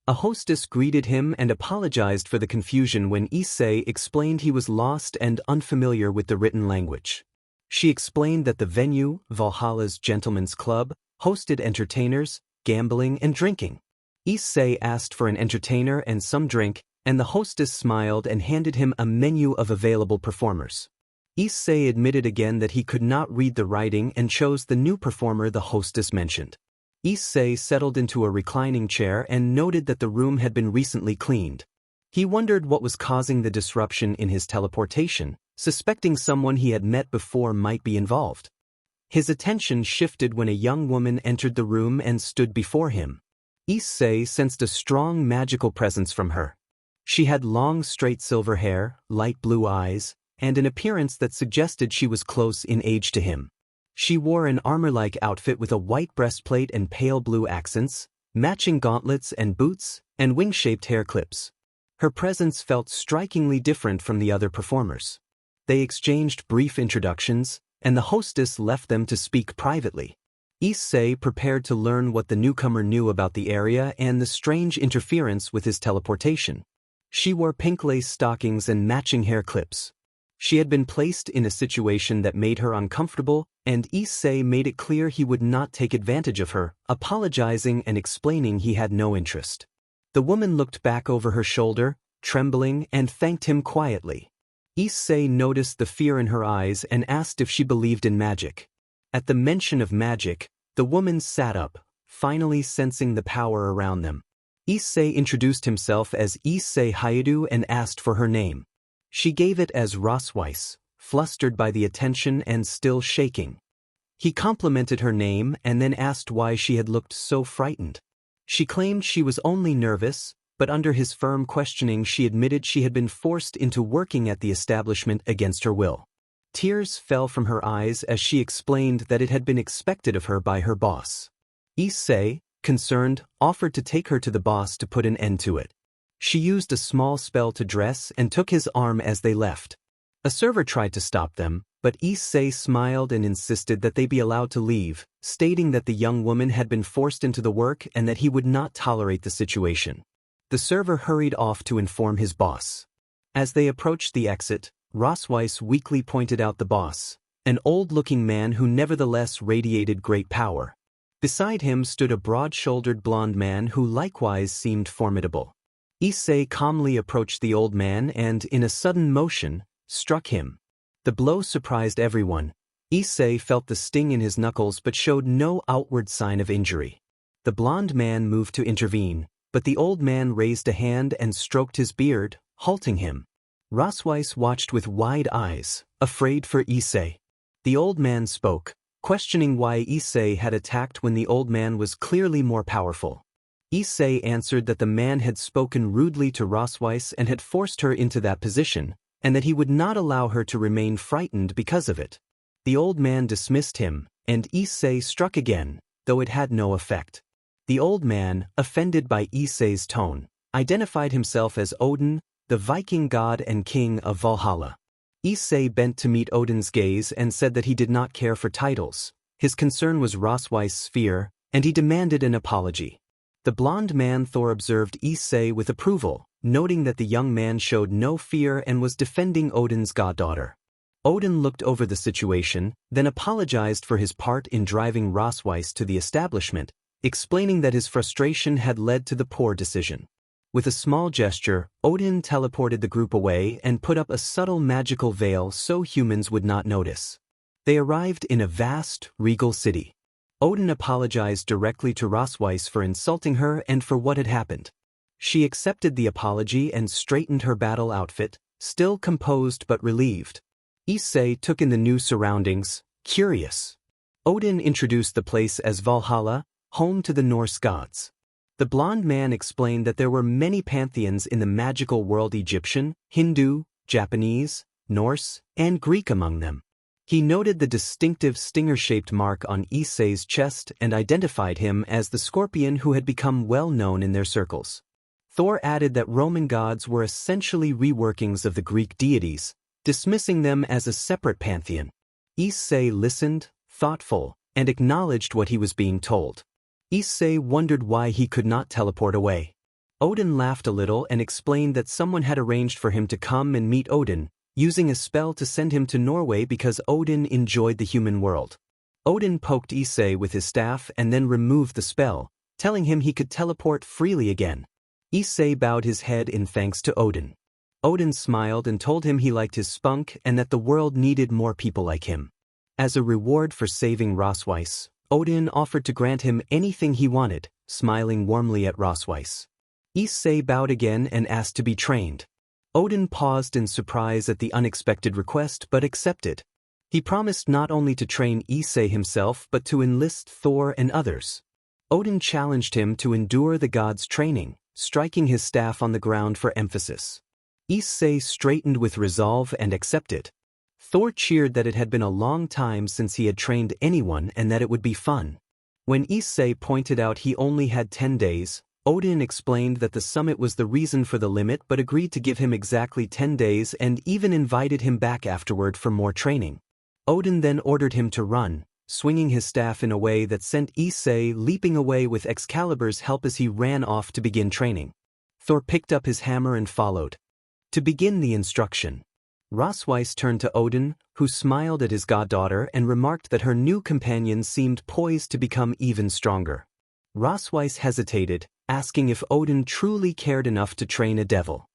A hostess greeted him and apologized for the confusion when Issei explained he was lost and unfamiliar with the written language. She explained that the venue, Valhalla's Gentlemen's Club, hosted entertainers, gambling, and drinking. Issei asked for an entertainer and some drink, and the hostess smiled and handed him a menu of available performers. Issei admitted again that he could not read the writing and chose the new performer the hostess mentioned. Issei settled into a reclining chair and noted that the room had been recently cleaned. He wondered what was causing the disruption in his teleportation, suspecting someone he had met before might be involved. His attention shifted when a young woman entered the room and stood before him. Issei sensed a strong magical presence from her. She had long straight silver hair, light blue eyes, and an appearance that suggested she was close in age to him. She wore an armor-like outfit with a white breastplate and pale blue accents, matching gauntlets and boots, and wing-shaped hair clips. Her presence felt strikingly different from the other performers. They exchanged brief introductions, and the hostess left them to speak privately. Issei prepared to learn what the newcomer knew about the area and the strange interference with his teleportation. She wore pink lace stockings and matching hair clips. She had been placed in a situation that made her uncomfortable, and Issei made it clear he would not take advantage of her, apologizing and explaining he had no interest. The woman looked back over her shoulder, trembling, and thanked him quietly. Issei noticed the fear in her eyes and asked if she believed in magic. At the mention of magic, the woman sat up, finally sensing the power around them. Issei introduced himself as Issei Hyoudou and asked for her name. She gave it as Rosweiss, flustered by the attention and still shaking. He complimented her name and then asked why she had looked so frightened. She claimed she was only nervous, but under his firm questioning she admitted she had been forced into working at the establishment against her will. Tears fell from her eyes as she explained that it had been expected of her by her boss. Issei, concerned, offered to take her to the boss to put an end to it. She used a small spell to dress and took his arm as they left. A server tried to stop them, but Issei smiled and insisted that they be allowed to leave, stating that the young woman had been forced into the work and that he would not tolerate the situation. The server hurried off to inform his boss. As they approached the exit, Rosweiss weakly pointed out the boss, an old-looking man who nevertheless radiated great power. Beside him stood a broad-shouldered blond man who likewise seemed formidable. Issei calmly approached the old man and, in a sudden motion, struck him. The blow surprised everyone. Issei felt the sting in his knuckles but showed no outward sign of injury. The blond man moved to intervene, but the old man raised a hand and stroked his beard, halting him. Rosweiss watched with wide eyes, afraid for Issei. The old man spoke, questioning why Issei had attacked when the old man was clearly more powerful. Issei answered that the man had spoken rudely to Rosweiss and had forced her into that position, and that he would not allow her to remain frightened because of it. The old man dismissed him, and Issei struck again, though it had no effect. The old man, offended by Issei's tone, identified himself as Odin, the Viking god and king of Valhalla. Issei bent to meet Odin's gaze and said that he did not care for titles. His concern was Rosweiss's fear, and he demanded an apology. The blond man Thor observed Issei with approval, noting that the young man showed no fear and was defending Odin's goddaughter. Odin looked over the situation, then apologized for his part in driving Rosweiss to the establishment, explaining that his frustration had led to the poor decision. With a small gesture, Odin teleported the group away and put up a subtle magical veil so humans would not notice. They arrived in a vast, regal city. Odin apologized directly to Rosweiss for insulting her and for what had happened. She accepted the apology and straightened her battle outfit, still composed but relieved. Issei took in the new surroundings, curious. Odin introduced the place as Valhalla, home to the Norse gods. The blond man explained that there were many pantheons in the magical world: Egyptian, Hindu, Japanese, Norse, and Greek among them. He noted the distinctive stinger-shaped mark on Issei's chest and identified him as the scorpion who had become well known in their circles. Thor added that Roman gods were essentially reworkings of the Greek deities, dismissing them as a separate pantheon. Issei listened, thoughtful, and acknowledged what he was being told. Issei wondered why he could not teleport away. Odin laughed a little and explained that someone had arranged for him to come and meet Odin, using a spell to send him to Norway because Odin enjoyed the human world. Odin poked Issei with his staff and then removed the spell, telling him he could teleport freely again. Issei bowed his head in thanks to Odin. Odin smiled and told him he liked his spunk and that the world needed more people like him. As a reward for saving Rosweiss, Odin offered to grant him anything he wanted, smiling warmly at Rosweiss. Issei bowed again and asked to be trained. Odin paused in surprise at the unexpected request but accepted. He promised not only to train Issei himself but to enlist Thor and others. Odin challenged him to endure the gods' training, striking his staff on the ground for emphasis. Issei straightened with resolve and accepted. Thor cheered that it had been a long time since he had trained anyone and that it would be fun. When Issei pointed out he only had 10 days, Odin explained that the summit was the reason for the limit but agreed to give him exactly 10 days and even invited him back afterward for more training. Odin then ordered him to run, swinging his staff in a way that sent Issei leaping away with Excalibur's help as he ran off to begin training. Thor picked up his hammer and followed. To begin the instruction, Rosweiss turned to Odin, who smiled at his goddaughter and remarked that her new companion seemed poised to become even stronger. Rosweiss hesitated, asking if Odin truly cared enough to train a devil.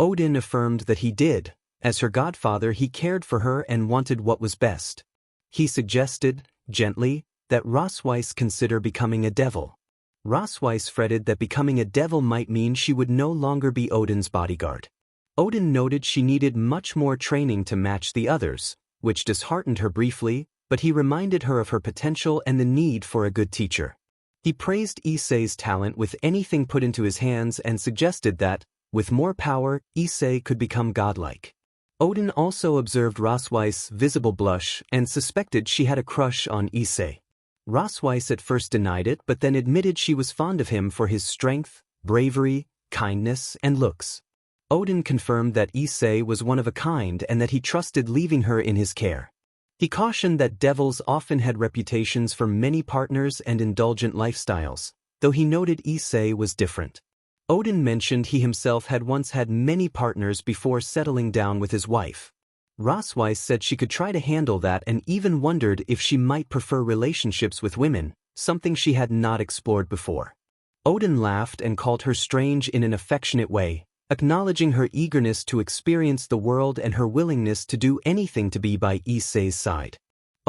Odin affirmed that he did. As her godfather, he cared for her and wanted what was best. He suggested, gently, that Rosweiss consider becoming a devil. Rosweiss fretted that becoming a devil might mean she would no longer be Odin's bodyguard. Odin noted she needed much more training to match the others, which disheartened her briefly, but he reminded her of her potential and the need for a good teacher. He praised Issei's talent with anything put into his hands and suggested that, with more power, Issei could become godlike. Odin also observed Rosweiss' visible blush and suspected she had a crush on Issei. Rosweiss at first denied it but then admitted she was fond of him for his strength, bravery, kindness, and looks. Odin confirmed that Issei was one of a kind and that he trusted leaving her in his care. He cautioned that devils often had reputations for many partners and indulgent lifestyles, though he noted Issei was different. Odin mentioned he himself had once had many partners before settling down with his wife. Rosweiss said she could try to handle that and even wondered if she might prefer relationships with women, something she had not explored before. Odin laughed and called her strange in an affectionate way, acknowledging her eagerness to experience the world and her willingness to do anything to be by Issei's side.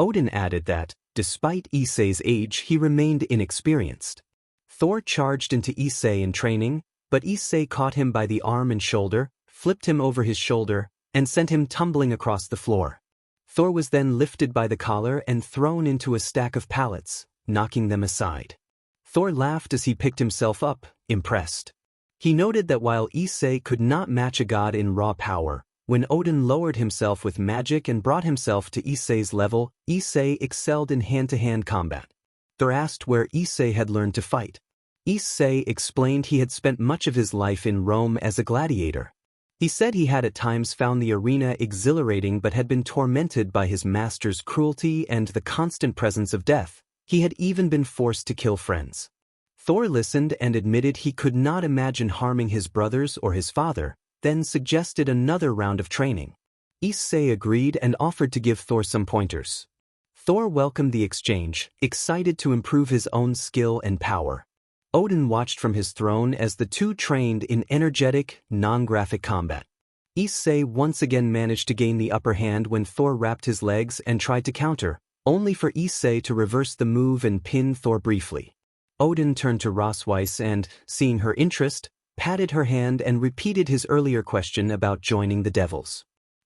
Odin added that, despite Issei's age, he remained inexperienced. Thor charged into Issei in training, but Issei caught him by the arm and shoulder, flipped him over his shoulder, and sent him tumbling across the floor. Thor was then lifted by the collar and thrown into a stack of pallets, knocking them aside. Thor laughed as he picked himself up, impressed. He noted that while Issei could not match a god in raw power, when Odin lowered himself with magic and brought himself to Issei's level, Issei excelled in hand-to-hand combat. Thor asked where Issei had learned to fight. Issei explained he had spent much of his life in Rome as a gladiator. He said he had at times found the arena exhilarating but had been tormented by his master's cruelty and the constant presence of death. He had even been forced to kill friends. Thor listened and admitted he could not imagine harming his brothers or his father, then suggested another round of training. Issei agreed and offered to give Thor some pointers. Thor welcomed the exchange, excited to improve his own skill and power. Odin watched from his throne as the two trained in energetic, non-graphic combat. Issei once again managed to gain the upper hand when Thor wrapped his legs and tried to counter, only for Issei to reverse the move and pin Thor briefly. Odin turned to Rosweiss and, seeing her interest, patted her hand and repeated his earlier question about joining the devils.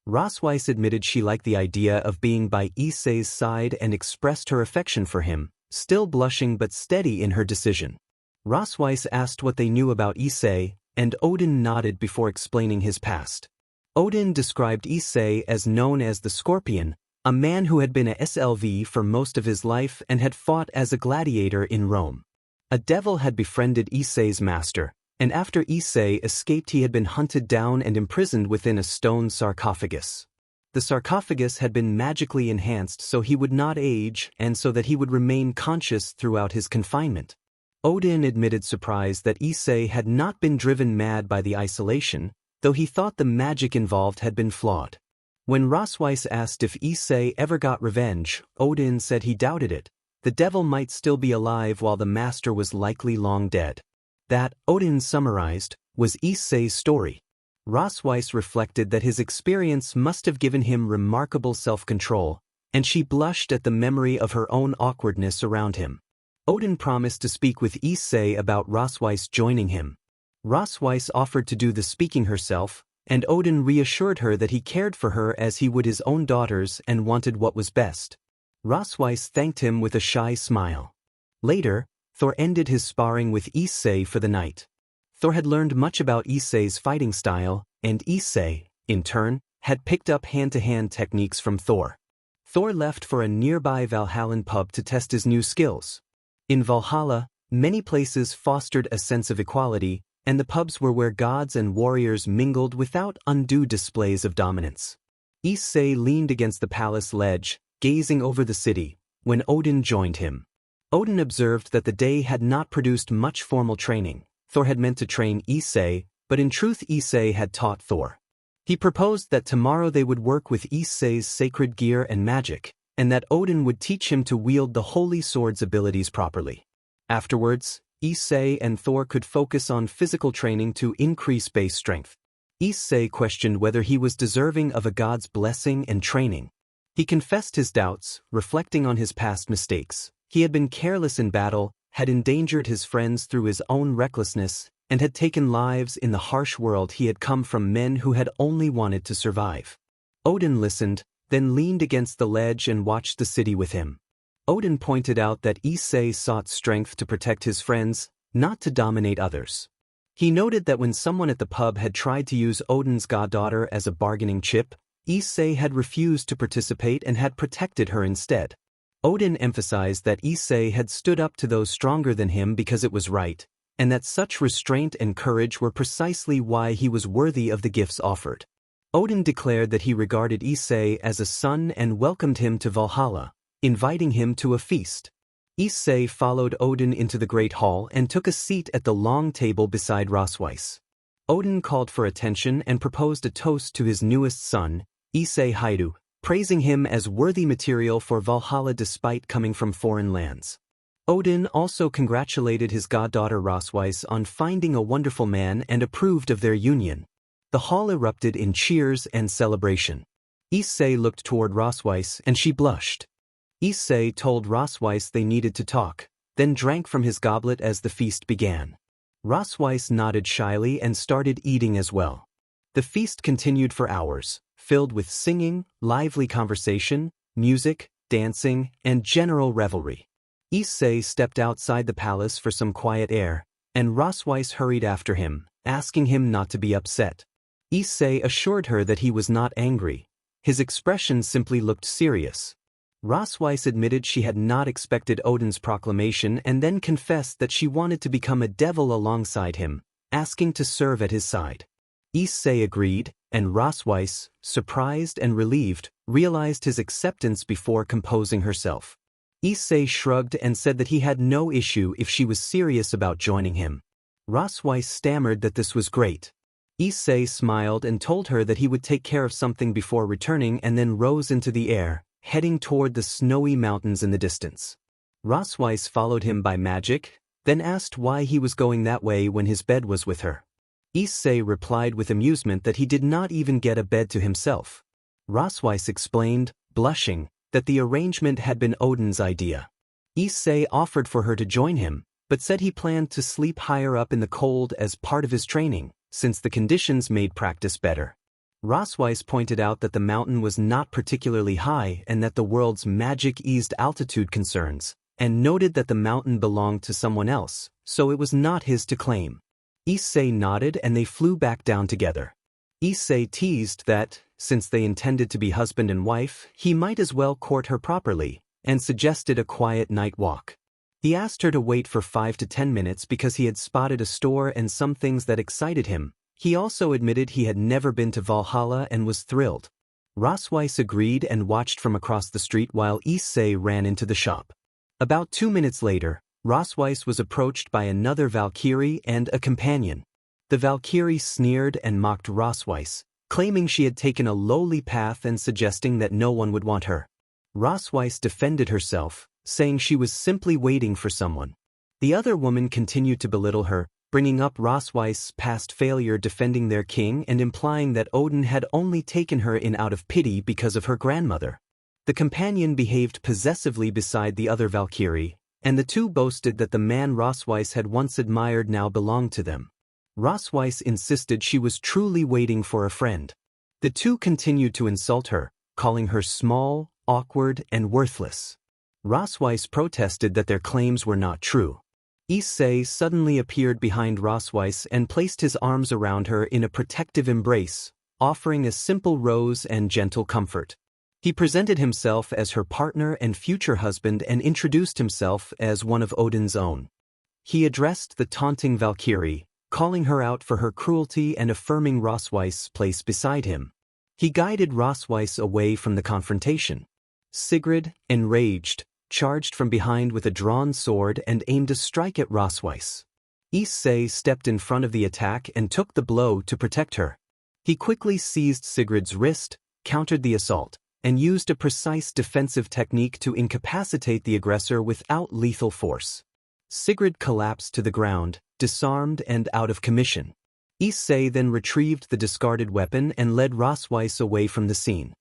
Rosweiss admitted she liked the idea of being by Issei's side and expressed her affection for him, still blushing but steady in her decision. Rosweiss asked what they knew about Issei, and Odin nodded before explaining his past. Odin described Issei as known as the Scorpion, a man who had been a SLV for most of his life and had fought as a gladiator in Rome. A devil had befriended Issei's master, and after Issei escaped he had been hunted down and imprisoned within a stone sarcophagus. The sarcophagus had been magically enhanced so he would not age and so that he would remain conscious throughout his confinement. Odin admitted surprise that Issei had not been driven mad by the isolation, though he thought the magic involved had been flawed. When Rosweiss asked if Issei ever got revenge, Odin said he doubted it. The devil might still be alive while the master was likely long dead. That, Odin summarized, was Issei's story. Rosweiss reflected that his experience must have given him remarkable self-control, and she blushed at the memory of her own awkwardness around him. Odin promised to speak with Issei about Rosweiss joining him. Rosweiss offered to do the speaking herself, and Odin reassured her that he cared for her as he would his own daughters and wanted what was best. Rosweiss thanked him with a shy smile. Later, Thor ended his sparring with Issei for the night. Thor had learned much about Issei's fighting style, and Issei, in turn, had picked up hand-to-hand techniques from Thor. Thor left for a nearby Valhallan pub to test his new skills. In Valhalla, many places fostered a sense of equality, and the pubs were where gods and warriors mingled without undue displays of dominance. Issei leaned against the palace ledge, gazing over the city, when Odin joined him. Odin observed that the day had not produced much formal training. Thor had meant to train Issei, but in truth Issei had taught Thor. He proposed that tomorrow they would work with Issei's sacred gear and magic, and that Odin would teach him to wield the holy sword's abilities properly. Afterwards, Issei and Thor could focus on physical training to increase base strength. Issei questioned whether he was deserving of a god's blessing and training. He confessed his doubts, reflecting on his past mistakes. He had been careless in battle, had endangered his friends through his own recklessness, and had taken lives in the harsh world he had come from men who had only wanted to survive. Odin listened, then leaned against the ledge and watched the city with him. Odin pointed out that Issei sought strength to protect his friends, not to dominate others. He noted that when someone at the pub had tried to use Odin's goddaughter as a bargaining chip, Issei had refused to participate and had protected her instead. Odin emphasized that Issei had stood up to those stronger than him because it was right, and that such restraint and courage were precisely why he was worthy of the gifts offered. Odin declared that he regarded Issei as a son and welcomed him to Valhalla, inviting him to a feast. Issei followed Odin into the great hall and took a seat at the long table beside Rosweiss. Odin called for attention and proposed a toast to his newest son, Issei Hyoudou, praising him as worthy material for Valhalla despite coming from foreign lands. Odin also congratulated his goddaughter Rosweiss on finding a wonderful man and approved of their union. The hall erupted in cheers and celebration. Issei looked toward Rosweiss and she blushed. Issei told Rosweiss they needed to talk, then drank from his goblet as the feast began. Rosweiss nodded shyly and started eating as well. The feast continued for hours, filled with singing, lively conversation, music, dancing, and general revelry. Issei stepped outside the palace for some quiet air, and Rosweiss hurried after him, asking him not to be upset. Issei assured her that he was not angry. His expression simply looked serious. Rosweiss admitted she had not expected Odin's proclamation and then confessed that she wanted to become a devil alongside him, asking to serve at his side. Issei agreed, and Rosweiss, surprised and relieved, realized his acceptance before composing herself. Issei shrugged and said that he had no issue if she was serious about joining him. Rosweiss stammered that this was great. Issei smiled and told her that he would take care of something before returning and then rose into the air, heading toward the snowy mountains in the distance. Rosweiss followed him by magic, then asked why he was going that way when his bed was with her. Issei replied with amusement that he did not even get a bed to himself. Rosweiss explained, blushing, that the arrangement had been Odin's idea. Issei offered for her to join him, but said he planned to sleep higher up in the cold as part of his training, since the conditions made practice better. Rosweiss pointed out that the mountain was not particularly high and that the world's magic eased altitude concerns, and noted that the mountain belonged to someone else, so it was not his to claim. Issei nodded and they flew back down together. Issei teased that, since they intended to be husband and wife, he might as well court her properly, and suggested a quiet night walk. He asked her to wait for 5 to 10 minutes because he had spotted a store and some things that excited him. He also admitted he had never been to Valhalla and was thrilled. Rosweiss agreed and watched from across the street while Issei ran into the shop. About 2 minutes later, Rosweiss was approached by another Valkyrie and a companion. The Valkyrie sneered and mocked Rosweiss, claiming she had taken a lowly path and suggesting that no one would want her. Rosweiss defended herself, saying she was simply waiting for someone. The other woman continued to belittle her, bringing up Rosweiss' past failure defending their king and implying that Odin had only taken her in out of pity because of her grandmother. The companion behaved possessively beside the other Valkyrie, and the two boasted that the man Rosweiss had once admired now belonged to them. Rosweiss insisted she was truly waiting for a friend. The two continued to insult her, calling her small, awkward, and worthless. Rosweiss protested that their claims were not true. Issei suddenly appeared behind Rosweiss and placed his arms around her in a protective embrace, offering a simple rose and gentle comfort. He presented himself as her partner and future husband and introduced himself as one of Odin's own. He addressed the taunting Valkyrie, calling her out for her cruelty and affirming Rosweiss' place beside him. He guided Rosweiss away from the confrontation. Sigrid, enraged, charged from behind with a drawn sword and aimed a strike at Rosweiss. Issei stepped in front of the attack and took the blow to protect her. He quickly seized Sigrid's wrist, countered the assault, and used a precise defensive technique to incapacitate the aggressor without lethal force. Sigrid collapsed to the ground, disarmed and out of commission. Issei then retrieved the discarded weapon and led Rosweiss away from the scene.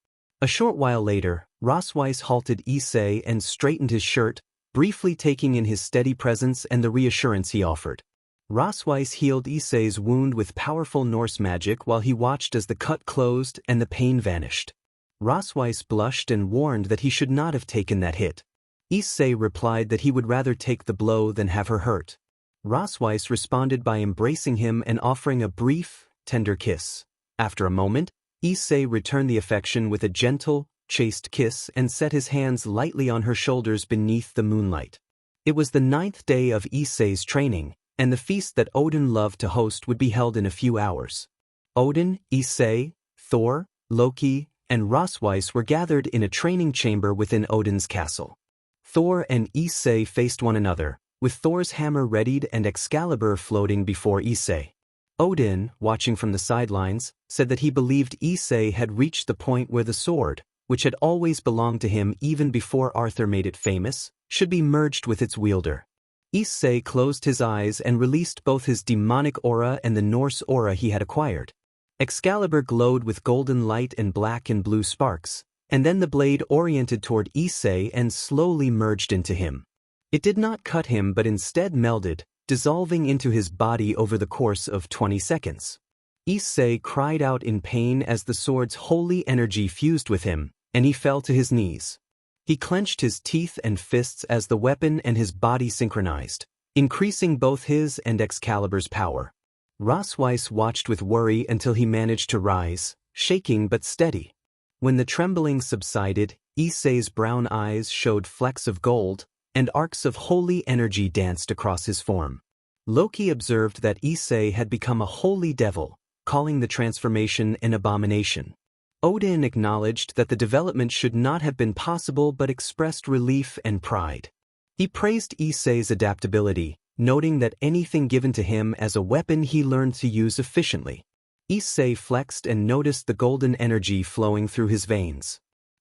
A short while later, Rosweiss halted Issei and straightened his shirt, briefly taking in his steady presence and the reassurance he offered. Rosweiss healed Issei's wound with powerful Norse magic while he watched as the cut closed and the pain vanished. Rosweiss blushed and warned that he should not have taken that hit. Issei replied that he would rather take the blow than have her hurt. Rosweiss responded by embracing him and offering a brief, tender kiss. After a moment, Issei returned the affection with a gentle, chaste kiss and set his hands lightly on her shoulders beneath the moonlight. It was the 9th day of Issei's training, and the feast that Odin loved to host would be held in a few hours. Odin, Issei, Thor, Loki, and Rosweiss were gathered in a training chamber within Odin's castle. Thor and Issei faced one another, with Thor's hammer readied and Excalibur floating before Issei. Odin, watching from the sidelines, said that he believed Issei had reached the point where the sword, which had always belonged to him even before Arthur made it famous, should be merged with its wielder. Issei closed his eyes and released both his demonic aura and the Norse aura he had acquired. Excalibur glowed with golden light and black and blue sparks, and then the blade oriented toward Issei and slowly merged into him. It did not cut him but instead melded, dissolving into his body over the course of 20 seconds. Issei cried out in pain as the sword's holy energy fused with him, and he fell to his knees. He clenched his teeth and fists as the weapon and his body synchronized, increasing both his and Excalibur's power. Rosweiss watched with worry until he managed to rise, shaking but steady. When the trembling subsided, Issei's brown eyes showed flecks of gold, and arcs of holy energy danced across his form. Loki observed that Issei had become a holy devil, calling the transformation an abomination. Odin acknowledged that the development should not have been possible but expressed relief and pride. He praised Issei's adaptability, noting that anything given to him as a weapon he learned to use efficiently. Issei flexed and noticed the golden energy flowing through his veins.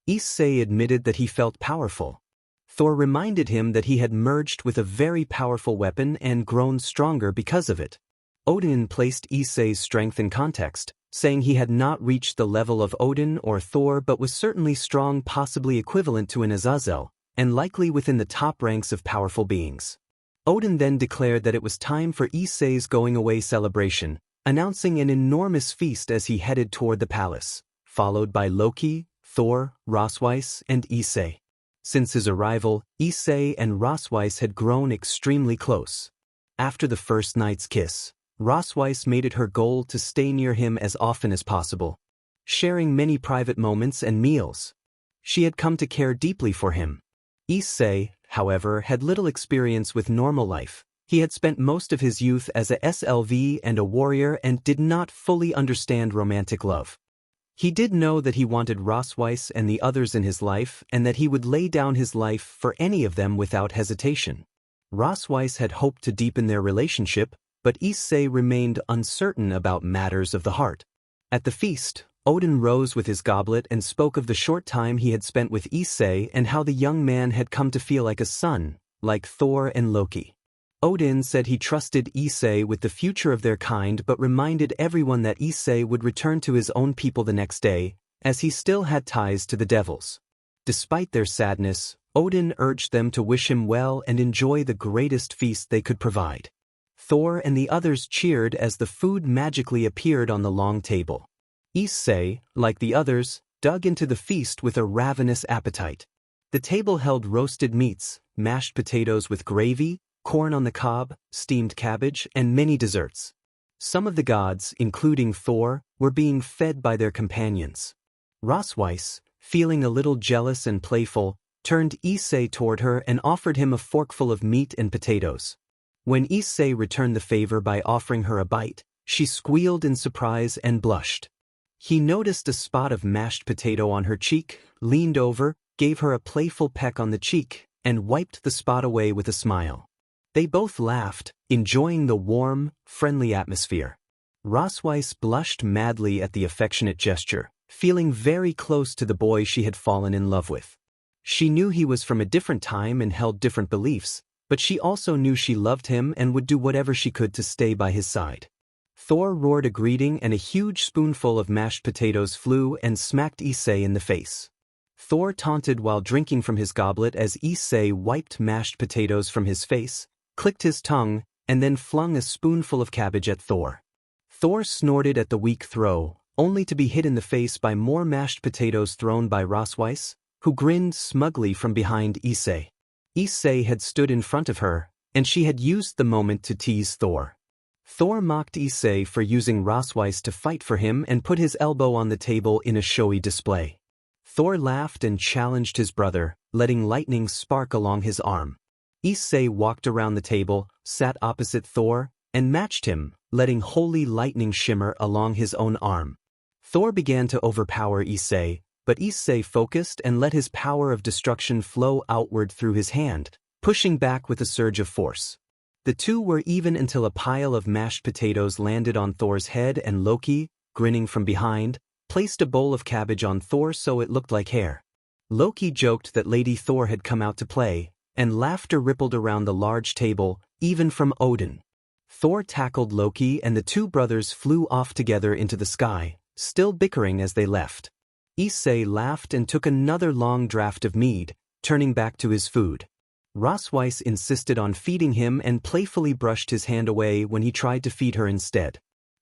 Issei admitted that he felt powerful. Thor reminded him that he had merged with a very powerful weapon and grown stronger because of it. Odin placed Issei's strength in context, saying he had not reached the level of Odin or Thor but was certainly strong, possibly equivalent to an Azazel, and likely within the top ranks of powerful beings. Odin then declared that it was time for Issei's going-away celebration, announcing an enormous feast as he headed toward the palace, followed by Loki, Thor, Rosweiss, and Issei. Since his arrival, Issei and Rosweiss had grown extremely close. After the first night's kiss, Rosweiss made it her goal to stay near him as often as possible, sharing many private moments and meals. She had come to care deeply for him. Issei, however, had little experience with normal life. He had spent most of his youth as a SLV and a warrior and did not fully understand romantic love. He did know that he wanted Rosweiss and the others in his life and that he would lay down his life for any of them without hesitation. Rosweiss had hoped to deepen their relationship, but Issei remained uncertain about matters of the heart. At the feast, Odin rose with his goblet and spoke of the short time he had spent with Issei and how the young man had come to feel like a son, like Thor and Loki. Odin said he trusted Issei with the future of their kind but reminded everyone that Issei would return to his own people the next day, as he still had ties to the devils. Despite their sadness, Odin urged them to wish him well and enjoy the greatest feast they could provide. Thor and the others cheered as the food magically appeared on the long table. Issei, like the others, dug into the feast with a ravenous appetite. The table held roasted meats, mashed potatoes with gravy, corn on the cob, steamed cabbage, and many desserts. Some of the gods, including Thor, were being fed by their companions. Rosweiss, feeling a little jealous and playful, turned Issei toward her and offered him a forkful of meat and potatoes. When Issei returned the favor by offering her a bite, she squealed in surprise and blushed. He noticed a spot of mashed potato on her cheek, leaned over, gave her a playful peck on the cheek, and wiped the spot away with a smile. They both laughed, enjoying the warm, friendly atmosphere. Rosweiss blushed madly at the affectionate gesture, feeling very close to the boy she had fallen in love with. She knew he was from a different time and held different beliefs, but she also knew she loved him and would do whatever she could to stay by his side. Thor roared a greeting and a huge spoonful of mashed potatoes flew and smacked Issei in the face. Thor taunted while drinking from his goblet as Issei wiped mashed potatoes from his face, clicked his tongue, and then flung a spoonful of cabbage at Thor. Thor snorted at the weak throw, only to be hit in the face by more mashed potatoes thrown by Rosweiss, who grinned smugly from behind Issei. Issei had stood in front of her, and she had used the moment to tease Thor. Thor mocked Issei for using Rosweiss to fight for him and put his elbow on the table in a showy display. Thor laughed and challenged his brother, letting lightning spark along his arm. Issei walked around the table, sat opposite Thor, and matched him, letting holy lightning shimmer along his own arm. Thor began to overpower Issei, but Issei focused and let his power of destruction flow outward through his hand, pushing back with a surge of force. The two were even until a pile of mashed potatoes landed on Thor's head and Loki, grinning from behind, placed a bowl of cabbage on Thor so it looked like hair. Loki joked that Lady Thor had come out to play, and laughter rippled around the large table, even from Odin. Thor tackled Loki and the two brothers flew off together into the sky, still bickering as they left. Issei laughed and took another long draught of mead, turning back to his food. Rosweiss insisted on feeding him and playfully brushed his hand away when he tried to feed her instead.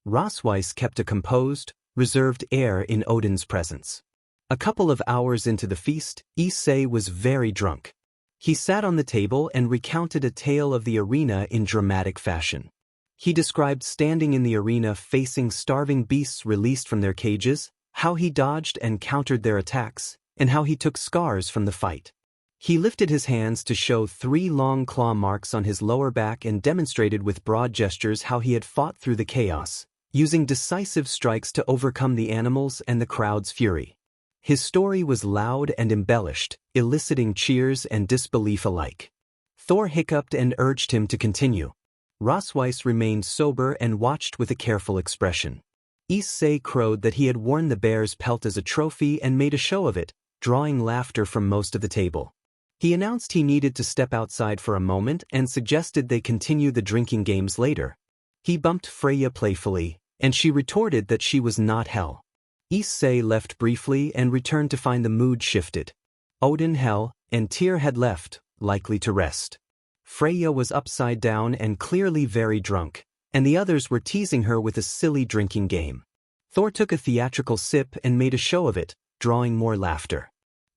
Rosweiss kept a composed, reserved air in Odin's presence. A couple of hours into the feast, Issei was very drunk. He sat on the table and recounted a tale of the arena in dramatic fashion. He described standing in the arena facing starving beasts released from their cages, how he dodged and countered their attacks, and how he took scars from the fight. He lifted his hands to show 3 long claw marks on his lower back and demonstrated with broad gestures how he had fought through the chaos, using decisive strikes to overcome the animals and the crowd's fury. His story was loud and embellished, eliciting cheers and disbelief alike. Thor hiccuped and urged him to continue. Rosweiss remained sober and watched with a careful expression. Issei crowed that he had worn the bear's pelt as a trophy and made a show of it, drawing laughter from most of the table. He announced he needed to step outside for a moment and suggested they continue the drinking games later. He bumped Freya playfully, and she retorted that she was not Hel. Issei left briefly and returned to find the mood shifted. Odin, Hel, and Tyr had left, likely to rest. Freya was upside down and clearly very drunk, and the others were teasing her with a silly drinking game. Thor took a theatrical sip and made a show of it, drawing more laughter.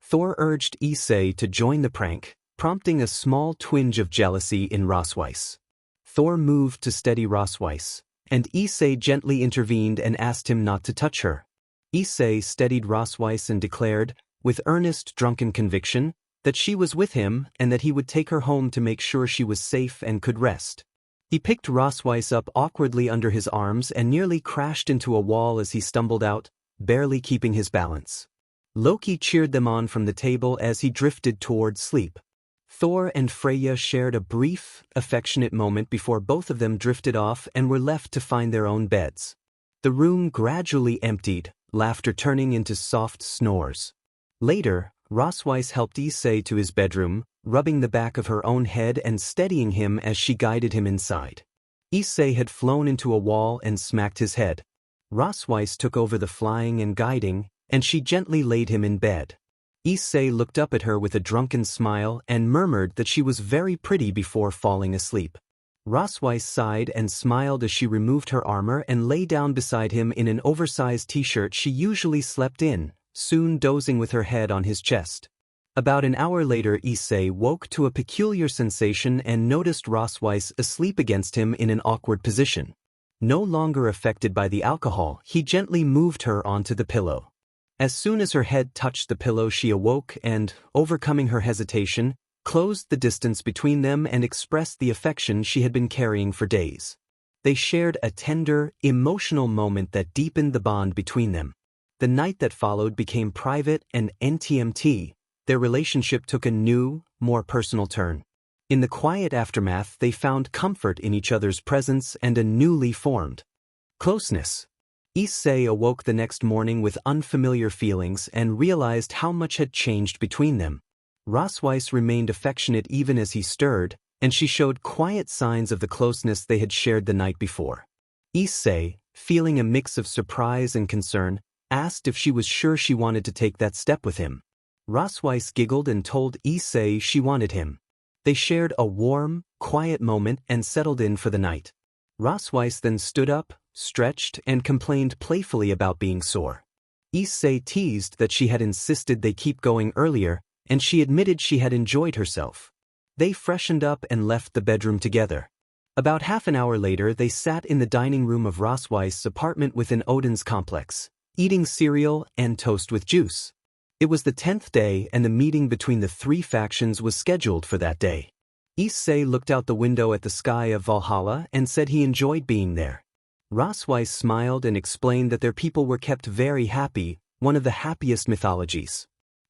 Thor urged Issei to join the prank, prompting a small twinge of jealousy in Rosweiss. Thor moved to steady Rosweiss, and Issei gently intervened and asked him not to touch her. Issei steadied Rosweiss and declared, with earnest drunken conviction, that she was with him and that he would take her home to make sure she was safe and could rest. He picked Rosweiss up awkwardly under his arms and nearly crashed into a wall as he stumbled out, barely keeping his balance. Loki cheered them on from the table as he drifted toward sleep. Thor and Freya shared a brief, affectionate moment before both of them drifted off and were left to find their own beds. The room gradually emptied, laughter turning into soft snores. Later, Rosweiss helped Issei to his bedroom, rubbing the back of her own head and steadying him as she guided him inside. Issei had flown into a wall and smacked his head. Rosweiss took over the flying and guiding, and she gently laid him in bed. Issei looked up at her with a drunken smile and murmured that she was very pretty before falling asleep. Rosweiss sighed and smiled as she removed her armor and lay down beside him in an oversized t-shirt she usually slept in, soon dozing with her head on his chest. About an hour later, Issei woke to a peculiar sensation and noticed Rosweiss asleep against him in an awkward position. No longer affected by the alcohol, he gently moved her onto the pillow. As soon as her head touched the pillow, she awoke and, overcoming her hesitation, closed the distance between them and expressed the affection she had been carrying for days. They shared a tender, emotional moment that deepened the bond between them. The night that followed became private and NTMT. Their relationship took a new, more personal turn. In the quiet aftermath, they found comfort in each other's presence and a newly formed closeness. Issei awoke the next morning with unfamiliar feelings and realized how much had changed between them. Rosweiss remained affectionate even as he stirred, and she showed quiet signs of the closeness they had shared the night before. Issei, feeling a mix of surprise and concern, asked if she was sure she wanted to take that step with him. Rosweiss giggled and told Issei she wanted him. They shared a warm, quiet moment and settled in for the night. Rosweiss then stood up, stretched, and complained playfully about being sore. Issei teased that she had insisted they keep going earlier, and she admitted she had enjoyed herself. They freshened up and left the bedroom together. About half an hour later, they sat in the dining room of Rosweiss' apartment within Odin's complex, eating cereal and toast with juice. It was the 10th day and the meeting between the three factions was scheduled for that day. Issei looked out the window at the sky of Valhalla and said he enjoyed being there. Rosweiss smiled and explained that their people were kept very happy, one of the happiest mythologies.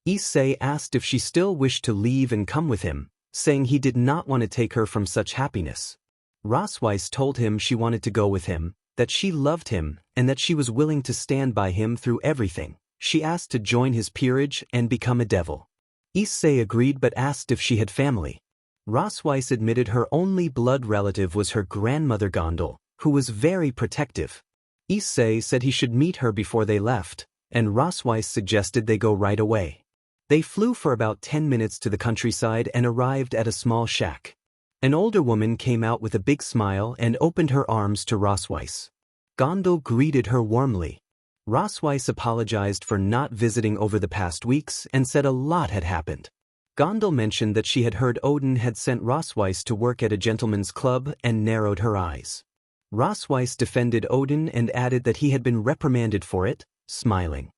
Issei asked if she still wished to leave and come with him, saying he did not want to take her from such happiness. Rosweiss told him she wanted to go with him, that she loved him, and that she was willing to stand by him through everything. She asked to join his peerage and become a devil. Issei agreed but asked if she had family. Rosweiss admitted her only blood relative was her grandmother Gondal, who was very protective. Issei said he should meet her before they left, and Rosweiss suggested they go right away. They flew for about 10 minutes to the countryside and arrived at a small shack. An older woman came out with a big smile and opened her arms to Rosweiss. Gondal greeted her warmly. Rosweiss apologized for not visiting over the past weeks and said a lot had happened. Gondal mentioned that she had heard Odin had sent Rosweiss to work at a gentleman's club and narrowed her eyes. Rosweiss defended Odin and added that he had been reprimanded for it, smiling.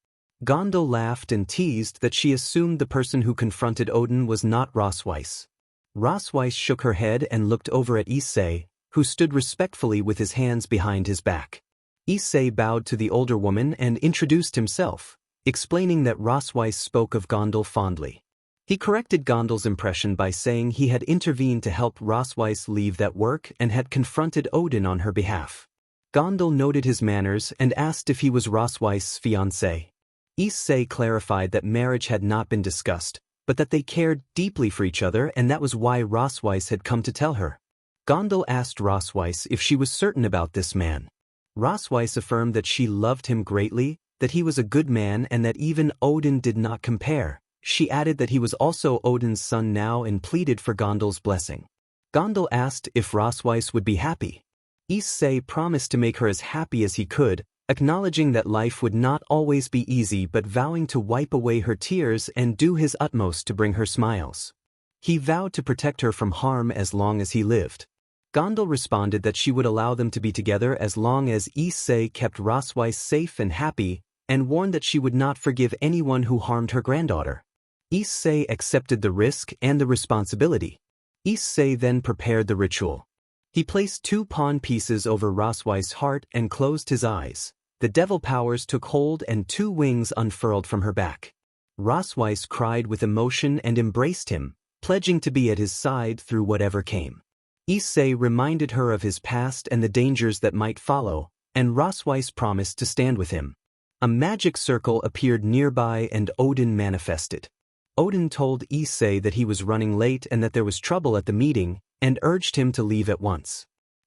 Gondal laughed and teased that she assumed the person who confronted Odin was not Rosweiss. Rosweiss shook her head and looked over at Issei, who stood respectfully with his hands behind his back. Issei bowed to the older woman and introduced himself, explaining that Rosweiss spoke of Gondal fondly. He corrected Gondal's impression by saying he had intervened to help Rosweiss leave that work and had confronted Odin on her behalf. Gondal noted his manners and asked if he was Rosweiss' fiancé. Issei clarified that marriage had not been discussed, but that they cared deeply for each other and that was why Rosweiss had come to tell her. Gondal asked Rosweiss if she was certain about this man. Rosweiss affirmed that she loved him greatly, that he was a good man and that even Odin did not compare. She added that he was also Odin's son now and pleaded for Gondal's blessing. Gondal asked if Rosweiss would be happy. Issei promised to make her as happy as he could, acknowledging that life would not always be easy but vowing to wipe away her tears and do his utmost to bring her smiles. He vowed to protect her from harm as long as he lived. Gondal responded that she would allow them to be together as long as Issei kept Rosweiss safe and happy, and warned that she would not forgive anyone who harmed her granddaughter. Issei accepted the risk and the responsibility. Issei then prepared the ritual. He placed 2 pawn pieces over Rosweiss' heart and closed his eyes. The devil powers took hold and 2 wings unfurled from her back. Rosweiss cried with emotion and embraced him, pledging to be at his side through whatever came. Issei reminded her of his past and the dangers that might follow, and Rosweiss promised to stand with him. A magic circle appeared nearby and Odin manifested. Odin told Issei that he was running late and that there was trouble at the meeting, and urged him to leave at once.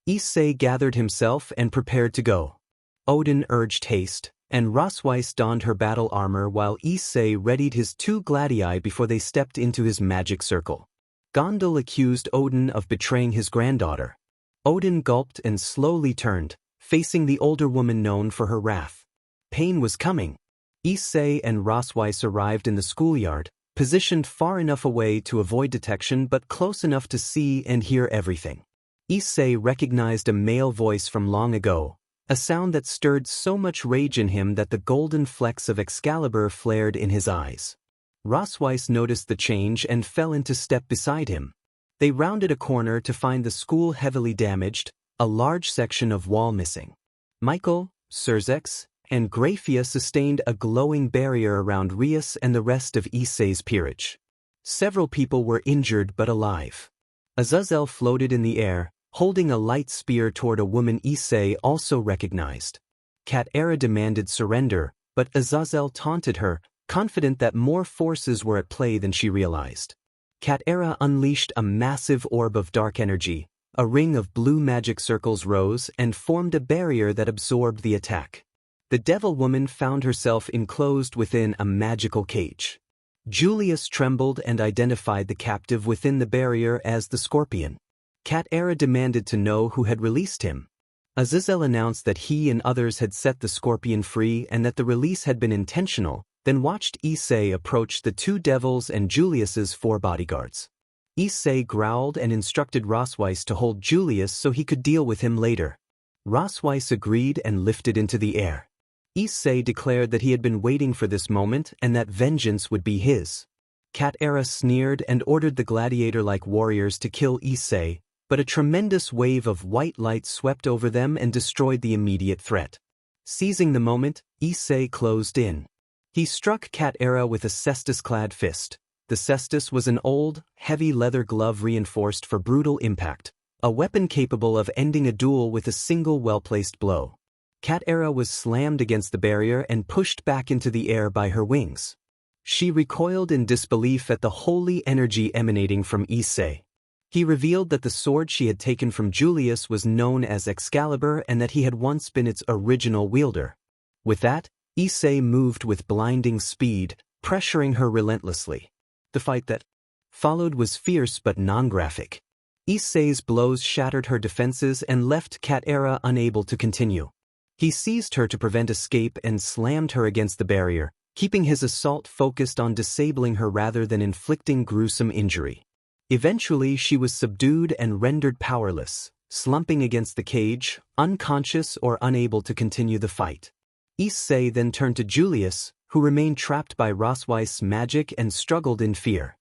Issei gathered himself and prepared to go. Odin urged haste, and Rosweiss donned her battle armor while Issei readied his 2 gladii before they stepped into his magic circle. Gondal accused Odin of betraying his granddaughter. Odin gulped and slowly turned, facing the older woman known for her wrath. Pain was coming. Issei and Rosweiss arrived in the schoolyard, positioned far enough away to avoid detection but close enough to see and hear everything. Issei recognized a male voice from long ago, a sound that stirred so much rage in him that the golden flecks of Excalibur flared in his eyes. Rosweiss noticed the change and fell into step beside him. They rounded a corner to find the school heavily damaged, a large section of wall missing. Michael, Surzex, and Graphia sustained a glowing barrier around Rias and the rest of Issei's peerage. Several people were injured but alive. Azazel floated in the air, holding a light spear toward a woman Issei also recognized. Kat-Era demanded surrender, but Azazel taunted her, confident that more forces were at play than she realized. Kat-Era unleashed a massive orb of dark energy. A ring of blue magic circles rose and formed a barrier that absorbed the attack. The devil woman found herself enclosed within a magical cage. Julius trembled and identified the captive within the barrier as the scorpion. Kat-Era demanded to know who had released him. Azazel announced that he and others had set the scorpion free and that the release had been intentional, then watched Issei approach the 2 devils and Julius's 4 bodyguards. Issei growled and instructed Rosweiss to hold Julius so he could deal with him later. Rosweiss agreed and lifted into the air. Issei declared that he had been waiting for this moment and that vengeance would be his. Kat-Era sneered and ordered the gladiator-like warriors to kill Issei, but a tremendous wave of white light swept over them and destroyed the immediate threat. Seizing the moment, Issei closed in. He struck Kat-Era with a cestus-clad fist. The cestus was an old, heavy leather glove reinforced for brutal impact, a weapon capable of ending a duel with a single well-placed blow. Kat-Era was slammed against the barrier and pushed back into the air by her wings. She recoiled in disbelief at the holy energy emanating from Issei. He revealed that the sword she had taken from Julius was known as Excalibur and that he had once been its original wielder. With that, Issei moved with blinding speed, pressuring her relentlessly. The fight that followed was fierce but non-graphic. Issei's blows shattered her defenses and left Kat-Era unable to continue. He seized her to prevent escape and slammed her against the barrier, keeping his assault focused on disabling her rather than inflicting gruesome injury. Eventually she was subdued and rendered powerless, slumping against the cage, unconscious or unable to continue the fight. Issei then turned to Julius, who remained trapped by Rosweiss' magic and struggled in fear.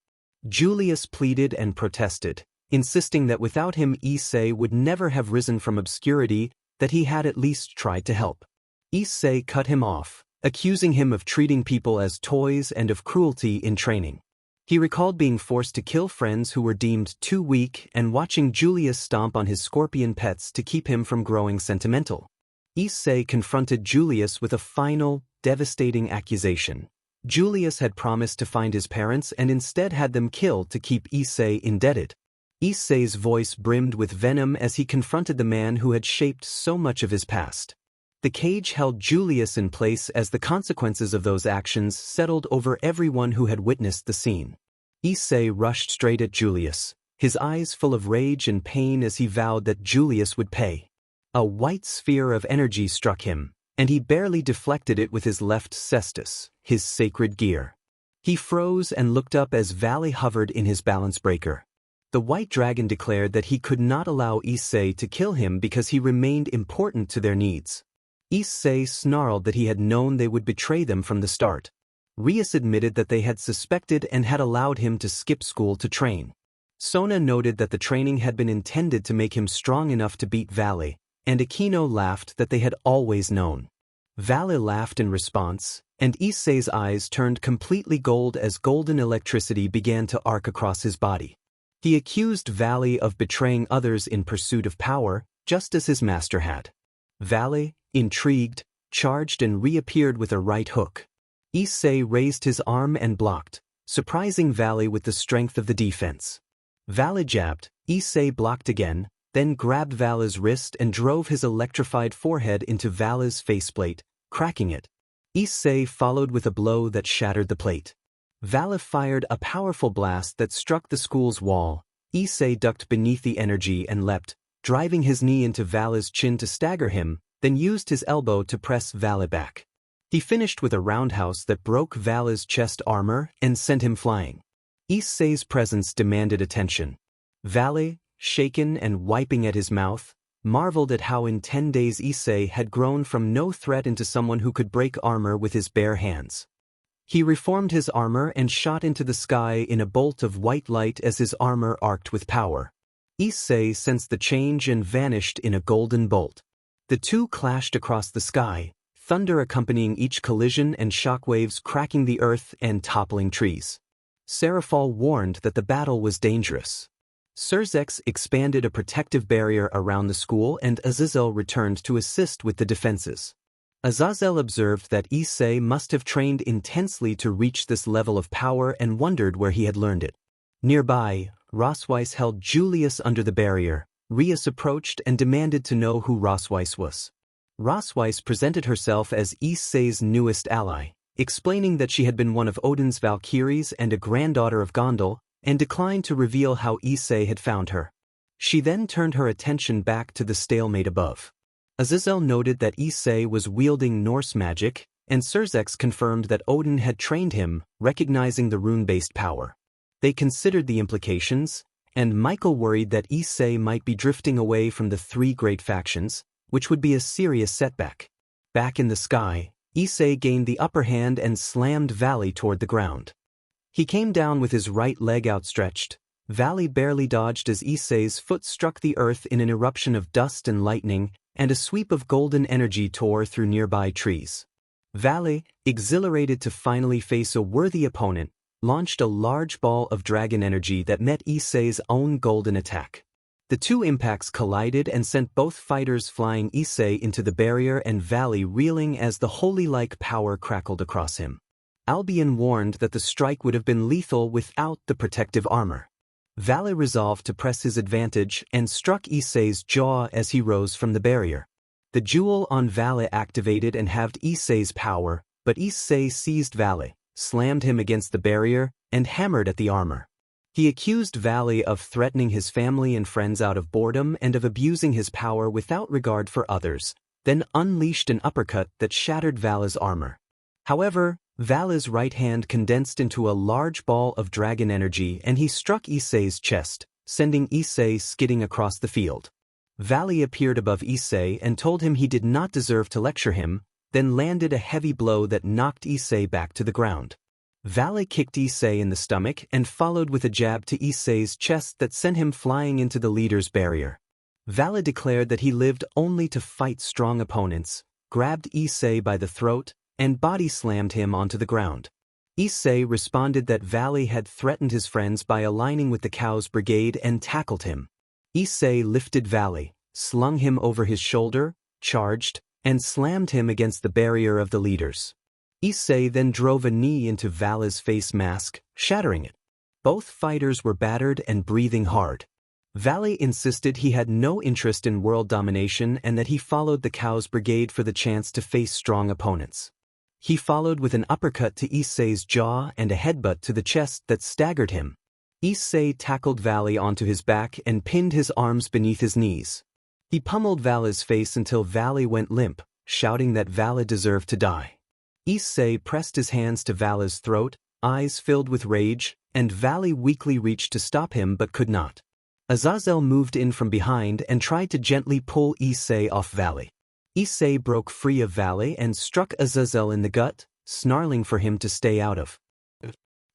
Julius pleaded and protested, insisting that without him Issei would never have risen from obscurity, that he had at least tried to help. Issei cut him off, accusing him of treating people as toys and of cruelty in training. He recalled being forced to kill friends who were deemed too weak and watching Julius stomp on his scorpion pets to keep him from growing sentimental. Issei confronted Julius with a final, devastating accusation. Julius had promised to find his parents and instead had them killed to keep Issei indebted. Issei's voice brimmed with venom as he confronted the man who had shaped so much of his past. The cage held Julius in place as the consequences of those actions settled over everyone who had witnessed the scene. Issei rushed straight at Julius, his eyes full of rage and pain as he vowed that Julius would pay. A white sphere of energy struck him, and he barely deflected it with his left cestus, his sacred gear. He froze and looked up as Valley hovered in his balance breaker. The white dragon declared that he could not allow Issei to kill him because he remained important to their needs. Issei snarled that he had known they would betray them from the start. Rias admitted that they had suspected and had allowed him to skip school to train. Sona noted that the training had been intended to make him strong enough to beat Valley, and Aquino laughed that they had always known. Valley laughed in response, and Issei's eyes turned completely gold as golden electricity began to arc across his body. He accused Valley of betraying others in pursuit of power, just as his master had. Valley, intrigued, charged and reappeared with a right hook. Issei raised his arm and blocked, surprising Valley with the strength of the defense. Valley jabbed, Issei blocked again, then grabbed Valley's wrist and drove his electrified forehead into Valley's faceplate, cracking it. Issei followed with a blow that shattered the plate. Valley fired a powerful blast that struck the school's wall. Issei ducked beneath the energy and leapt, driving his knee into Valley's chin to stagger him, then used his elbow to press Valley back. He finished with a roundhouse that broke Valley's chest armor and sent him flying. Issei's presence demanded attention. Valley, shaken and wiping at his mouth, marveled at how in 10 days Issei had grown from no threat into someone who could break armor with his bare hands. He reformed his armor and shot into the sky in a bolt of white light as his armor arced with power. Issei sensed the change and vanished in a golden bolt. The two clashed across the sky, thunder accompanying each collision and shockwaves cracking the earth and toppling trees. Seraphal warned that the battle was dangerous. Surzex expanded a protective barrier around the school and Azazel returned to assist with the defenses. Azazel observed that Issei must have trained intensely to reach this level of power and wondered where he had learned it. Nearby, Rosweiss held Julius under the barrier. Rias approached and demanded to know who Rosweiss was. Rosweiss presented herself as Issei's newest ally, explaining that she had been one of Odin's Valkyries and a granddaughter of Gondel, and declined to reveal how Issei had found her. She then turned her attention back to the stalemate above. Azazel noted that Issei was wielding Norse magic, and Surzex confirmed that Odin had trained him, recognizing the rune-based power. They considered the implications, and Michael worried that Issei might be drifting away from the three great factions, which would be a serious setback. Back in the sky, Issei gained the upper hand and slammed Valley toward the ground. He came down with his right leg outstretched. Valley barely dodged as Issei's foot struck the earth in an eruption of dust and lightning, and a sweep of golden energy tore through nearby trees. Valley, exhilarated to finally face a worthy opponent, launched a large ball of dragon energy that met Issei's own golden attack. The two impacts collided and sent both fighters flying, Issei into the barrier and Valley reeling as the holy-like power crackled across him. Albion warned that the strike would have been lethal without the protective armor. Valley resolved to press his advantage and struck Issei's jaw as he rose from the barrier. The jewel on Valley activated and halved Issei's power, but Issei seized Valley, slammed him against the barrier, and hammered at the armor. He accused Valley of threatening his family and friends out of boredom and of abusing his power without regard for others, then unleashed an uppercut that shattered Valley's armor. However, Valley's right hand condensed into a large ball of dragon energy and he struck Issei's chest, sending Issei skidding across the field. Valley appeared above Issei and told him he did not deserve to lecture him, then landed a heavy blow that knocked Issei back to the ground. Valley kicked Issei in the stomach and followed with a jab to Issei's chest that sent him flying into the leader's barrier. Valley declared that he lived only to fight strong opponents, grabbed Issei by the throat, and body-slammed him onto the ground. Issei responded that Valley had threatened his friends by aligning with the Cow's brigade and tackled him. Issei lifted Valley, slung him over his shoulder, charged, and slammed him against the barrier of the leaders. Issei then drove a knee into Valley's face mask, shattering it. Both fighters were battered and breathing hard. Valley insisted he had no interest in world domination and that he followed the Cow's brigade for the chance to face strong opponents. He followed with an uppercut to Issei's jaw and a headbutt to the chest that staggered him. Issei tackled Valley onto his back and pinned his arms beneath his knees. He pummeled Valley's face until Valley went limp, shouting that Vala deserved to die. Issei pressed his hands to Vala's throat, eyes filled with rage, and Vala weakly reached to stop him but could not. Azazel moved in from behind and tried to gently pull Issei off Vala. Issei broke free of Vala and struck Azazel in the gut, snarling for him to stay out of.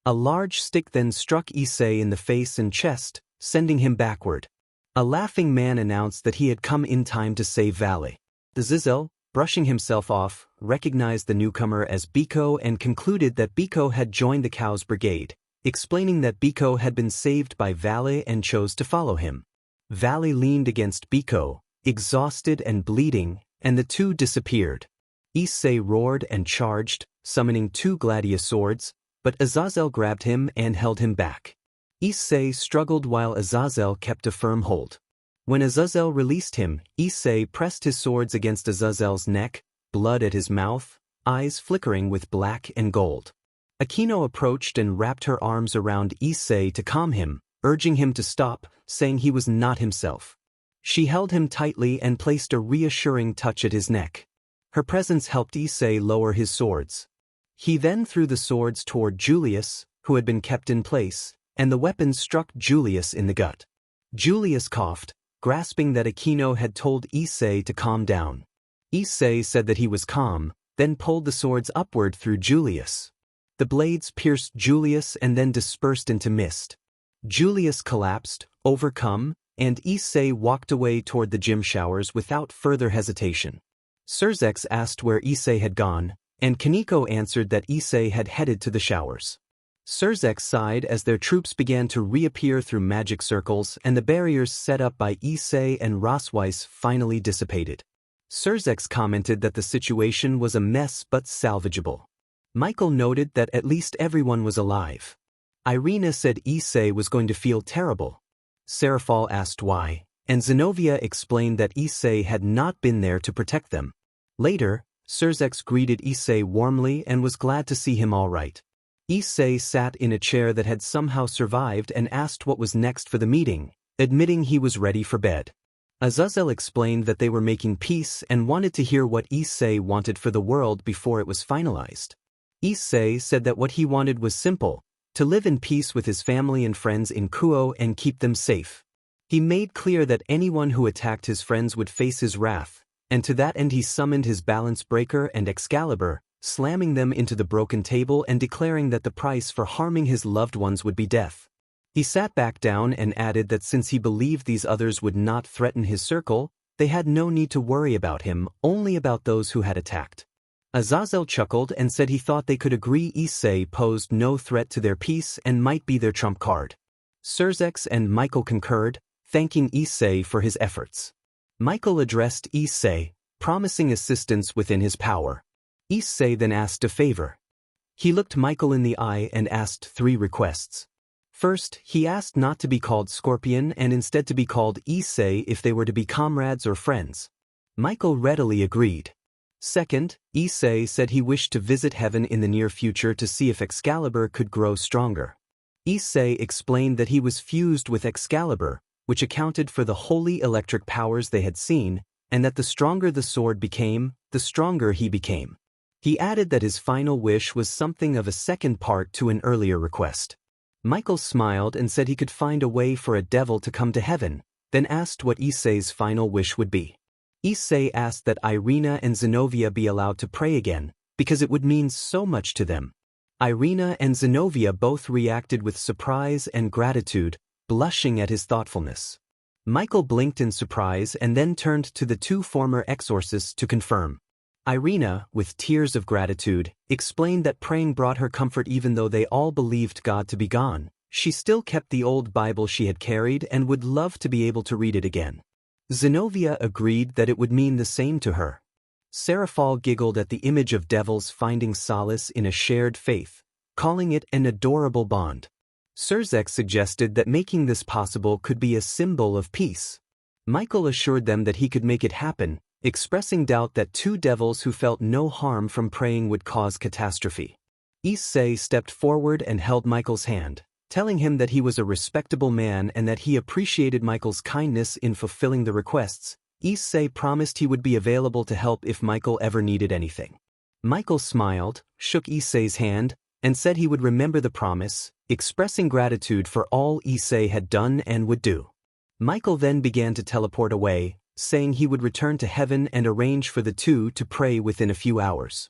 A large stick then struck Issei in the face and chest, sending him backward. A laughing man announced that he had come in time to save Vala. Azazel, brushing himself off, recognized the newcomer as Biko and concluded that Biko had joined the Cow's brigade, explaining that Biko had been saved by Vala and chose to follow him. Vala leaned against Biko, exhausted and bleeding, and the two disappeared. Issei roared and charged, summoning 2 gladius swords, but Azazel grabbed him and held him back. Issei struggled while Azazel kept a firm hold. When Azazel released him, Issei pressed his swords against Azazel's neck, blood at his mouth, eyes flickering with black and gold. Akino approached and wrapped her arms around Issei to calm him, urging him to stop, saying he was not himself. She held him tightly and placed a reassuring touch at his neck. Her presence helped Issei lower his swords. He then threw the swords toward Julius, who had been kept in place, and the weapons struck Julius in the gut. Julius coughed, grasping that Akino had told Issei to calm down. Issei said that he was calm, then pulled the swords upward through Julius. The blades pierced Julius and then dispersed into mist. Julius collapsed, overcome, and Issei walked away toward the gym showers without further hesitation. Surzex asked where Issei had gone, and Kaneko answered that Issei had headed to the showers. Surzex sighed as their troops began to reappear through magic circles and the barriers set up by Issei and Rosweiss finally dissipated. Surzex commented that the situation was a mess but salvageable. Michael noted that at least everyone was alive. Irina said Issei was going to feel terrible. Serafal asked why, and Zenobia explained that Issei had not been there to protect them. Later, Surzex greeted Issei warmly and was glad to see him all right. Issei sat in a chair that had somehow survived and asked what was next for the meeting, admitting he was ready for bed. Azazel explained that they were making peace and wanted to hear what Issei wanted for the world before it was finalized. Issei said that what he wanted was simple, to live in peace with his family and friends in Kuo and keep them safe. He made clear that anyone who attacked his friends would face his wrath, and to that end he summoned his balance breaker and Excalibur, slamming them into the broken table and declaring that the price for harming his loved ones would be death. He sat back down and added that since he believed these others would not threaten his circle, they had no need to worry about him, only about those who had attacked. Azazel chuckled and said he thought they could agree Issei posed no threat to their peace and might be their trump card. Surzex and Michael concurred, thanking Issei for his efforts. Michael addressed Issei, promising assistance within his power. Issei then asked a favor. He looked Michael in the eye and asked 3 requests. First, he asked not to be called Scorpion and instead to be called Issei if they were to be comrades or friends. Michael readily agreed. Second, Issei said he wished to visit heaven in the near future to see if Excalibur could grow stronger. Issei explained that he was fused with Excalibur, which accounted for the holy electric powers they had seen, and that the stronger the sword became, the stronger he became. He added that his final wish was something of a second part to an earlier request. Michael smiled and said he could find a way for a devil to come to heaven, then asked what Issei's final wish would be. Issei asked that Irina and Zenobia be allowed to pray again, because it would mean so much to them. Irina and Zenobia both reacted with surprise and gratitude, blushing at his thoughtfulness. Michael blinked in surprise and then turned to the 2 former exorcists to confirm. Irina, with tears of gratitude, explained that praying brought her comfort even though they all believed God to be gone. She still kept the old Bible she had carried and would love to be able to read it again. Zenobia agreed that it would mean the same to her. Serafal giggled at the image of devils finding solace in a shared faith, calling it an adorable bond. Surzex suggested that making this possible could be a symbol of peace. Michael assured them that he could make it happen, expressing doubt that 2 devils who felt no harm from praying would cause catastrophe. Issei stepped forward and held Michael's hand, telling him that he was a respectable man and that he appreciated Michael's kindness in fulfilling the requests, Issei promised he would be available to help if Michael ever needed anything. Michael smiled, shook Issei's hand, and said he would remember the promise, expressing gratitude for all Issei had done and would do. Michael then began to teleport away, saying he would return to heaven and arrange for the two to pray within a few hours.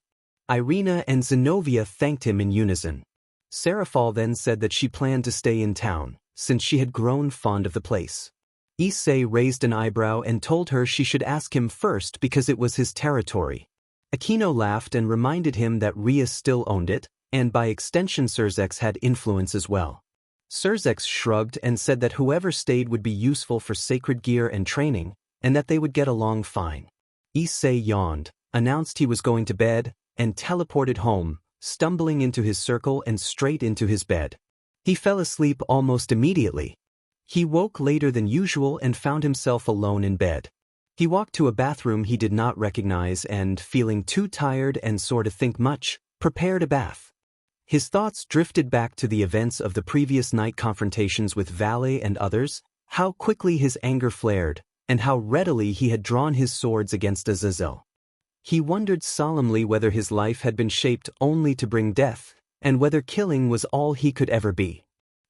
Irina and Zenobia thanked him in unison. Serafal then said that she planned to stay in town, since she had grown fond of the place. Issei raised an eyebrow and told her she should ask him first because it was his territory. Aquino laughed and reminded him that Rias still owned it, and by extension Surzex had influence as well. Surzex shrugged and said that whoever stayed would be useful for sacred gear and training, and that they would get along fine. Issei yawned, announced he was going to bed, and teleported home, stumbling into his circle and straight into his bed. He fell asleep almost immediately. He woke later than usual and found himself alone in bed. He walked to a bathroom he did not recognize and, feeling too tired and sore to think much, prepared a bath. His thoughts drifted back to the events of the previous night confrontations with Valet and others, how quickly his anger flared, and how readily he had drawn his swords against Azazel. He wondered solemnly whether his life had been shaped only to bring death, and whether killing was all he could ever be.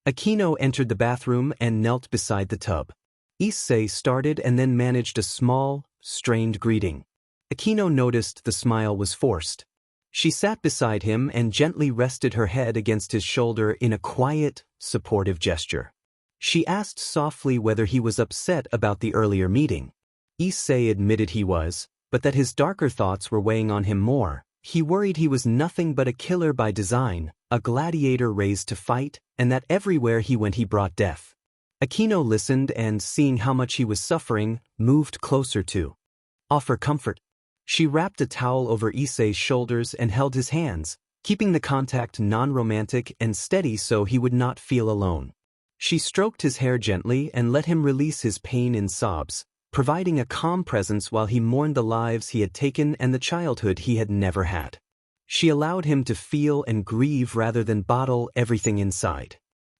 Aquino entered the bathroom and knelt beside the tub. Issei started and then managed a small, strained greeting. Aquino noticed the smile was forced. She sat beside him and gently rested her head against his shoulder in a quiet, supportive gesture. She asked softly whether he was upset about the earlier meeting. Issei admitted he was, but that his darker thoughts were weighing on him more. He worried he was nothing but a killer by design, a gladiator raised to fight, and that everywhere he went he brought death. Aquino listened and, seeing how much he was suffering, moved closer to offer comfort. She wrapped a towel over Issei's shoulders and held his hands, keeping the contact non-romantic and steady so he would not feel alone. She stroked his hair gently and let him release his pain in sobs, providing a calm presence while he mourned the lives he had taken and the childhood he had never had. She allowed him to feel and grieve rather than bottle everything inside.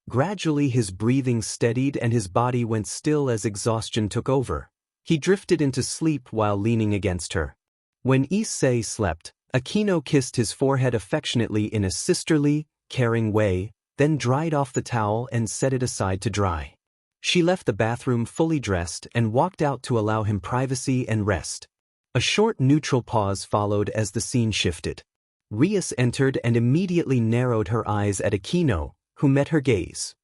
Gradually his breathing steadied and his body went still as exhaustion took over. He drifted into sleep while leaning against her. When Issei slept, Aquino kissed his forehead affectionately in a sisterly, caring way, then dried off the towel and set it aside to dry. She left the bathroom fully dressed and walked out to allow him privacy and rest. A short neutral pause followed as the scene shifted. Rias entered and immediately narrowed her eyes at Aquino, who met her gaze.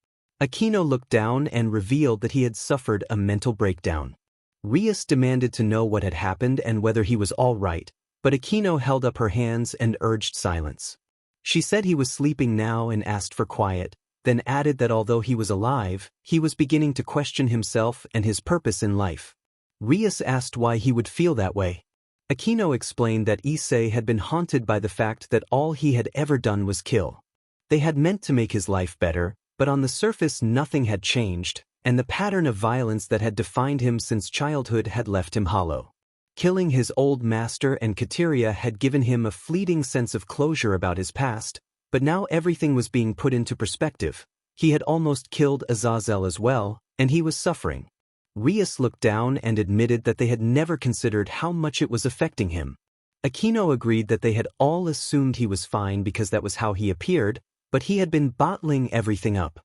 Aquino looked down and revealed that he had suffered a mental breakdown. Rias demanded to know what had happened and whether he was all right, but Aquino held up her hands and urged silence. She said he was sleeping now and asked for quiet, then added that although he was alive, he was beginning to question himself and his purpose in life. Rias asked why he would feel that way. Aquino explained that Issei had been haunted by the fact that all he had ever done was kill. They had meant to make his life better, but on the surface nothing had changed, and the pattern of violence that had defined him since childhood had left him hollow. Killing his old master and Kateria had given him a fleeting sense of closure about his past, but now everything was being put into perspective. He had almost killed Azazel as well, and he was suffering. Rias looked down and admitted that they had never considered how much it was affecting him. Aquino agreed that they had all assumed he was fine because that was how he appeared, but he had been bottling everything up.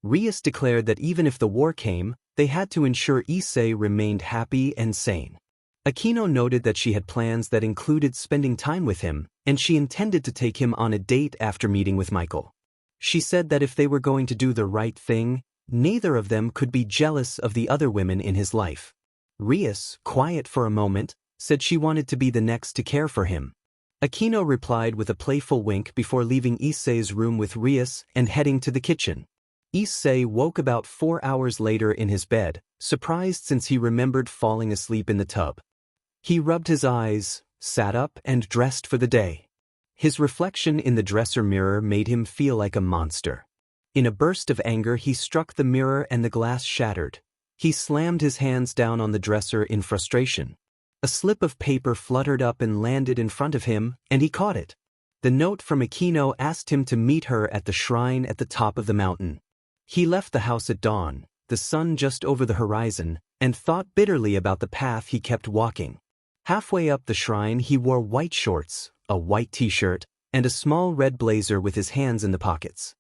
Rias declared that even if the war came, they had to ensure Issei remained happy and sane. Aquino noted that she had plans that included spending time with him, and she intended to take him on a date after meeting with Michael. She said that if they were going to do the right thing, neither of them could be jealous of the other women in his life. Rias, quiet for a moment, said she wanted to be the next to care for him. Aquino replied with a playful wink before leaving Issei's room with Rias and heading to the kitchen. Issei woke about 4 hours later in his bed, surprised since he remembered falling asleep in the tub. He rubbed his eyes, sat up and dressed for the day. His reflection in the dresser mirror made him feel like a monster. In a burst of anger he struck the mirror and the glass shattered. He slammed his hands down on the dresser in frustration. A slip of paper fluttered up and landed in front of him, and he caught it. The note from Aquino asked him to meet her at the shrine at the top of the mountain. He left the house at dawn, the sun just over the horizon, and thought bitterly about the path he kept walking. Halfway up the shrine he wore white shorts, a white t-shirt, and a small red blazer with his hands in the pockets.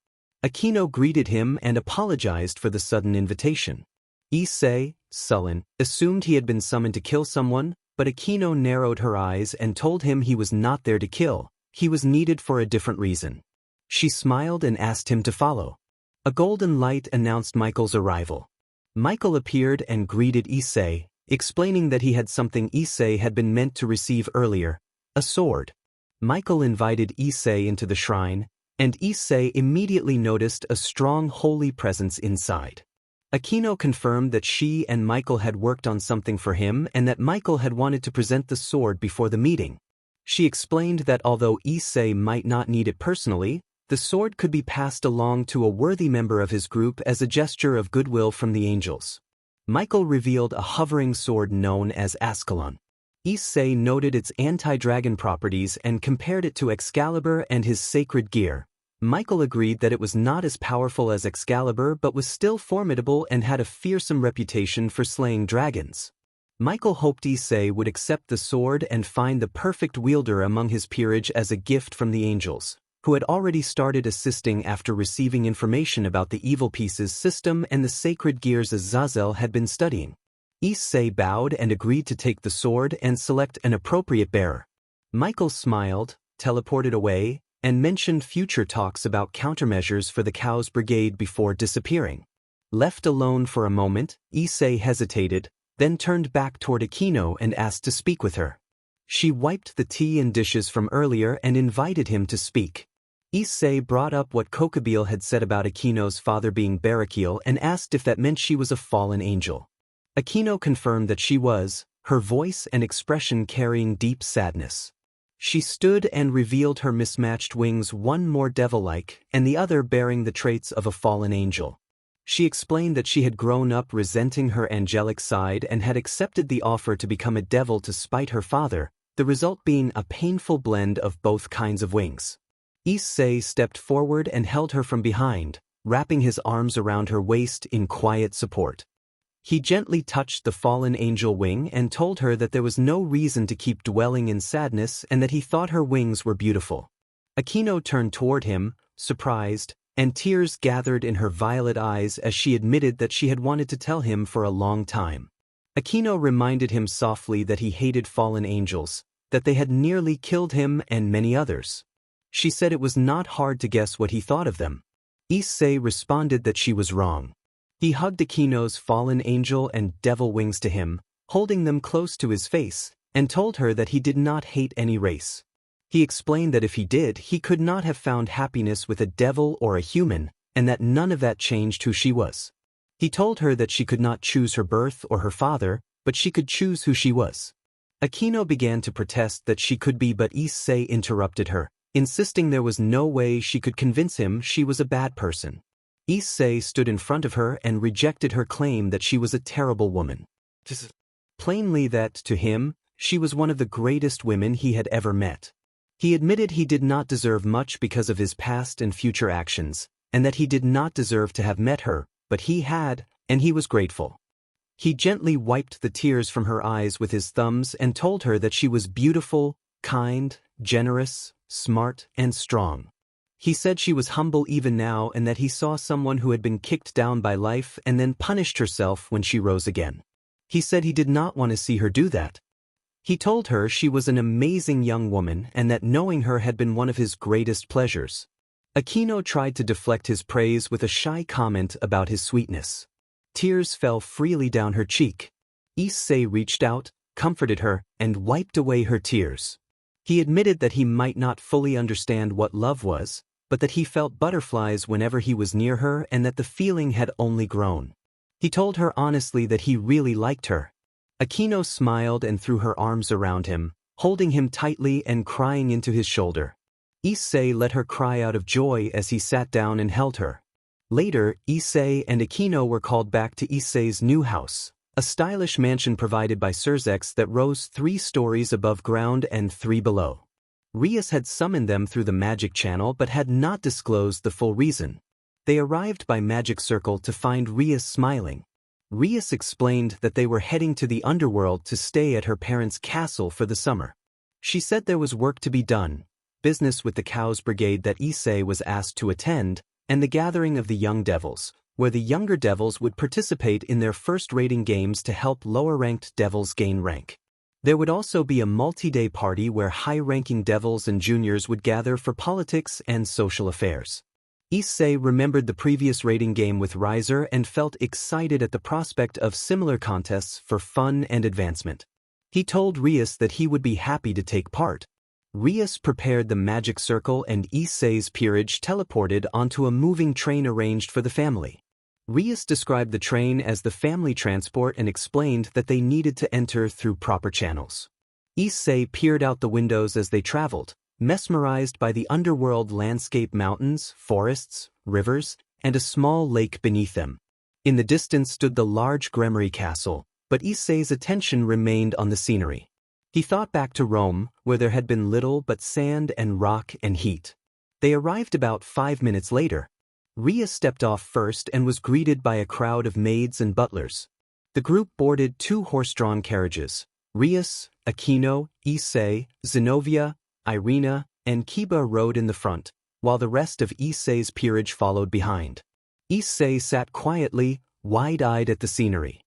Aquino greeted him and apologized for the sudden invitation. Issei, sullen, assumed he had been summoned to kill someone, but Aquino narrowed her eyes and told him he was not there to kill, he was needed for a different reason. She smiled and asked him to follow. A golden light announced Michael's arrival. Michael appeared and greeted Issei, explaining that he had something Issei had been meant to receive earlier, a sword. Michael invited Issei into the shrine, and Issei immediately noticed a strong holy presence inside. Aquino confirmed that she and Michael had worked on something for him and that Michael had wanted to present the sword before the meeting. She explained that although Issei might not need it personally, the sword could be passed along to a worthy member of his group as a gesture of goodwill from the angels. Michael revealed a hovering sword known as Ascalon. Issei noted its anti-dragon properties and compared it to Excalibur and his sacred gear. Michael agreed that it was not as powerful as Excalibur but was still formidable and had a fearsome reputation for slaying dragons. Michael hoped Issei would accept the sword and find the perfect wielder among his peerage as a gift from the angels, who had already started assisting after receiving information about the Evil Pieces system and the sacred gears Azazel had been studying. Issei bowed and agreed to take the sword and select an appropriate bearer. Michael smiled, teleported away, and mentioned future talks about countermeasures for the Chaos Brigade before disappearing. Left alone for a moment, Issei hesitated, then turned back toward Aquino and asked to speak with her. She wiped the tea and dishes from earlier and invited him to speak. Issei brought up what Kokabeel had said about Aquino's father being Barakiel and asked if that meant she was a fallen angel. Aquino confirmed that she was, her voice and expression carrying deep sadness. She stood and revealed her mismatched wings, one more devil-like and the other bearing the traits of a fallen angel. She explained that she had grown up resenting her angelic side and had accepted the offer to become a devil to spite her father, the result being a painful blend of both kinds of wings. Issei stepped forward and held her from behind, wrapping his arms around her waist in quiet support. He gently touched the fallen angel wing and told her that there was no reason to keep dwelling in sadness and that he thought her wings were beautiful. Aquino turned toward him, surprised, and tears gathered in her violet eyes as she admitted that she had wanted to tell him for a long time. Aquino reminded him softly that he hated fallen angels, that they had nearly killed him and many others. She said it was not hard to guess what he thought of them. Issei responded that she was wrong. He hugged Aquino's fallen angel and devil wings to him, holding them close to his face, and told her that he did not hate any race. He explained that if he did, he could not have found happiness with a devil or a human, and that none of that changed who she was. He told her that she could not choose her birth or her father, but she could choose who she was. Aquino began to protest that she could be, but Issei interrupted her, insisting there was no way she could convince him she was a bad person. Issei stood in front of her and rejected her claim that she was a terrible woman. Plainly that, to him, she was one of the greatest women he had ever met. He admitted he did not deserve much because of his past and future actions, and that he did not deserve to have met her, but he had, and he was grateful. He gently wiped the tears from her eyes with his thumbs and told her that she was beautiful, kind, generous, smart, and strong. He said she was humble even now and that he saw someone who had been kicked down by life and then punished herself when she rose again. He said he did not want to see her do that. He told her she was an amazing young woman and that knowing her had been one of his greatest pleasures. Aquino tried to deflect his praise with a shy comment about his sweetness. Tears fell freely down her cheek. Issei reached out, comforted her, and wiped away her tears. He admitted that he might not fully understand what love was, but that he felt butterflies whenever he was near her and that the feeling had only grown. He told her honestly that he really liked her. Aquino smiled and threw her arms around him, holding him tightly and crying into his shoulder. Issei let her cry out of joy as he sat down and held her. Later, Issei and Aquino were called back to Issei's new house, a stylish mansion provided by Surzex that rose 3 stories above ground and 3 below. Rias had summoned them through the magic channel but had not disclosed the full reason. They arrived by magic circle to find Rias smiling. Rias explained that they were heading to the underworld to stay at her parents' castle for the summer. She said there was work to be done, business with the Cows Brigade that Issei was asked to attend, and the gathering of the young devils, where the younger devils would participate in their first raiding games to help lower-ranked devils gain rank. There would also be a multi-day party where high-ranking devils and juniors would gather for politics and social affairs. Issei remembered the previous raiding game with Riser and felt excited at the prospect of similar contests for fun and advancement. He told Rias that he would be happy to take part. Rias prepared the magic circle and Issei's peerage teleported onto a moving train arranged for the family. Rias described the train as the family transport and explained that they needed to enter through proper channels. Issei peered out the windows as they traveled, mesmerized by the underworld landscape, mountains, forests, rivers, and a small lake beneath them. In the distance stood the large Grimoire castle, but Issei's attention remained on the scenery. He thought back to Rome, where there had been little but sand and rock and heat. They arrived about 5 minutes later. Rias stepped off first and was greeted by a crowd of maids and butlers. The group boarded 2 horse-drawn carriages. Rias, Aquino, Issei, Zenobia, Irina, and Kiba rode in the front, while the rest of Issei's peerage followed behind. Issei sat quietly, wide-eyed at the scenery.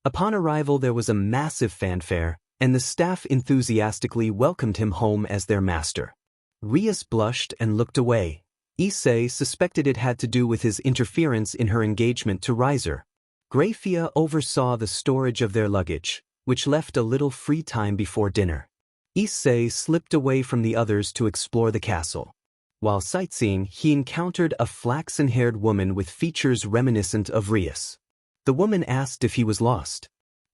Upon arrival there was a massive fanfare, and the staff enthusiastically welcomed him home as their master. Rias blushed and looked away. Issei suspected it had to do with his interference in her engagement to Riser. Grafia oversaw the storage of their luggage, which left a little free time before dinner. Issei slipped away from the others to explore the castle. While sightseeing, he encountered a flaxen-haired woman with features reminiscent of Rias. The woman asked if he was lost.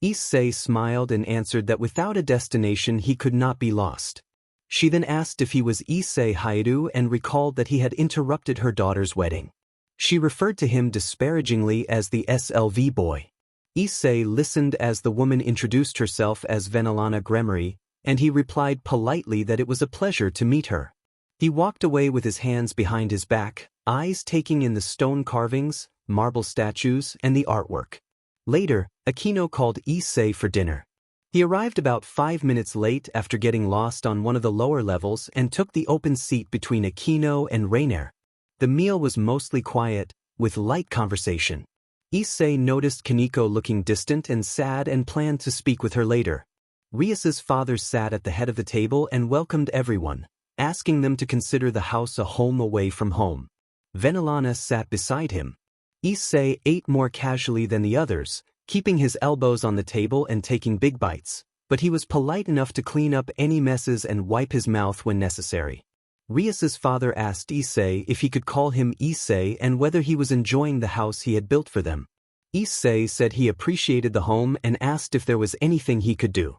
Issei smiled and answered that without a destination he could not be lost. She then asked if he was Issei Hyoudou and recalled that he had interrupted her daughter's wedding. She referred to him disparagingly as the SLV boy. Issei listened as the woman introduced herself as Venelana Grimoire, and he replied politely that it was a pleasure to meet her. He walked away with his hands behind his back, eyes taking in the stone carvings, marble statues, and the artwork. Later, Aquino called Issei for dinner. He arrived about 5 minutes late after getting lost on one of the lower levels and took the open seat between Aquino and Rainier. The meal was mostly quiet, with light conversation. Issei noticed Kaneko looking distant and sad and planned to speak with her later. Rias's father sat at the head of the table and welcomed everyone, asking them to consider the house a home away from home. Venelana sat beside him. Issei ate more casually than the others, keeping his elbows on the table and taking big bites, but he was polite enough to clean up any messes and wipe his mouth when necessary. Rias's father asked Issei if he could call him Issei and whether he was enjoying the house he had built for them. Issei said he appreciated the home and asked if there was anything he could do.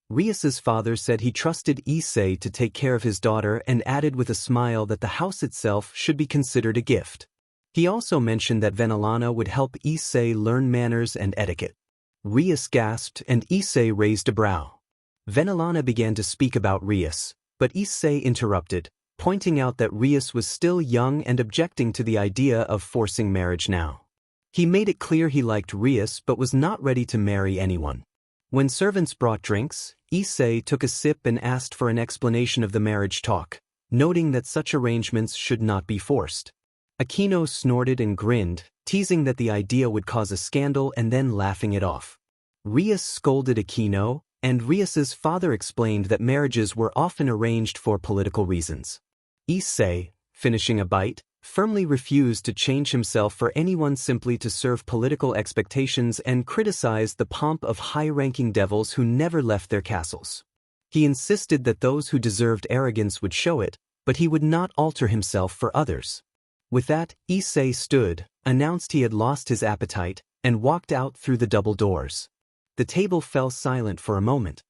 Rias's father said he trusted Issei to take care of his daughter and added with a smile that the house itself should be considered a gift. He also mentioned that Venelana would help Issei learn manners and etiquette. Rias gasped and Issei raised a brow. Venelana began to speak about Rias, but Issei interrupted, pointing out that Rias was still young and objecting to the idea of forcing marriage now. He made it clear he liked Rias but was not ready to marry anyone. When servants brought drinks, Issei took a sip and asked for an explanation of the marriage talk, noting that such arrangements should not be forced. Aquino snorted and grinned, teasing that the idea would cause a scandal and then laughing it off. Rias scolded Aquino, and Rias's father explained that marriages were often arranged for political reasons. Issei, finishing a bite, firmly refused to change himself for anyone simply to serve political expectations and criticized the pomp of high-ranking devils who never left their castles. He insisted that those who deserved arrogance would show it, but he would not alter himself for others. With that, Issei stood, announced he had lost his appetite, and walked out through the double doors. The table fell silent for a moment.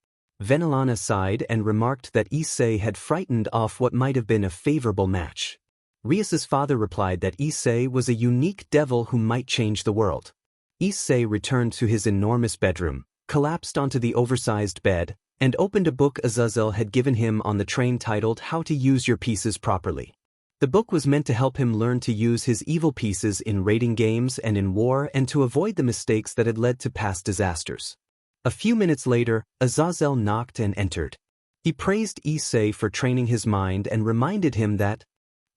Venelana sighed and remarked that Issei had frightened off what might have been a favorable match. Rias's father replied that Issei was a unique devil who might change the world. Issei returned to his enormous bedroom, collapsed onto the oversized bed, and opened a book Azazel had given him on the train titled How to Use Your Pieces Properly. The book was meant to help him learn to use his evil pieces in raiding games and in war and to avoid the mistakes that had led to past disasters. A few minutes later, Azazel knocked and entered. He praised Issei for training his mind and reminded him that,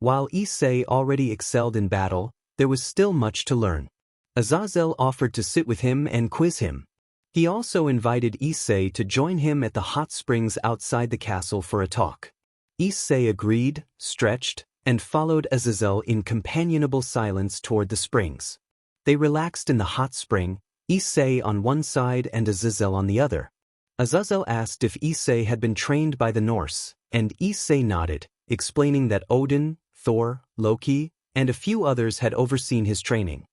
while Issei already excelled in battle, there was still much to learn. Azazel offered to sit with him and quiz him. He also invited Issei to join him at the hot springs outside the castle for a talk. Issei agreed, stretched, and followed Azazel in companionable silence toward the springs. They relaxed in the hot spring, Issei on one side and Azazel on the other. Azazel asked if Issei had been trained by the Norse, and Issei nodded, explaining that Odin, Thor, Loki, and a few others had overseen his training.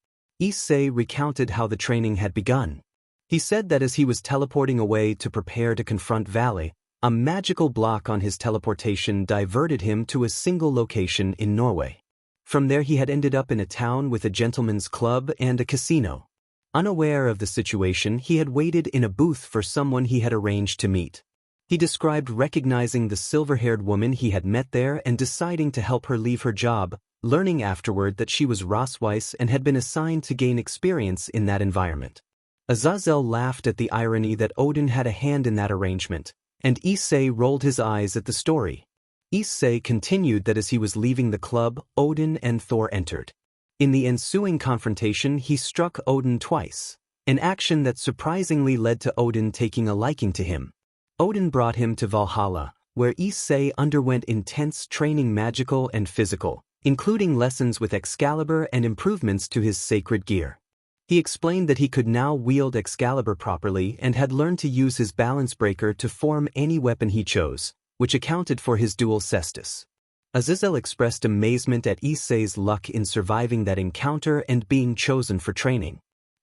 Issei recounted how the training had begun. He said that as he was teleporting away to prepare to confront Vale, a magical block on his teleportation diverted him to a single location in Norway. From there he had ended up in a town with a gentleman's club and a casino. Unaware of the situation, he had waited in a booth for someone he had arranged to meet. He described recognizing the silver-haired woman he had met there and deciding to help her leave her job, learning afterward that she was Rosweiss and had been assigned to gain experience in that environment. Azazel laughed at the irony that Odin had a hand in that arrangement, and Issei rolled his eyes at the story. Issei continued that as he was leaving the club, Odin and Thor entered. In the ensuing confrontation, he struck Odin twice, an action that surprisingly led to Odin taking a liking to him. Odin brought him to Valhalla, where Issei underwent intense training, magical and physical, including lessons with Excalibur and improvements to his sacred gear. He explained that he could now wield Excalibur properly and had learned to use his balance breaker to form any weapon he chose, which accounted for his dual cestus. Azazel expressed amazement at Issei's luck in surviving that encounter and being chosen for training.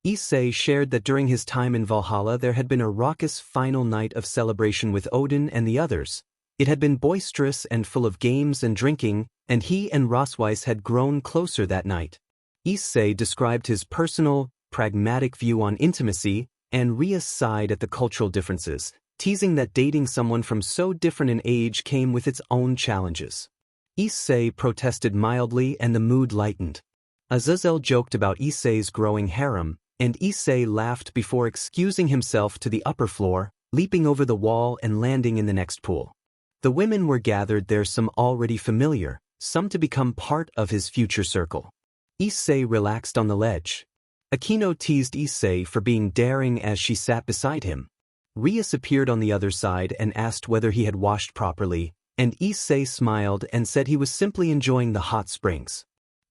Issei shared that during his time in Valhalla there had been a raucous final night of celebration with Odin and the others. It had been boisterous and full of games and drinking, and he and Rosweiss had grown closer that night. Issei described his personal, pragmatic view on intimacy, and Ria's side at the cultural differences, teasing that dating someone from so different an age came with its own challenges. Issei protested mildly and the mood lightened. Azazel joked about Issei's growing harem, and Issei laughed before excusing himself to the upper floor, leaping over the wall and landing in the next pool. The women were gathered there, some already familiar, some to become part of his future circle. Issei relaxed on the ledge. Akino teased Issei for being daring as she sat beside him. Rias appeared on the other side and asked whether he had washed properly, and Issei smiled and said he was simply enjoying the hot springs.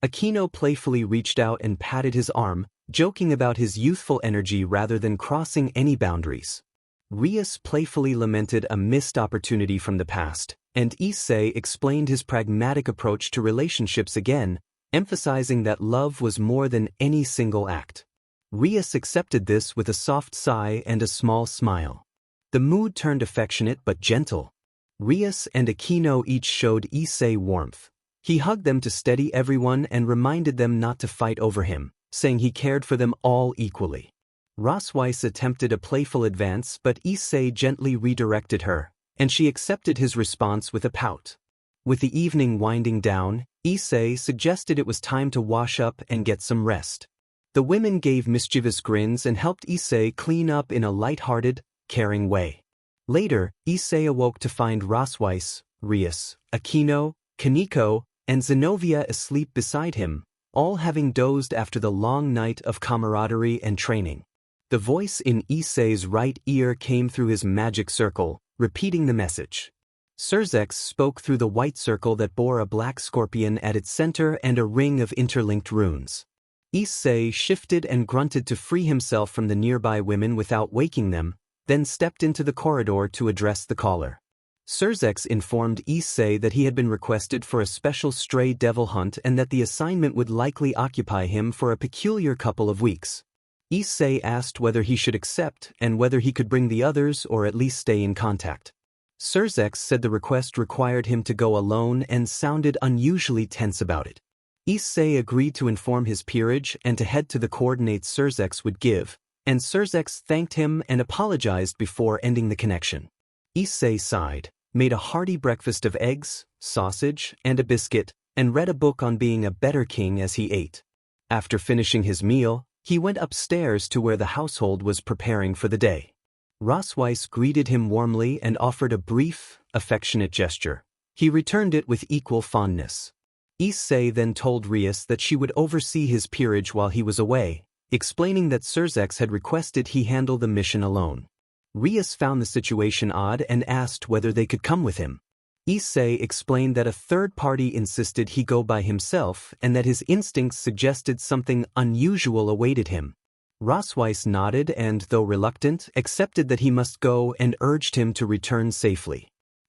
Akino playfully reached out and patted his arm, joking about his youthful energy rather than crossing any boundaries. Rias playfully lamented a missed opportunity from the past, and Issei explained his pragmatic approach to relationships again, emphasizing that love was more than any single act. Rias accepted this with a soft sigh and a small smile. The mood turned affectionate but gentle. Rias and Akino each showed Issei warmth. He hugged them to steady everyone and reminded them not to fight over him, saying he cared for them all equally. Rosweiss attempted a playful advance, but Issei gently redirected her, and she accepted his response with a pout. With the evening winding down, Issei suggested it was time to wash up and get some rest. The women gave mischievous grins and helped Issei clean up in a light-hearted, caring way. Later, Issei awoke to find Rosweiss, Rias, Akino, Kaneko, and Zenobia asleep beside him, all having dozed after the long night of camaraderie and training. The voice in Issei's right ear came through his magic circle, repeating the message. Surzex spoke through the white circle that bore a black scorpion at its center and a ring of interlinked runes. Issei shifted and grunted to free himself from the nearby women without waking them, then stepped into the corridor to address the caller. Surzex informed Issei that he had been requested for a special stray devil hunt and that the assignment would likely occupy him for a peculiar couple of weeks. Issei asked whether he should accept and whether he could bring the others or at least stay in contact. Surzex said the request required him to go alone and sounded unusually tense about it. Issei agreed to inform his peerage and to head to the coordinates Surzex would give, and Surzex thanked him and apologized before ending the connection. Issei sighed, made a hearty breakfast of eggs, sausage, and a biscuit, and read a book on being a better king as he ate. After finishing his meal, he went upstairs to where the household was preparing for the day. Rosweiss greeted him warmly and offered a brief, affectionate gesture. He returned it with equal fondness. Issei then told Rias that she would oversee his peerage while he was away, explaining that Surzex had requested he handle the mission alone. Rias found the situation odd and asked whether they could come with him. Issei explained that a third party insisted he go by himself and that his instincts suggested something unusual awaited him. Rosweiss nodded and, though reluctant, accepted that he must go and urged him to return safely.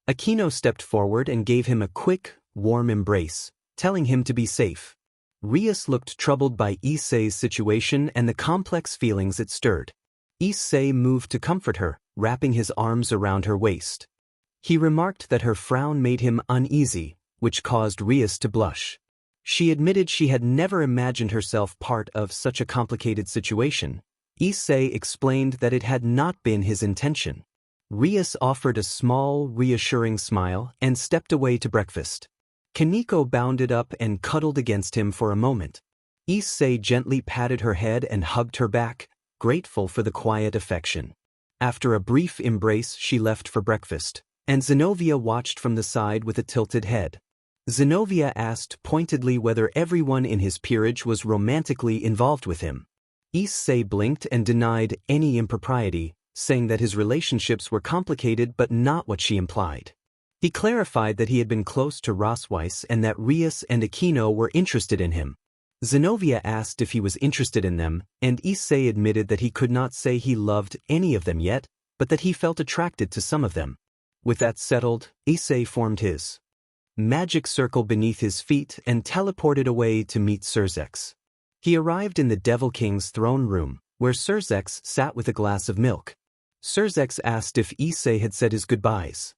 Aquino stepped forward and gave him a quick, warm embrace, telling him to be safe. Rias looked troubled by Issei's situation and the complex feelings it stirred. Issei moved to comfort her, wrapping his arms around her waist. He remarked that her frown made him uneasy, which caused Rias to blush. She admitted she had never imagined herself part of such a complicated situation. Issei explained that it had not been his intention. Rias offered a small, reassuring smile and stepped away to breakfast. Kaneko bounded up and cuddled against him for a moment. Issei gently patted her head and hugged her back, grateful for the quiet affection. After a brief embrace, she left for breakfast, and Zenobia watched from the side with a tilted head. Zenobia asked pointedly whether everyone in his peerage was romantically involved with him. Issei blinked and denied any impropriety, saying that his relationships were complicated but not what she implied. He clarified that he had been close to Rosweiss and that Rias and Aquino were interested in him. Zenobia asked if he was interested in them, and Issei admitted that he could not say he loved any of them yet, but that he felt attracted to some of them. With that settled, Issei formed his magic circle beneath his feet and teleported away to meet Surzex. He arrived in the Devil King's throne room, where Surzex sat with a glass of milk. Surzex asked if Issei had said his goodbyes.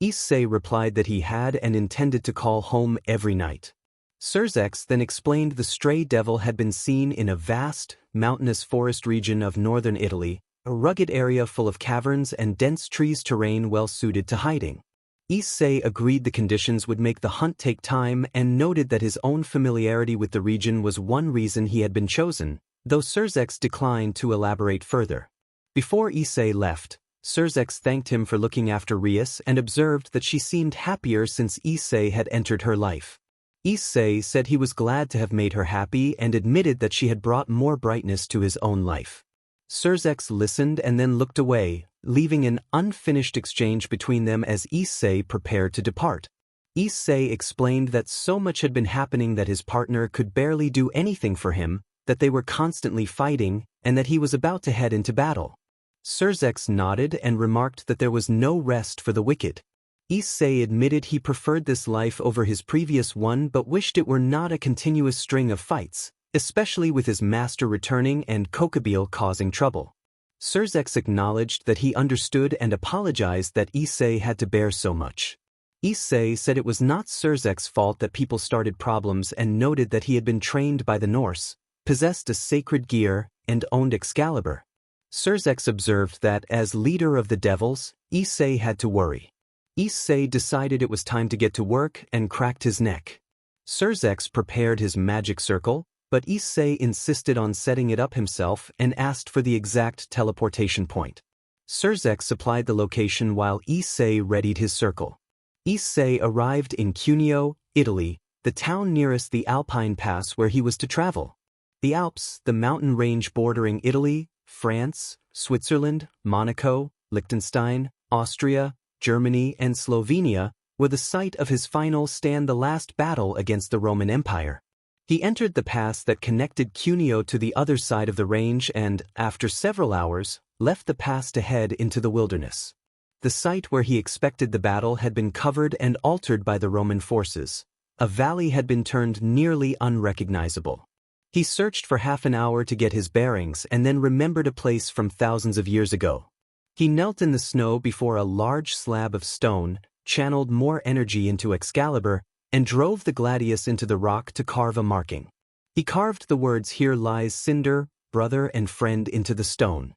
Issei replied that he had and intended to call home every night. Surzex then explained the stray devil had been seen in a vast, mountainous forest region of northern Italy, a rugged area full of caverns and dense trees, terrain well suited to hiding. Issei agreed the conditions would make the hunt take time and noted that his own familiarity with the region was one reason he had been chosen, though Surzex declined to elaborate further. Before Issei left, Surzex thanked him for looking after Rias and observed that she seemed happier since Issei had entered her life. Issei said he was glad to have made her happy and admitted that she had brought more brightness to his own life. Surzex listened and then looked away, leaving an unfinished exchange between them as Issei prepared to depart. Issei explained that so much had been happening that his partner could barely do anything for him, that they were constantly fighting, and that he was about to head into battle. Surzex nodded and remarked that there was no rest for the wicked. Issei admitted he preferred this life over his previous one but wished it were not a continuous string of fights, especially with his master returning and Kokobile causing trouble. Surzex acknowledged that he understood and apologized that Issei had to bear so much. Issei said it was not Surzex's fault that people started problems and noted that he had been trained by the Norse, possessed a sacred gear, and owned Excalibur. Surzex observed that, as leader of the devils, Issei had to worry. Issei decided it was time to get to work and cracked his neck. Surzex prepared his magic circle, but Issei insisted on setting it up himself and asked for the exact teleportation point. Surzex supplied the location while Issei readied his circle. Issei arrived in Cuneo, Italy, the town nearest the Alpine Pass where he was to travel. The Alps, the mountain range bordering Italy, France, Switzerland, Monaco, Liechtenstein, Austria, Germany, and Slovenia, were the site of his final stand, the last battle against the Roman Empire. He entered the pass that connected Cuneo to the other side of the range and, after several hours, left the pass to head into the wilderness. The site where he expected the battle had been covered and altered by the Roman forces. A valley had been turned nearly unrecognizable. He searched for half an hour to get his bearings and then remembered a place from thousands of years ago. He knelt in the snow before a large slab of stone, channeled more energy into Excalibur, and drove the gladius into the rock to carve a marking. He carved the words "Here lies Cinder, brother and friend" into the stone.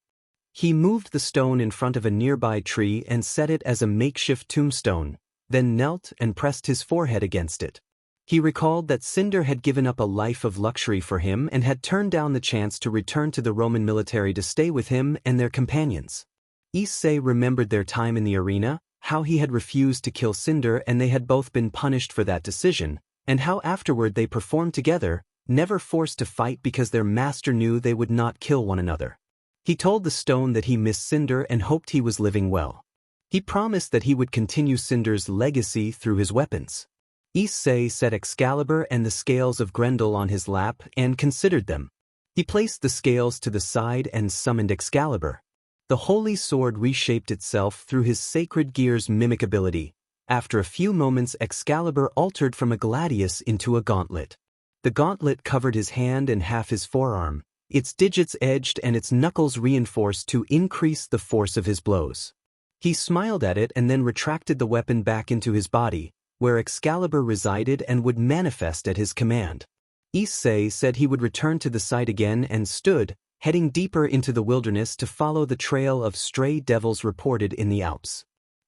He moved the stone in front of a nearby tree and set it as a makeshift tombstone, then knelt and pressed his forehead against it. He recalled that Cinder had given up a life of luxury for him and had turned down the chance to return to the Roman military to stay with him and their companions. Issei remembered their time in the arena, how he had refused to kill Cinder and they had both been punished for that decision, and how afterward they performed together, never forced to fight because their master knew they would not kill one another. He told the stone that he missed Cinder and hoped he was living well. He promised that he would continue Cinder's legacy through his weapons. Issei set Excalibur and the scales of Grendel on his lap and considered them. He placed the scales to the side and summoned Excalibur. The holy sword reshaped itself through his sacred gear's mimic ability. After a few moments, Excalibur altered from a gladius into a gauntlet. The gauntlet covered his hand and half his forearm, its digits edged and its knuckles reinforced to increase the force of his blows. He smiled at it and then retracted the weapon back into his body, where Excalibur resided and would manifest at his command. Issei said he would return to the site again and stood, heading deeper into the wilderness to follow the trail of stray devils reported in the Alps.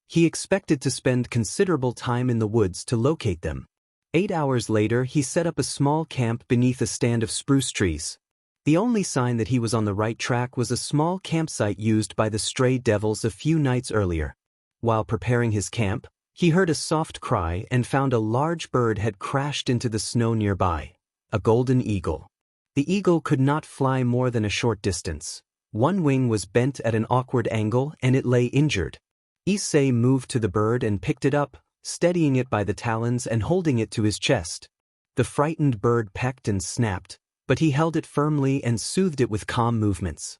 He expected to spend considerable time in the woods to locate them. 8 hours later, he set up a small camp beneath a stand of spruce trees. The only sign that he was on the right track was a small campsite used by the stray devils a few nights earlier. While preparing his camp, he heard a soft cry and found a large bird had crashed into the snow nearby, a golden eagle. The eagle could not fly more than a short distance. One wing was bent at an awkward angle and it lay injured. Issei moved to the bird and picked it up, steadying it by the talons and holding it to his chest. The frightened bird pecked and snapped, but he held it firmly and soothed it with calm movements.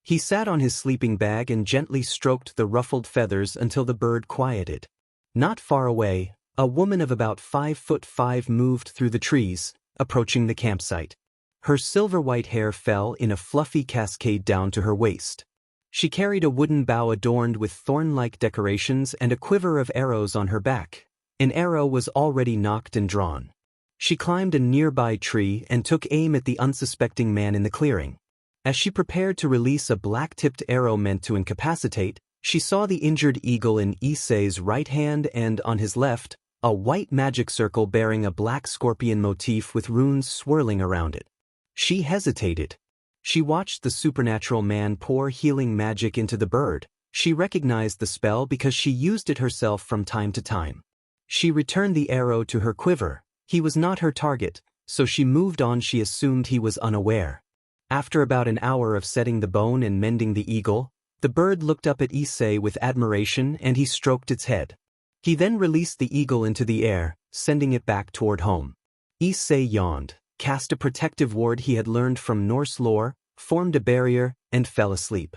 He sat on his sleeping bag and gently stroked the ruffled feathers until the bird quieted. Not far away, a woman of about 5'5" moved through the trees, approaching the campsite. Her silver-white hair fell in a fluffy cascade down to her waist. She carried a wooden bow adorned with thorn-like decorations and a quiver of arrows on her back. An arrow was already nocked and drawn. She climbed a nearby tree and took aim at the unsuspecting man in the clearing. As she prepared to release a black-tipped arrow meant to incapacitate, she saw the injured eagle in Issei's right hand and, on his left, a white magic circle bearing a black scorpion motif with runes swirling around it. She hesitated. She watched the supernatural man pour healing magic into the bird. She recognized the spell because she used it herself from time to time. She returned the arrow to her quiver. He was not her target, so she moved on. She assumed he was unaware. After about an hour of setting the bone and mending the eagle, the bird looked up at Issei with admiration and he stroked its head. He then released the eagle into the air, sending it back toward home. Issei yawned, cast a protective ward he had learned from Norse lore, formed a barrier, and fell asleep.